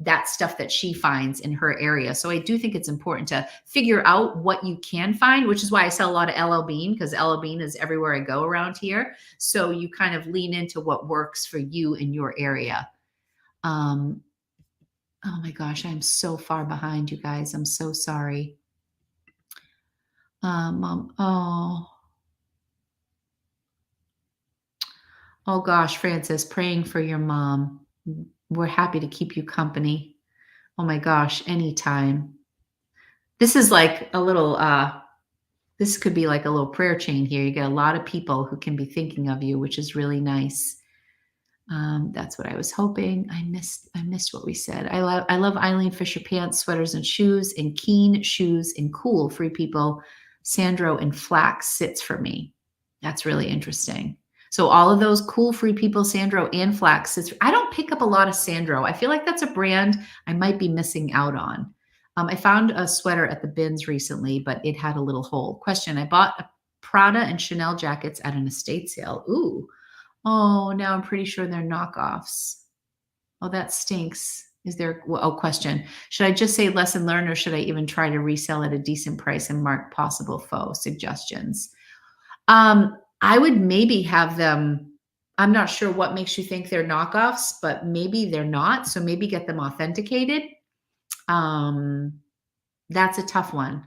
that stuff that she finds in her area. So I do think it's important to figure out what you can find, which is why I sell a lot of LL Bean, because LL Bean is everywhere I go around here. So you kind of lean into what works for you in your area. Oh my gosh, I'm so far behind, you guys. I'm so sorry. Mom, oh gosh, Francis, praying for your mom. We're happy to keep you company. Oh my gosh, anytime. This is like a little, this could be like a little prayer chain here. You get a lot of people who can be thinking of you, which is really nice. That's what I was hoping. I missed what we said. I love Eileen Fisher pants, sweaters, and shoes, and Keen shoes and cool Free People. Sandro and Flax sits for me. That's really interesting. So all of those cool Free People, Sandro and Flax sits. I don't pick up a lot of Sandro. I feel like that's a brand I might be missing out on. I found a sweater at the bins recently, but it had a little hole. Question: I bought Prada and Chanel jackets at an estate sale. Ooh. Oh, now I'm pretty sure they're knockoffs. Oh, that stinks. Is there, question. Should I just say lesson learned, or should I even try to resell at a decent price and mark possible faux? Suggestions. I would maybe have them, I'm not sure what makes you think they're knockoffs, but maybe they're not. So maybe get them authenticated. That's a tough one.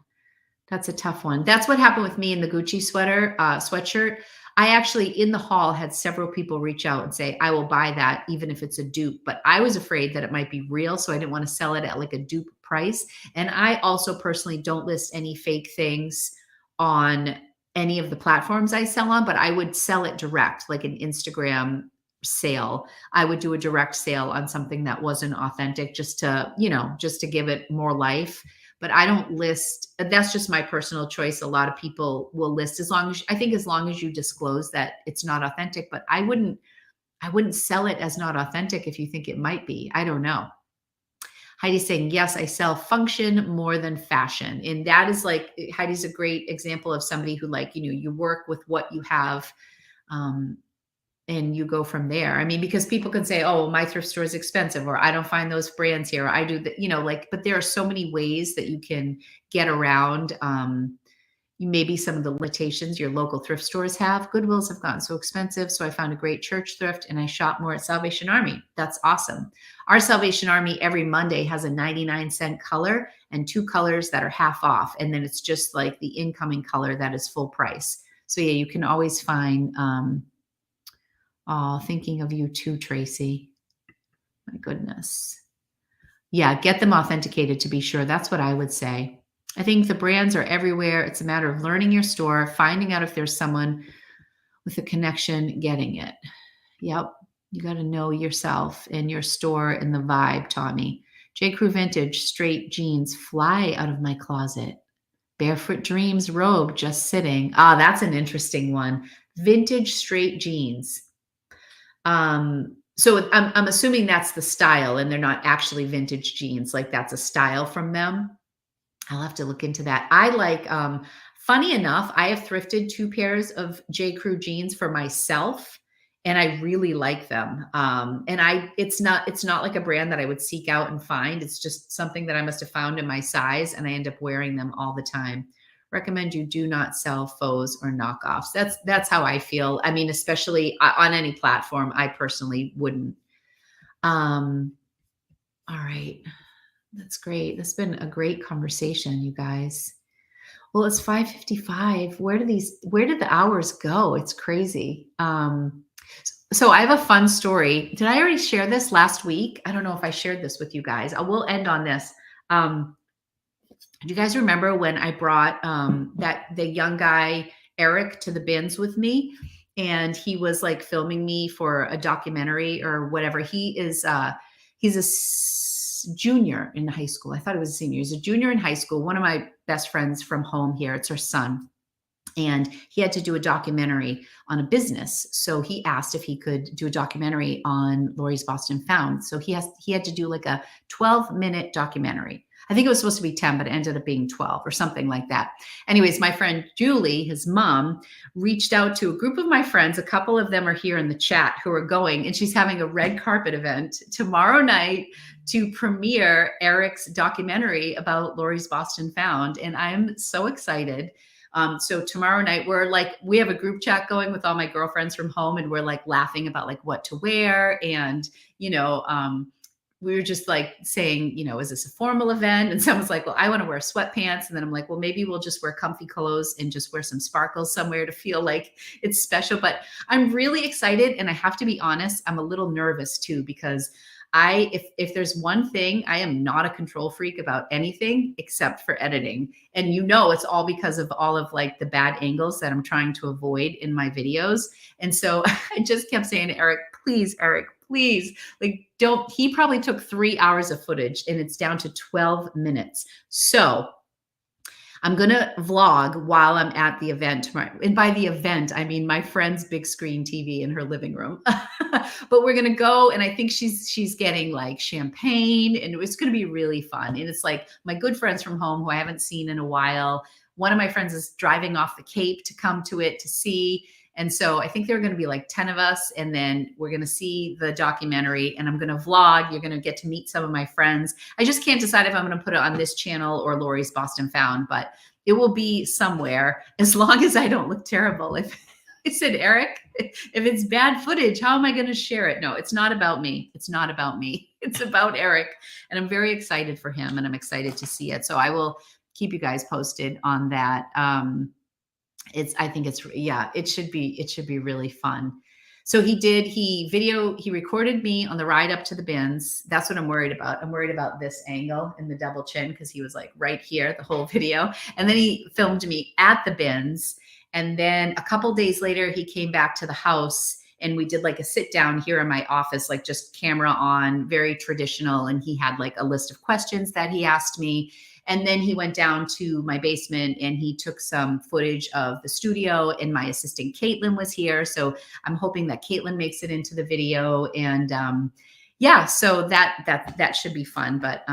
That's a tough one. That's what happened with me in the Gucci sweatshirt. I actually in the hall had several people reach out and say, I will buy that even if it's a dupe. But I was afraid that it might be real. So I didn't want to sell it at like a dupe price. And I also personally don't list any fake things on any of the platforms I sell on, but I would sell it direct, like an Instagram sale. I would do a direct sale on something that wasn't authentic just to, just to give it more life. But I don't list. That's just my personal choice. A lot of people will list as long as you disclose that it's not authentic, but I wouldn't sell it as not authentic if you think it might be. I don't know. Heidi's saying, yes, I sell function more than fashion. And that is like, Heidi's a great example of somebody who like, you work with what you have, and you go from there. I mean, because people can say, oh, my thrift store is expensive, or I don't find those brands here. Or I do that, but there are so many ways that you can get around, maybe some of the limitations your local thrift stores have. Goodwills have gotten so expensive. So I found a great church thrift and I shop more at Salvation Army. That's awesome. Our Salvation Army every Monday has a 99-cent color and 2 colors that are half off. And then it's just like the incoming color that is full price. So yeah, you can always find, thinking of you too, Tracy. My goodness. Yeah, get them authenticated to be sure. That's what I would say. I think the brands are everywhere. It's a matter of learning your store, finding out if there's someone with a connection, getting it. Yep. You got to know yourself and your store and the vibe, Tommy. J. Crew Vintage straight jeans fly out of my closet. Barefoot Dreams robe just sitting. That's an interesting one. Vintage straight jeans. So I'm assuming that's the style and they're not actually vintage jeans. Like that's a style from them. I'll have to look into that. I like, funny enough, I have thrifted 2 pairs of J. Crew jeans for myself and I really like them. And it's not like a brand that I would seek out and find. It's just something that I must have found in my size and I end up wearing them all the time. Recommend you do not sell faux or knockoffs. That's how I feel. I mean, especially on any platform, I personally wouldn't. All right. That's great. That's been a great conversation, you guys. Well, it's 5:55. Where did the hours go? It's crazy. So I have a fun story. Did I already share this last week? I don't know if I shared this with you guys. I will end on this. Do you guys remember when I brought the young guy, Eric, to the bins with me? And he was like filming me for a documentary or whatever. He's a junior in high school. I thought he was a senior. He's a junior in high school. One of my best friends from home here. It's her son. And he had to do a documentary on a business. So he asked if he could do a documentary on Lori's Boston Found. So he had to do like a 12-minute documentary. I think it was supposed to be 10, but it ended up being 12 or something like that. Anyways, my friend Julie, his mom, reached out to a group of my friends. A couple of them are here in the chat who are going, and she's having a red carpet event tomorrow night to premiere Eric's documentary about Lori's Boston Found. And I'm so excited. So tomorrow night we have a group chat going with all my girlfriends from home, and we're like laughing about like what to wear. And, we were just like saying, is this a formal event? And someone's like, well, I want to wear sweatpants. And then I'm like, well, maybe we'll just wear comfy clothes and just wear some sparkles somewhere to feel like it's special. But I'm really excited. And I have to be honest, I'm a little nervous too, because if there's one thing, I am not a control freak about anything except for editing. And it's all because of all of like the bad angles that I'm trying to avoid in my videos. And so I just kept saying to Eric, please, like he probably took 3 hours of footage and it's down to 12 minutes. So I'm going to vlog while I'm at the event tomorrow. And by the event, I mean my friend's big screen TV in her living room. But we're going to go, and I think she's getting like champagne, and it's going to be really fun. And it's like my good friends from home who I haven't seen in a while. One of my friends is driving off the Cape to come to it to see. And so I think there are going to be like 10 of us, and then we're going to see the documentary, and I'm going to vlog. You're going to get to meet some of my friends. I just can't decide if I'm going to put it on this channel or Lori's Boston Found, but it will be somewhere as long as I don't look terrible. If I said, Eric, if it's bad footage, how am I going to share it? No, it's not about me. It's not about me. It's about Eric. And I'm very excited for him, and I'm excited to see it. So I will keep you guys posted on that. I think it's, yeah, it should be really fun. So he recorded me on the ride up to the bins. That's what I'm worried about. I'm worried about this angle and the double chin, because he was like right here the whole video. And then he filmed me at the bins. And then a couple days later, he came back to the house and we did like a sit down here in my office, like just camera on, very traditional. And he had like a list of questions that he asked me. And then he went down to my basement and he took some footage of the studio, and my assistant Caitlin was here. So I'm hoping that Caitlin makes it into the video. And yeah, so that should be fun. But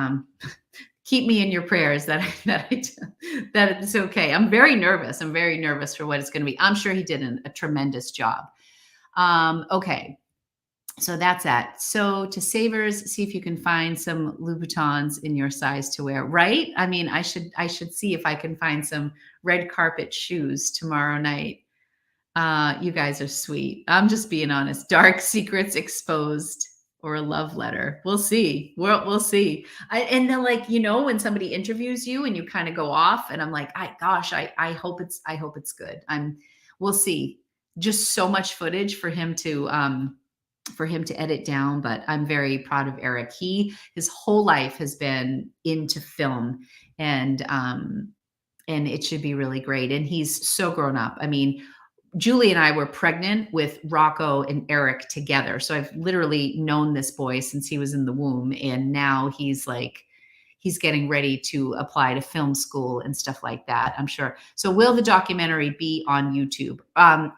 keep me in your prayers that it's okay. I'm very nervous. I'm very nervous for what it's going to be. I'm sure he did a tremendous job. Okay. So that's that. So to Savers, see if you can find some Louboutins in your size to wear, right? I mean, I should see if I can find some red carpet shoes tomorrow night. You guys are sweet. I'm just being honest. Dark secrets exposed, or a love letter. We'll see. We'll see. And then, like, when somebody interviews you and you kind of go off, and I'm like, I hope it's good. We'll see. Just so much footage for him to edit down, but I'm very proud of Eric. His whole life has been into film, and it should be really great. And he's so grown up. I mean, Julie and I were pregnant with Rocco and Eric together. So I've literally known this boy since he was in the womb. And now he's getting ready to apply to film school and stuff like that, I'm sure. So will the documentary be on YouTube?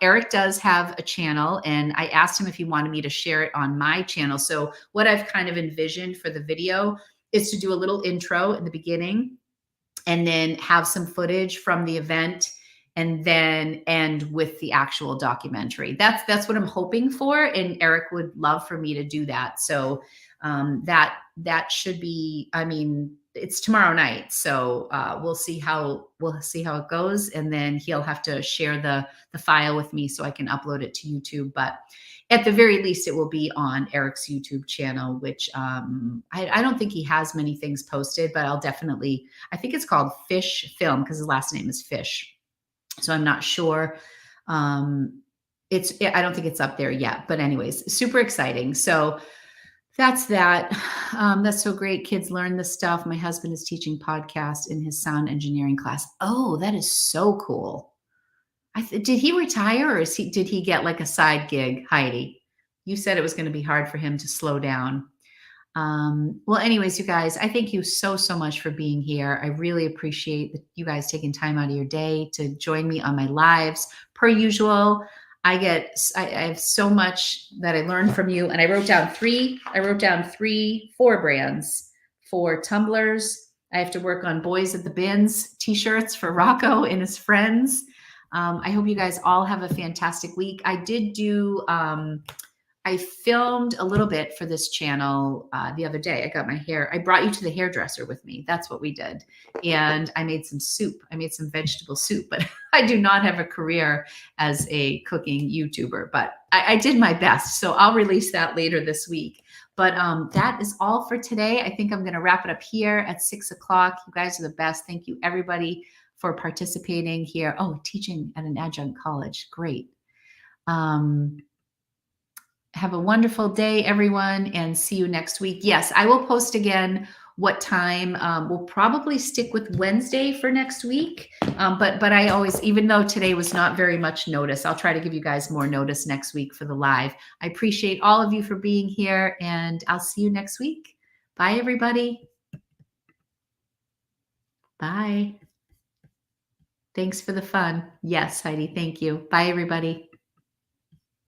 Eric does have a channel, and I asked him if he wanted me to share it on my channel. So what I've kind of envisioned for the video is to do a little intro in the beginning, and then have some footage from the event, and then end with the actual documentary. That's what I'm hoping for. And Eric would love for me to do that. So that should be, I mean, it's tomorrow night. So we'll see how it goes. And then he'll have to share the file with me so I can upload it to YouTube. But at the very least, it will be on Eric's YouTube channel, which I don't think he has many things posted, but I think it's called Fish Film, because his last name is Fish. So I'm not sure. I don't think it's up there yet, but anyways, super exciting. So that's that. That's so great. Kids learn this stuff. My husband is teaching podcasts in his sound engineering class. Oh, that is so cool. Did he retire, or did he get like a side gig, Heidi? You said it was going to be hard for him to slow down. Well, anyways, you guys, I thank you so much for being here. I really appreciate you guys taking time out of your day to join me on my lives. Per usual, I have so much that I learned from you, and I wrote down 4 brands for tumblers. I have to work on Boys at the Bins t-shirts for Rocco and his friends. I hope you guys all have a fantastic week. I filmed a little bit for this channel the other day. I brought you to the hairdresser with me. That's what we did. And I made some soup. I made some vegetable soup, but I do not have a career as a cooking YouTuber, but I did my best. So I'll release that later this week. But that is all for today. I think I'm going to wrap it up here at 6 o'clock. You guys are the best. Thank you, everybody, for participating here. Oh, teaching at an adjunct college. Great. Have a wonderful day, everyone, and see you next week. Yes, I will post again what time. We'll probably stick with Wednesday for next week. But I always, even though today was not very much notice, I'll try to give you guys more notice next week for the live. I appreciate all of you for being here, and I'll see you next week. Bye, everybody. Bye. Thanks for the fun. Yes, Heidi, thank you. Bye, everybody.